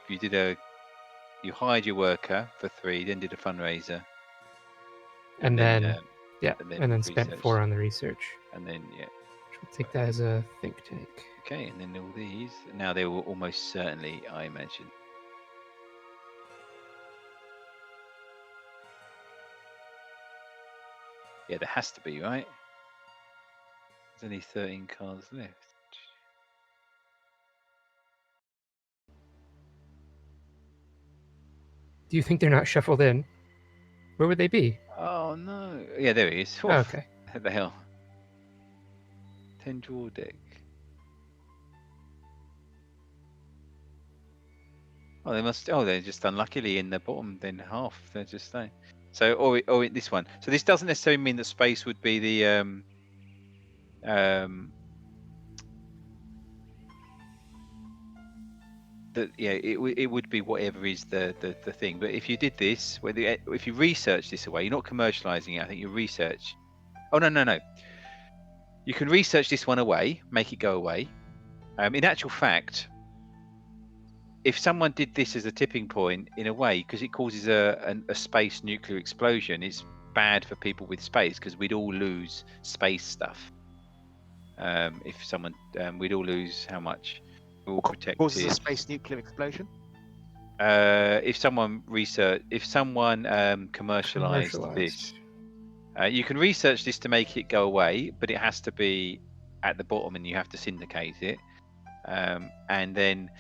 hired your worker for 3, then did a fundraiser, And then and then spent researched. 4 on the research. And then We'll take that as a think tank. okay, and then all these. Now they will almost certainly, I imagine. Yeah, there has to be, right? There's only 13 cards left. Do you think they're not shuffled in? Where would they be? Oh no! Yeah, there he is. Oh, okay. What the hell? 10 draw deck. Oh, they must. Oh, they're just unluckily in the bottom. Then half. They're just staying. So, or this one. So this doesn't necessarily mean that space would be the it would be whatever is the thing. But if you did this, if you research this away, you're not commercializing it. I think you research. Oh no. You can research this one away, make it go away. In actual fact, if someone did this as a tipping point, in a way, because it causes a space nuclear explosion, it's bad for people with space because we'd all lose space stuff. If someone, we'd all lose how much? We're all protected. Causes a space nuclear explosion? If someone commercialized this, you can research this to make it go away, but it has to be at the bottom and you have to syndicate it. And then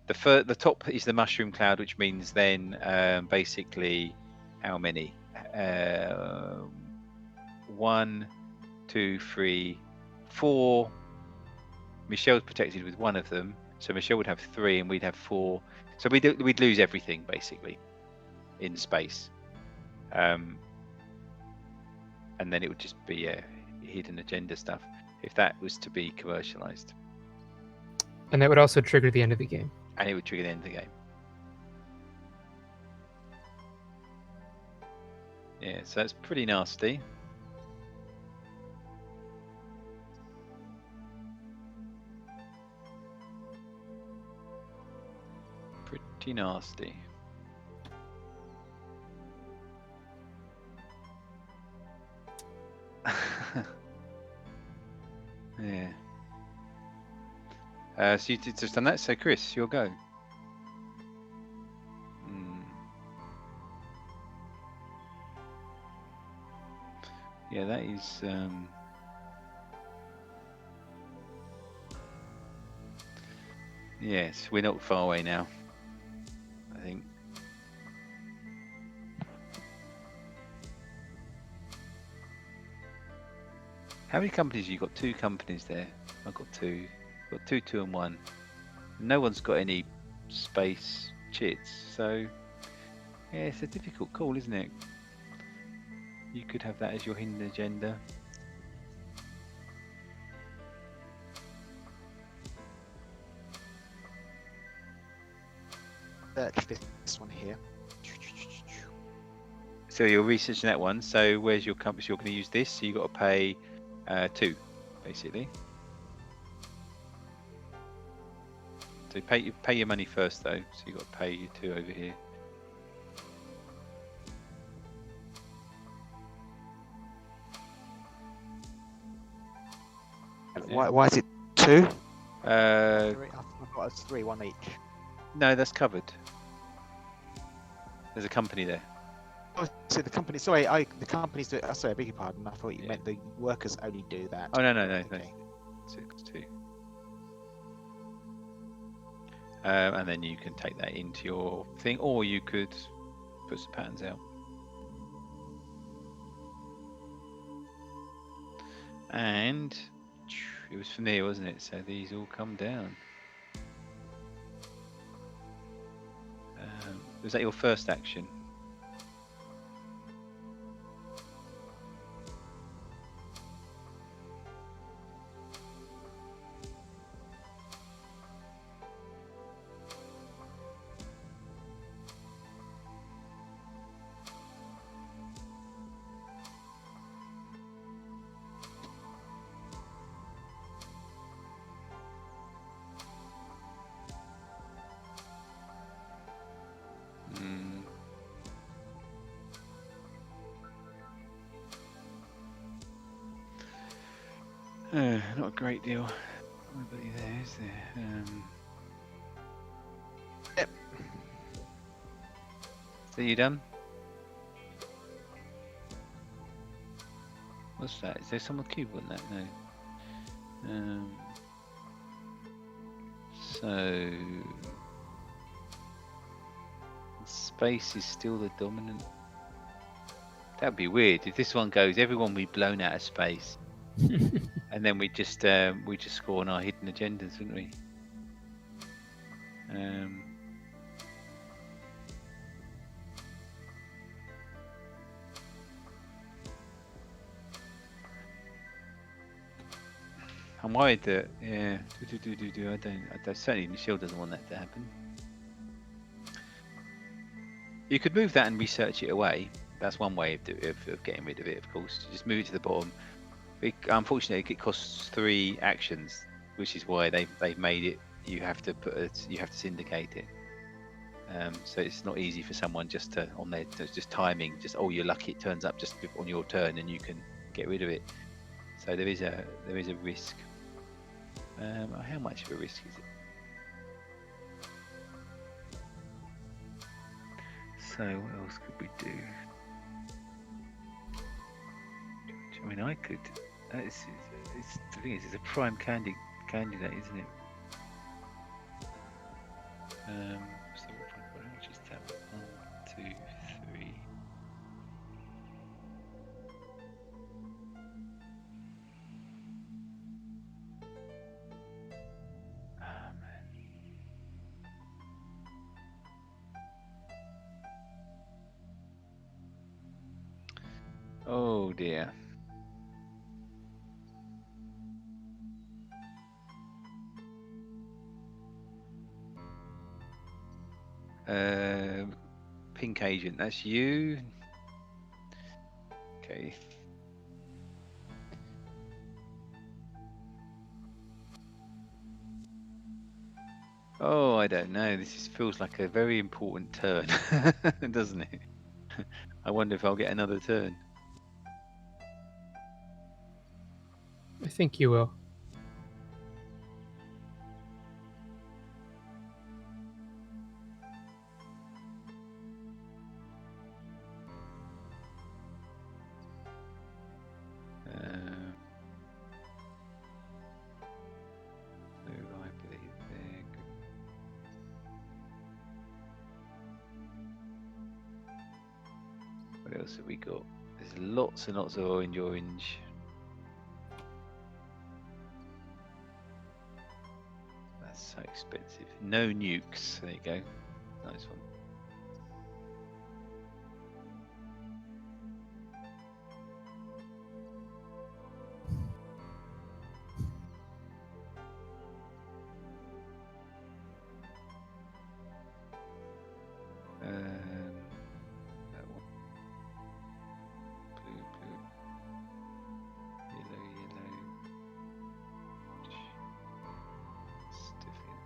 the top is the mushroom cloud, which means then basically how many? 1, 2, 3, 4. Michelle's protected with one of them, so Michelle would have 3, and we'd have 4. So we'd lose everything basically in space, and then it would just be hidden agenda stuff if that was to be commercialized. And that would also trigger the end of the game. And it would trigger the end of the game. Yeah, so it's pretty nasty. Pretty nasty. Yeah. So you just done that. So Chris, your go. Yeah, that is. Yes, we're not far away now, I think. How many companies? You got 2 companies there. I've got 2. Got 2, 2, and 1. No one's got any space chits, so yeah, it's a difficult call, isn't it? You could have that as your hidden agenda. Search this one here. So you're researching that one. So where's your company? So you're going to use this. So you got to pay 2, basically. So pay your money first, though. So you got to pay your 2 over here. Why is it 2? Uh, 3? I thought it was 3, 1 each. no, that's covered. There's a company there. Oh, so the company. Sorry, the companies do. Sorry, I beg your pardon. I thought you meant the workers only do that. Oh no. Okay. 2. And then you can take that into your thing, or you could put some patterns out. And it was from there, wasn't it? So these all come down. Was that your first action? Not a great deal. Nobody there, is there? Yep. So you done? What's that? Is there some cube on that? No. So space is still the dominant. That'd be weird if this one goes. Everyone will be blown out of space. And then we just score on our hidden agendas, wouldn't we? I'm worried that I don't. Certainly, Michelle doesn't want that to happen. You could move that and research it away. That's one way of getting rid of it, of course. Just move it to the bottom. Unfortunately, it costs 3 actions, which is why they've made it. You have to syndicate it. So it's not easy for someone just to on their just timing. Just you're lucky it turns up just on your turn and you can get rid of it. So there is a risk. How much of a risk is it? So what else could we do? I mean, I could. The thing is, it's a prime candidate, isn't it? So what I'll just have 1, 2, 3. Ah, man. Oh dear. Pink agent, that's you. Okay. Oh, I don't know. This feels like a very important turn, doesn't it? I wonder if I'll get another turn. I think you will. So I believe there. What else have we got? There's lots and lots of orange. That's so expensive. No nukes. There you go. Nice one. That one. Blue, yellow. Stiff it.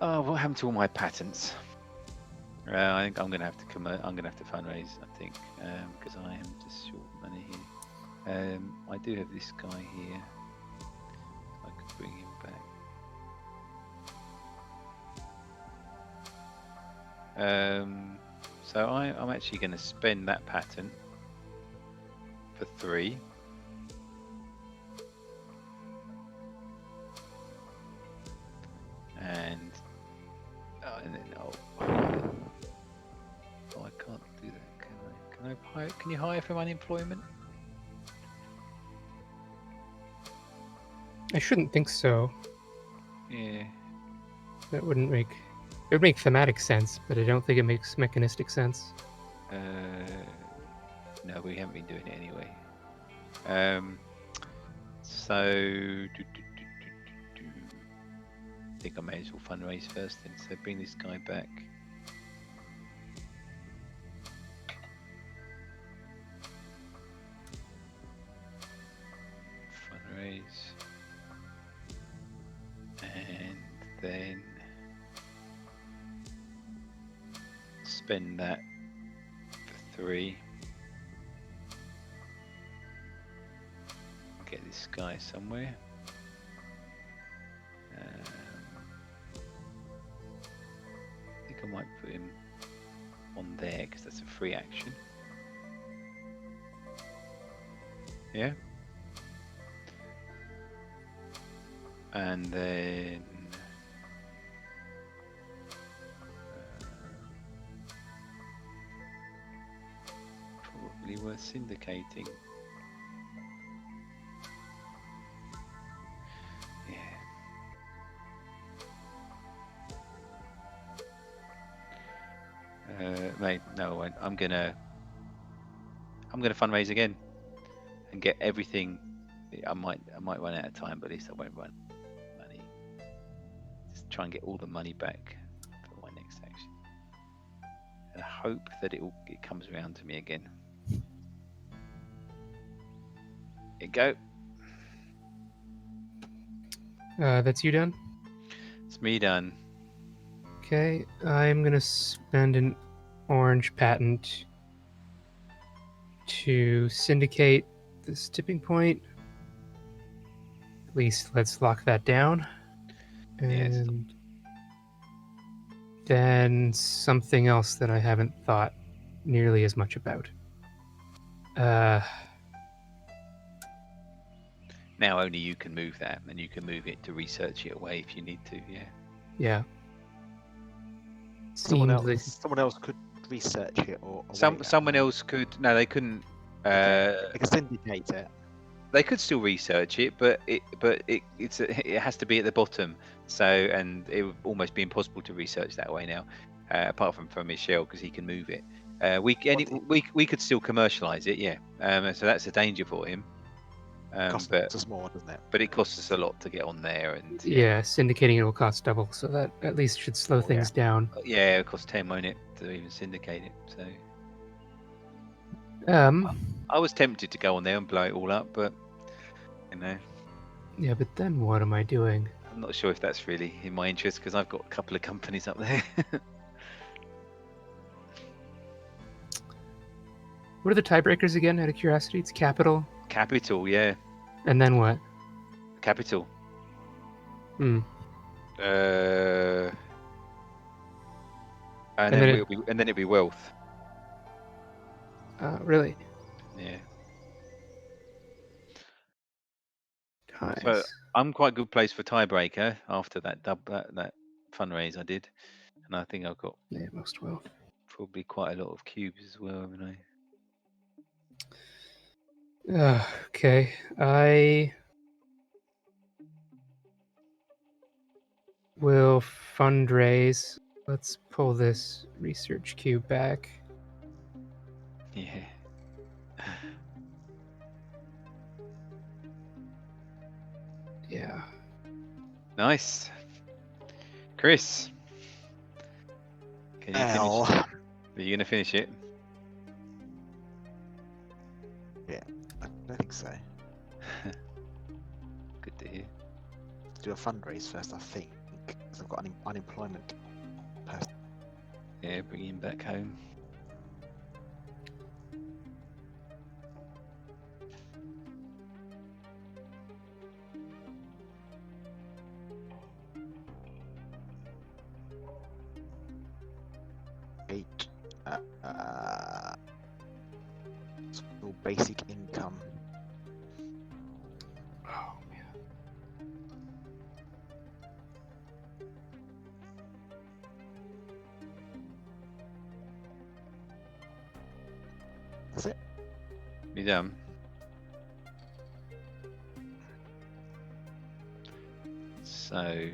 Oh, what happened to all my patents? I think I'm gonna have to I'm gonna have to fundraise. I think because I am just short of money here. I do have this guy here. I could bring him back. So I'm actually going to spend that patent for 3. And then I can't do that, can I? Can I hire? Can you hire from unemployment? I shouldn't think so. Yeah. That wouldn't make. It would make thematic sense, but I don't think it makes mechanistic sense. No, we haven't been doing it anyway. So I think I may as well fundraise first then. So bring this guy back. Fundraise. And then spend that for 3. Get this guy somewhere. I think I might put him on there because that's a free action. Yeah. And then probably worth syndicating. Mate, no, I won't. I'm gonna fundraise again and get everything. I might run out of time, but at least I won't run money. Just try and get all the money back for my next action, and hope that it comes around to me again. Here you go. That's you done? It's me done. Okay, I'm gonna spend an orange patent to syndicate this tipping point. At least let's lock that down. Yes. And then something else that I haven't thought nearly as much about. Now only you can move that, and you can move it to research it away if you need to. Yeah. Yeah. Someone Seemed like- else could research it or Someone else could. No, they couldn't. they could syndicate it. They could still research it, but it has to be at the bottom. So, and it would almost be impossible to research that way now, apart from Michel, because he can move it. We could still commercialize it, yeah. So that's a danger for him. Costs us more, doesn't it? But it costs us a lot to get on there, and yeah, syndicating it will cost double, so that at least should slow things down. yeah, it costs 10, won't it, to even syndicate it? So I was tempted to go on there and blow it all up, but you know, yeah, but then what am I doing? I'm not sure if that's really in my interest because I've got a couple of companies up there. What are the tiebreakers again, out of curiosity? It's capital. Capital, yeah, And then what? capital. Hmm. And And then then it'll be wealth. Really? Yeah. Nice. So I'm quite a good place for tiebreaker after that that fundraise I did, and I think I've got Yeah, most wealth. probably quite a lot of cubes as well, haven't I? Okay. I will fundraise. Let's pull this research cube back. Yeah. Yeah. Nice. Chris, can you finish? Are you gonna finish it? I don't think so. Good to hear. Do a fundraise first, I think, because I've got an unemployment person. Yeah, bring him back home. Small basic income. Oh man. That's it. You done? So.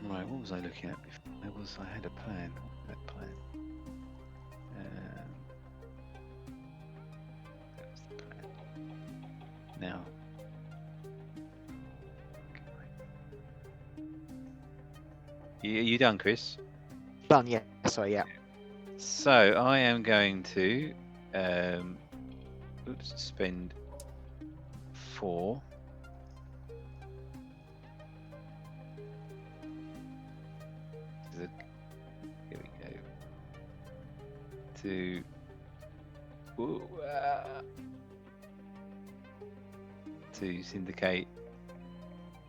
Right, what was I looking at before? I had a plan. What was that plan? That was the plan. Now. You done, Chris? Done, yeah. Sorry, yeah. So I am going to spend 4. Here we go. To syndicate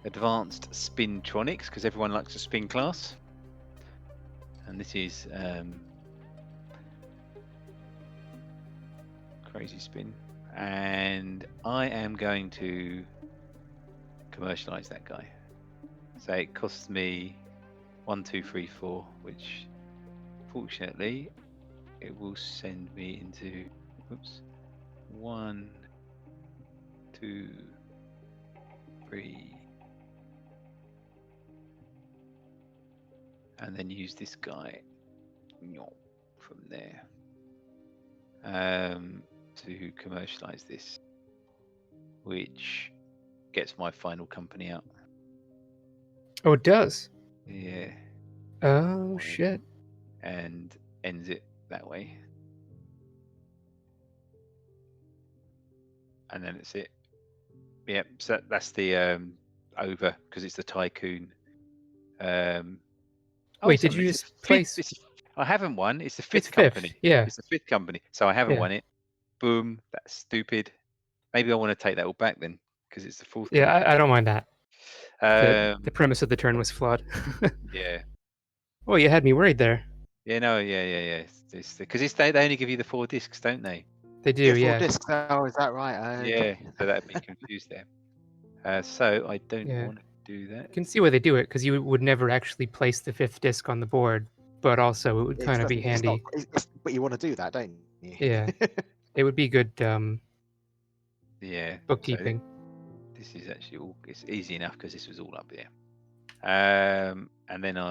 advanced spintronics, because everyone likes a spin class, and this is crazy spin, and I am going to commercialize that guy. So it costs me 1, 2, 3, 4, which fortunately it will send me into 1, 2, 3, and then use this guy from there to commercialize this, which gets my final company out. Oh, it does. Yeah. Oh shit. And ends it that way. And then it's it. Yeah, so that's the over because it's the Tycoon. Oh, Wait, it's did on- you it's just the fifth- place? it's- I haven't won. It's the It's fifth fifth. company. Yeah. It's the fifth company, so I haven't Yeah. won it. Boom. That's stupid. Maybe I want to take that all back then because it's the fourth Yeah, company. I don't mind that. The Um, premise of the turn was flawed. yeah. Oh, you had me worried there. Yeah. No. Yeah. It's because they only give you the 4 discs, don't they? They do, Yeah, 4 yeah. discs. Oh, is that right? Yeah. Okay. So that'd be confused there. So I don't Yeah. want to do that. You can see why they do it, because you would never actually place the fifth disc on the board, but also it would kind of be It's not, handy. but you want to do that, don't you? Yeah. It would be good Yeah. So bookkeeping. this is actually it's easy enough because this was all up here. And then did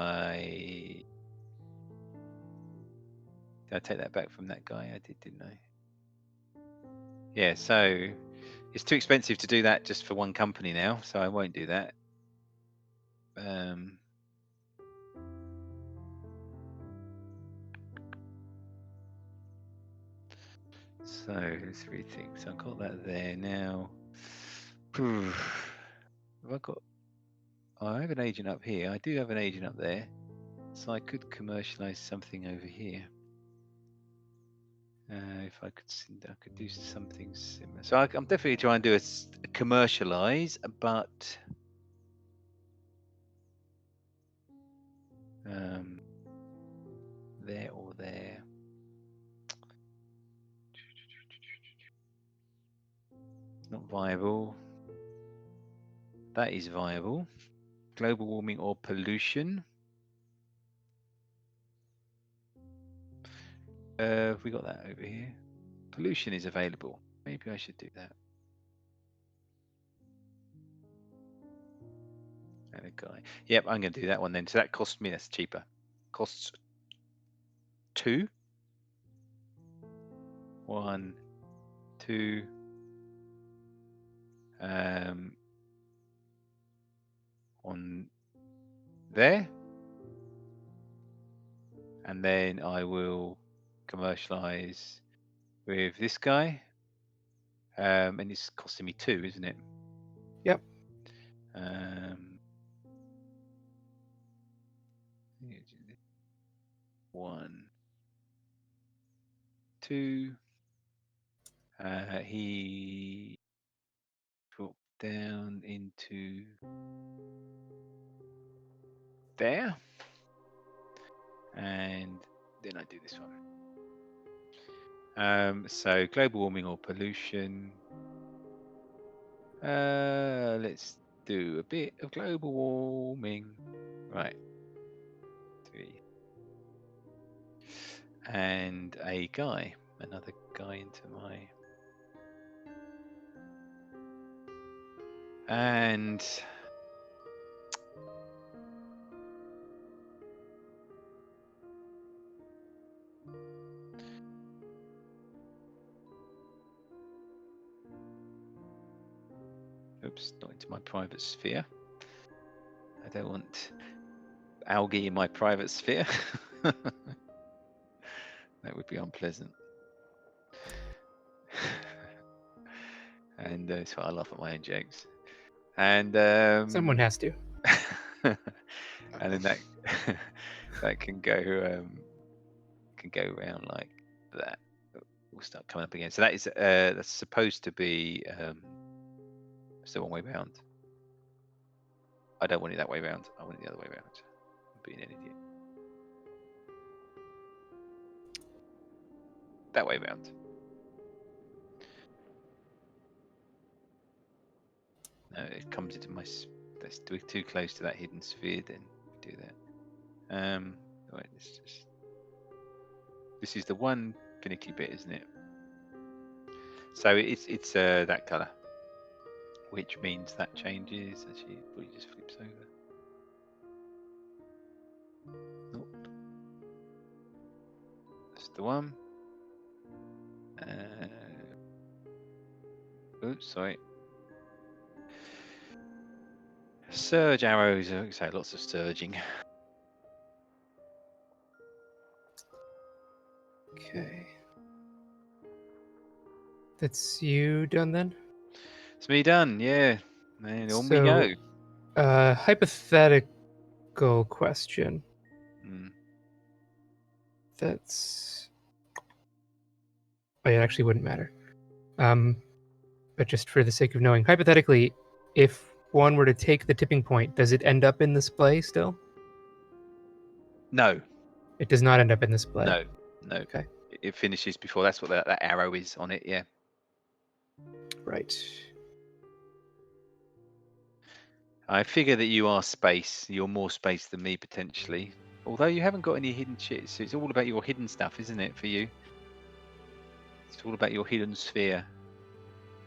I take that back from that guy? I did, didn't I? Yeah, so it's too expensive to do that just for one company now, so I won't do that. So let's rethink. So I've got that there now. I have an agent up here. I do have an agent up there. So I could commercialize something over here. If I could do something similar. So I'm definitely trying to do a commercialize, but there or there. Not viable. That is viable. Global warming or pollution. Have we got that over here? Pollution is available. Maybe I should do that. And a guy. Yep, I'm going to do that one then. So that costs me. That's cheaper. Costs 2. 1, 2. On there. And then I will commercialize with this guy. And it's costing me 2, isn't it? Yep. 1, 2. He dropped down into there. And then I do this one. So global warming or pollution. Let's do a bit of global warming. Right. 3. And a guy. Another guy into my... And... Oops, not into my private sphere. I don't want algae in my private sphere. That would be unpleasant. And so I laugh at my own jokes. And Someone has to. and then that that can go around like that. We'll start coming up again. So that is that's supposed to be it's the wrong way round. I don't want it that way round. I want it the other way round. I'm being an idiot. That way round. No, it comes into my. That's too close to that hidden sphere. Then do that. Right. This is the one finicky bit, isn't it? So it's that color, which means that changes. Actually, it probably just flips over. Nope. That's the one. Oops, sorry. Surge arrows. So lots of surging. Okay. That's you done then? It's me done. Yeah. And on we So, go. Hypothetical question. Mm. That's. Oh, it actually wouldn't matter. But just for the sake of knowing, hypothetically, if one were to take the tipping point, does it end up in the splay still? No, It does not end up in the splay. no, no. Okay. It finishes before. That's what that arrow is on it. Yeah. Right. I figure that you are space. You're more space than me potentially. Although you haven't got any hidden shit, so it's all about your hidden stuff, isn't it, for you? It's all about your hidden sphere.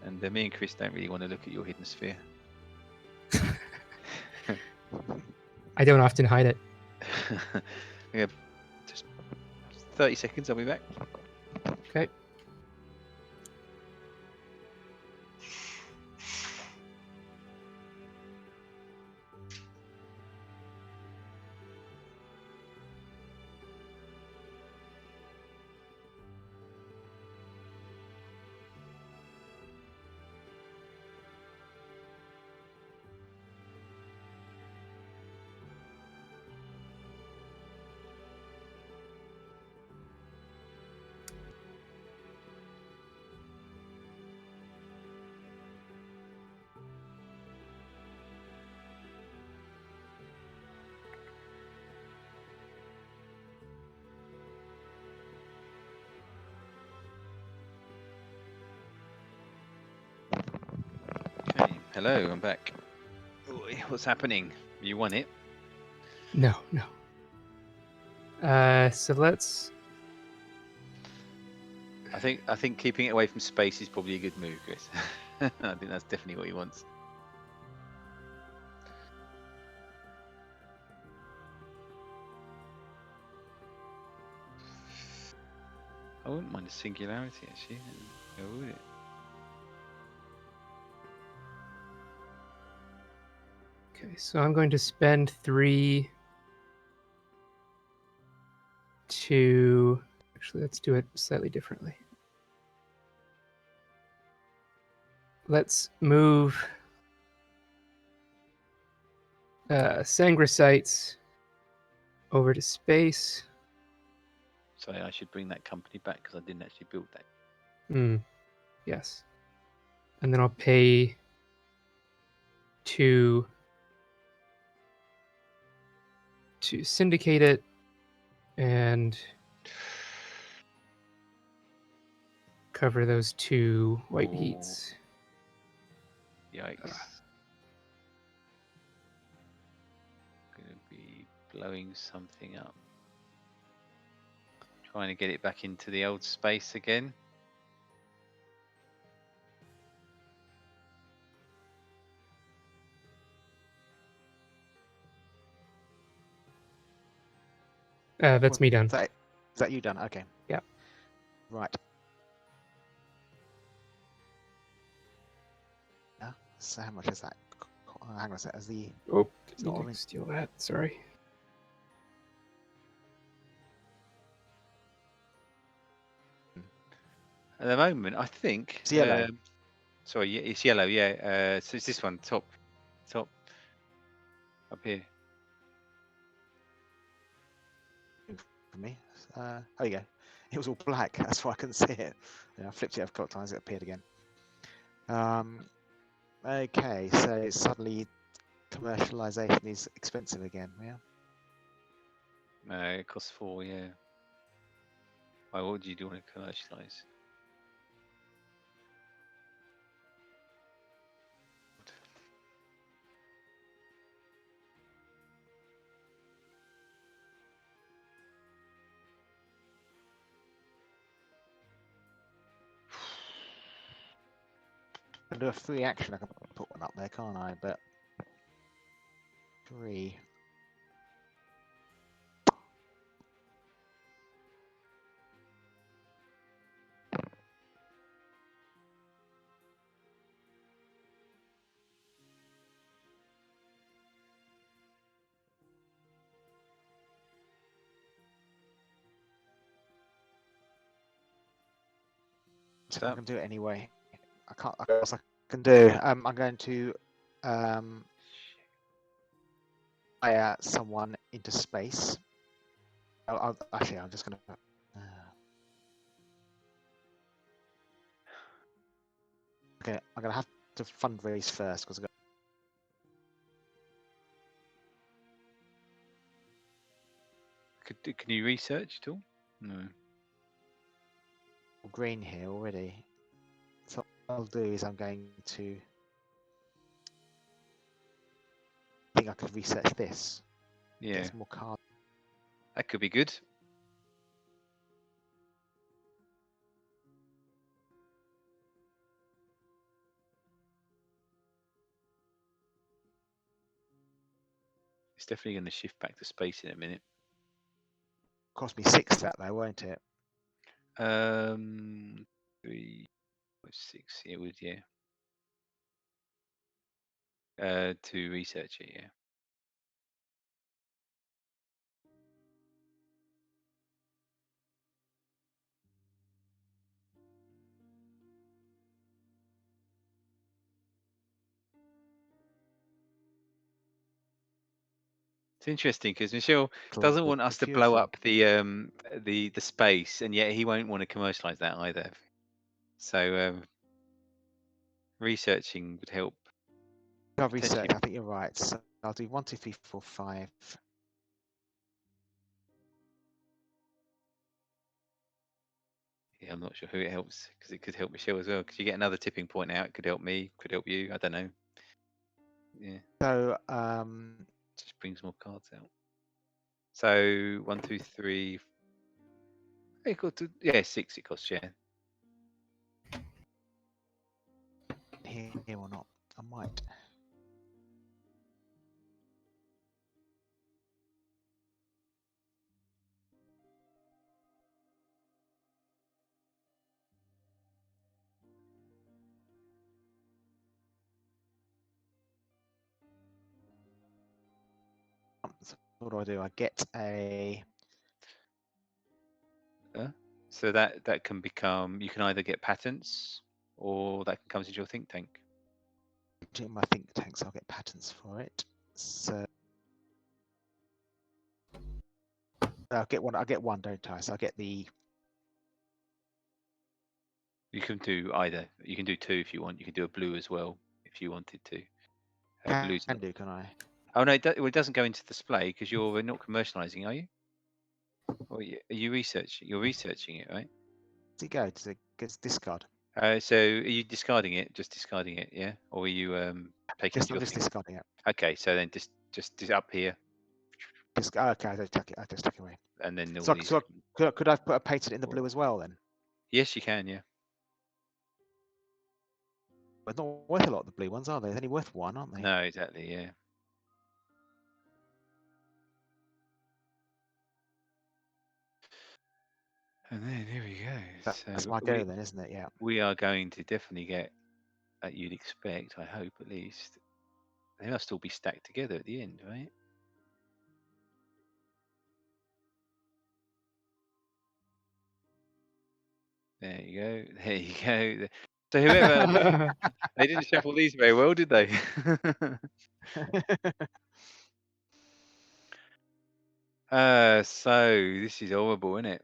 And me and Chris don't really want to look at your hidden sphere. I don't often hide it. Yeah, just 30 seconds, I'll be back. Okay. Okay, hello, I'm back. Oi, what's happening? You won it. No. So let's. I think keeping it away from space is probably a good move, Chris. I think that's definitely what he wants. I wouldn't mind a singularity actually. Go with it. Okay, so I'm going to spend 3 to. Actually, let's do it slightly differently. Let's move Sangricites over to space. Sorry, I should bring that company back because I didn't actually build that. Yes. And then I'll pay 2 to syndicate it and cover those 2 white Oh. heats. Yikes. Gonna be blowing something up. Trying to get it back into the old space again. That's me done. Is that you done? Okay. Yeah. Right. Yeah. So how much is that? Hang on a sec. As the Oh, it's not didn't on- steal that. Sorry. At the moment, I think. It's yellow. Sorry, yeah, it's yellow. Yeah. So it's this one, top, up here. for me. Oh, you go. It was all black. That's why I couldn't see it. Yeah, I flipped it a couple of times. It appeared again. Okay, so suddenly commercialization is expensive again. Yeah. It costs 4. Yeah. Why would you do want to commercialize? I can do a free action. I can put one up there, can't I? But 3. So I can do it anyway. I can't. I can do. I'm going to. fire someone into space. Actually, I'm just going to. Okay, I'm going to have to fundraise first because Can you research at all? No. green here already. So what I'll do is I'm going to. I think I could research this. Yeah, Get some more cards. that could be good. It's definitely going to shift back to space in a minute. Cost me 6 that though, won't it? 3, 6. It would, yeah. To research it, yeah. It's interesting because Michel doesn't want us to blow up the space, and yet he won't want to commercialize that either. So researching would help. I've researched. I think you're right. So I'll do 1, 2, 3, 4, 5. Yeah, I'm not sure who it helps because it could help Michel as well. Because you get another tipping point out. It could help me. Could help you. I don't know. Yeah. So just brings more cards out. So 1, 2, 3. Equal to 6. It costs, yeah. Here or not? I might. So what do? I get a. So that can become. You can either get patents, or that comes into your think tank. In my think tank, so I'll get patents for it. So I'll get one. I get one, don't I? So I get the. You can do either. You can do 2 if you want. You can do a blue as well if you wanted to. Blue's Can do, can I? Oh no, it doesn't go into display because you're not commercializing, are you? Or are you researching? You're researching it, right? Does it go? Does it get discard? So are you discarding it? Just discarding it, yeah? Or are you taking I'm just discarding it. Okay, so then just up here. Okay, I just tuck it away. And then all So, these. so could I put a patent in the blue as well then? Yes, you can, yeah. But not worth a lot, the blue ones, are they? They're only worth 1, aren't they? No, exactly, yeah. And then here we go. That's my go then, isn't it? Yeah. We are going to definitely get, you'd expect, I hope at least. They must all be stacked together at the end, right? There you go. There you go. So whoever they didn't shuffle these very well, did they? So this is horrible, isn't it?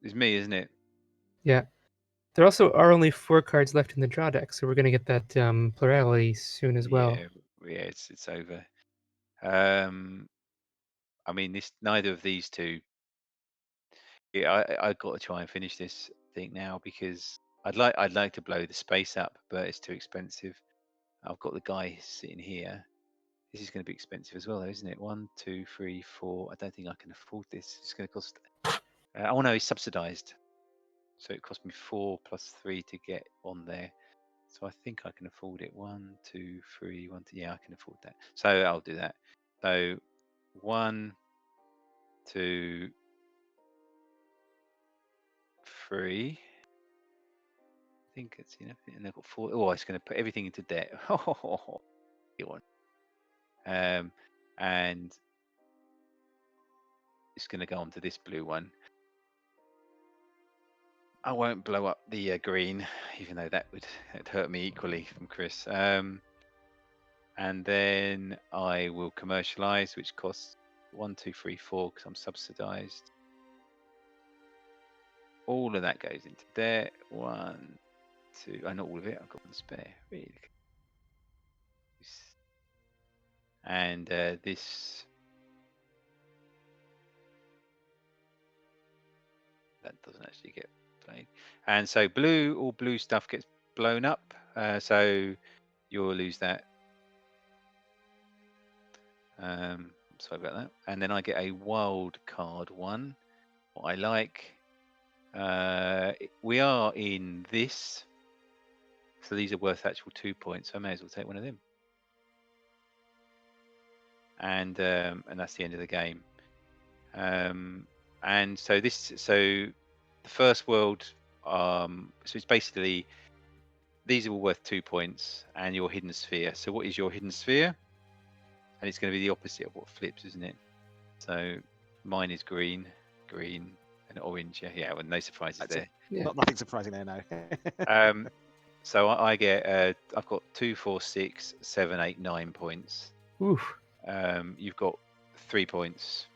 It's me, isn't it? Yeah. There also are only 4 cards left in the draw deck, so we're going to get that plurality soon as well. Yeah, it's over. I mean, neither of these two. Yeah, I got to try and finish this thing now because I'd like to blow the space up, but it's too expensive. I've got the guy sitting here. This is going to be expensive as well, though, isn't it? 1, 2, 3, 4. I don't think I can afford this. It's going to cost. Oh no, it's subsidised, so it cost me 4 plus 3 to get on there. So I think I can afford it. 1, 2, 3, 1, 2. Yeah, I can afford that. So I'll do that. So 1, 2, 3. I think it's enough. And I've got 4. Oh, it's going to put everything into debt. And it's going to go on to this blue one. I won't blow up the green, even though that would hurt me equally from Chris. and then I will commercialize, which costs 1, 2, 3, 4 because I'm subsidized. All of that goes into there. 1, 2. Not all of it. I've got one spare. Really. And this. That doesn't actually get played. And so all blue stuff gets blown up. So you'll lose that. Sorry about that. And then I get a wild card one. What I like. We are in this. So these are worth actual 2 points. So I may as well take one of them. And that's the end of the game. And so the first world, so it's basically these are all worth 2 points, and your hidden sphere. So what is your hidden sphere? And it's going to be the opposite of what flips, isn't it? So mine is green, and orange. Yeah. Well, no surprises there. Yeah. Nothing surprising there, no. So I get I've got 2, 4, 6, 7, 8, 9 points. Oof. You've got 3 points.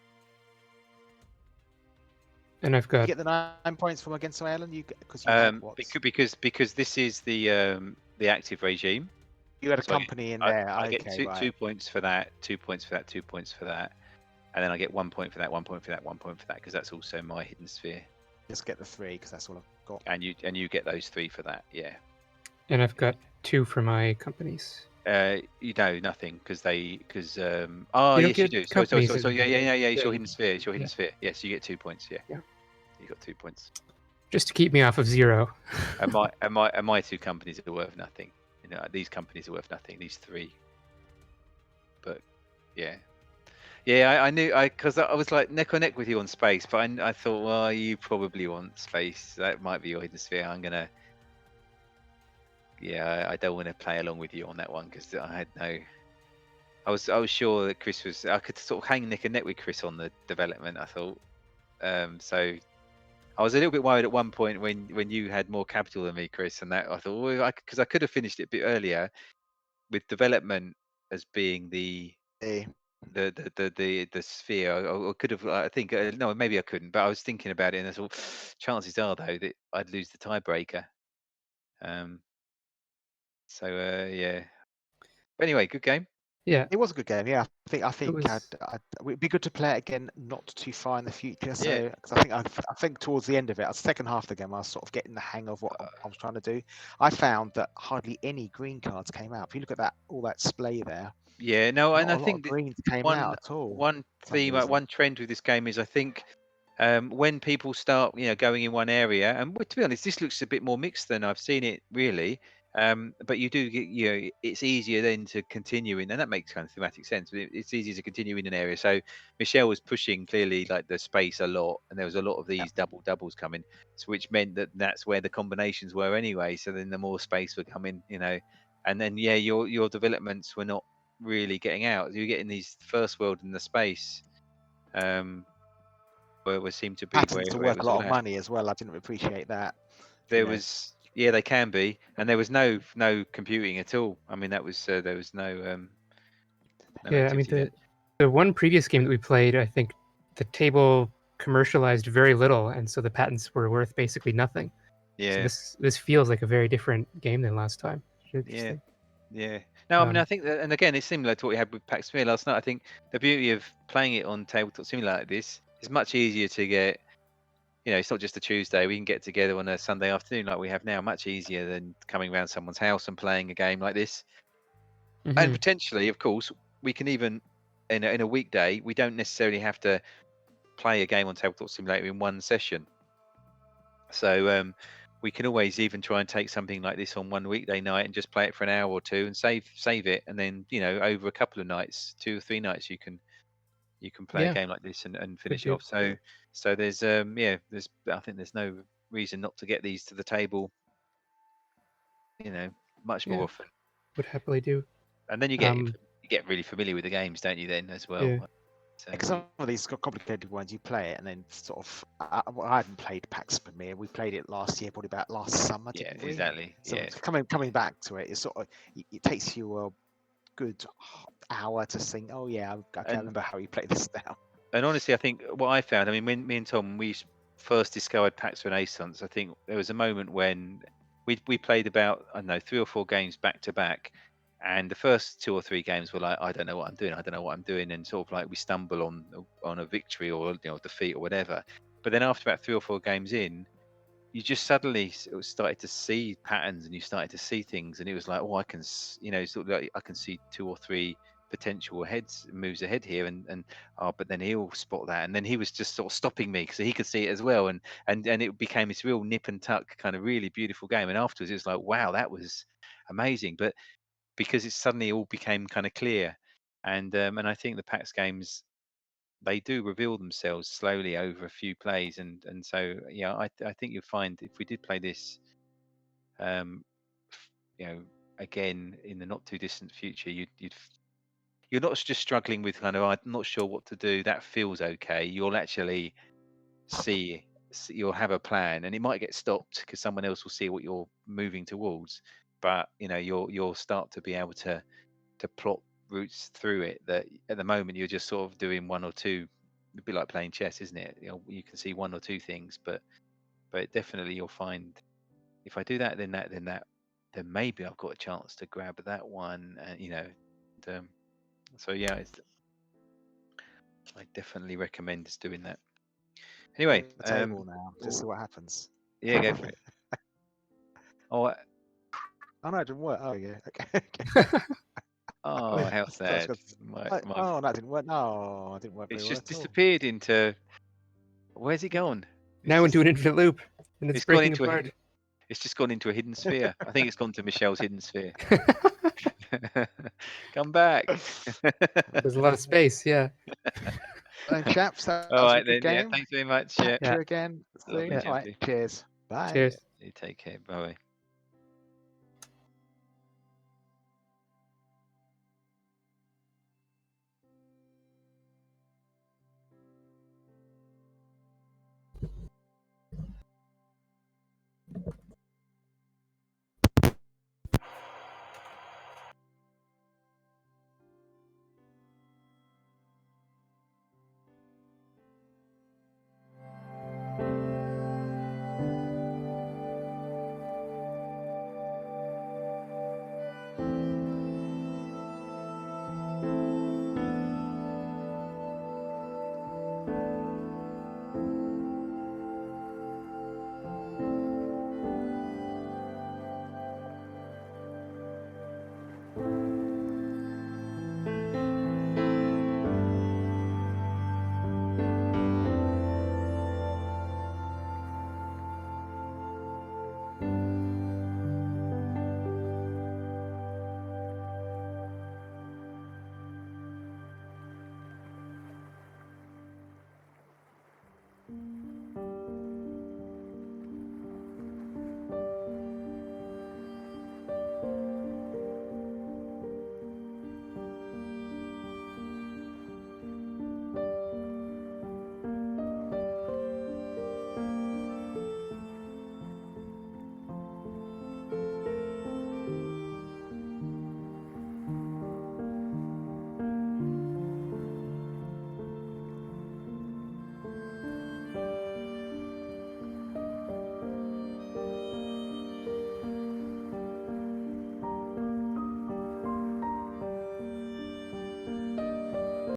And I've got. You get the 9 points from against Ireland. Because this is the active regime. You had a company in there. I okay, get 2 points for that, 2 points for that, 2 points for that, and then I get 1 point for that, 1 point for that, 1 point for that, because that's also my hidden sphere. Just get the 3 because that's all I've got. And you get those 3 for that, yeah. And I've got 2 for my companies. You know nothing because yes you do. So yeah. It's your hidden sphere. It's your hidden sphere. Yes, you get 2 points. Yeah. You got 2 points. Just to keep me off of 0. and my 2 companies are worth nothing. You know, these companies are worth nothing. These 3. But yeah. I knew because I was like neck or neck with you on space, but I thought, well, you probably want space. That might be your hidden sphere. I don't want to play along with you on that one because I was sure that Chris was. I could sort of hang neck and neck with Chris on the development. I thought, so I was a little bit worried at one point when you had more capital than me, Chris, and that I thought, well, because I could have finished it a bit earlier with development as being the sphere. I could have. I think no, maybe I couldn't, but I was thinking about it, and I thought chances are though that I'd lose the tiebreaker. So yeah. But anyway, good game. Yeah, it was a good game. Yeah, I think was... it'd be good to play it again, not too far in the future. So, Yeah. because I think towards the end of it, the second half of the game, I was sort of getting the hang of what I was trying to do. I found that hardly any green cards came out. If you look at all that display there. Yeah, no, and I think greens came out at all. One theme, one trend with this game is I think when people start, going in one area, and to be honest, this looks a bit more mixed than I've seen it really. But you do get, it's easier then to continue in, and that makes kind of thematic sense. But it's easier to continue in an area. So Michel was pushing clearly like the space a lot, and there was a lot of these doubles coming, so which meant that's where the combinations were anyway. So then the more space would come in, and then your developments were not really getting out. You're getting these first world in the space. Where seemed to be patterns to worth a lot of money as well. I didn't appreciate that. There was they can be, and there was no computing at all. I mean, that was there was no. I mean the one previous game that we played, I think the table commercialized very little, and so the patents were worth basically nothing. Yeah. So this feels like a very different game than last time. Yeah. No, I mean, I think that, and again, it's similar to what we had with Pax Transhumanity last night. I think the beauty of playing it on Tabletop Simulator like this is much easier to get. It's not just a Tuesday. We can get together on a Sunday afternoon like we have now. Much easier than coming around someone's house and playing a game like this. Mm-hmm. And potentially, of course, we can even in a weekday. We don't necessarily have to play a game on Tabletop Simulator in one session. So we can always even try and take something like this on one weekday night and just play it for an hour or two and save it, and then over a couple of nights, 2 or 3 nights, you can play a game like this and finish it off. So there's I think there's no reason not to get these to the table. Much more often. Would happily do. And then you get really familiar with the games, don't you? Then as well. Yeah. Because some of these complicated ones, you play it and then sort of. I hadn't played Pax Premier. We played it last year, probably about last summer. Yeah, exactly. So coming back to it, it's sort of it takes you good hour to think, oh yeah, I can't And- remember how he played this now. And honestly, I think what I found, I mean, when me and Tom, we first discovered Pax Renaissance, I think there was a moment when we played about, I don't know, 3 or 4 games back to back. And the first 2 or 3 games were like, I don't know what I'm doing. I don't know what I'm doing. And sort of like we stumble on a victory or, you know, defeat or whatever. But then after about 3 or 4 games in, you just suddenly started to see patterns and you started to see things. And it was like, oh, I can, you know, sort of like I can see 2 or 3 potential moves ahead here, and but then he'll spot that, and then he was just sort of stopping me so he could see it as well, and it became this real nip and tuck kind of really beautiful game. And afterwards it was like, wow, that was amazing. But because it suddenly all became kind of clear, and I think the PAX games, they do reveal themselves slowly over a few plays, and so yeah, I think you'll find if we did play this, you know, again in the not too distant future, you're not just struggling with kind of, I'm not sure what to do. That feels okay. You'll actually see you'll have a plan, and it might get stopped because someone else will see what you're moving towards. But you know, you'll start to be able to plot routes through it. That at the moment you're just sort of doing 1 or 2. A bit like playing chess, isn't it? You know, you can see 1 or 2 things, but definitely you'll find if I do that, then maybe I've got a chance to grab that one, and you know. And, so yeah, I definitely recommend us doing that. Anyway, The table now, just see what happens. yeah, go for it. Oh, Oh no, it didn't work. Oh yeah, okay. oh, how sad. Oh, that didn't work. No, it didn't work very It's well just at all. disappeared into. Where's it gone? Now into an infinite loop, and it's It's gone breaking into apart. It's just gone into a hidden sphere. I think it's gone to Michel's hidden sphere. Come back. There's a lot of space, yeah. And chaps, that All was right a good then. Yeah, game. thanks very much. Catch Yeah, you again lovely soon. All right, chatting. cheers. Bye. Cheers. You take care. Bye.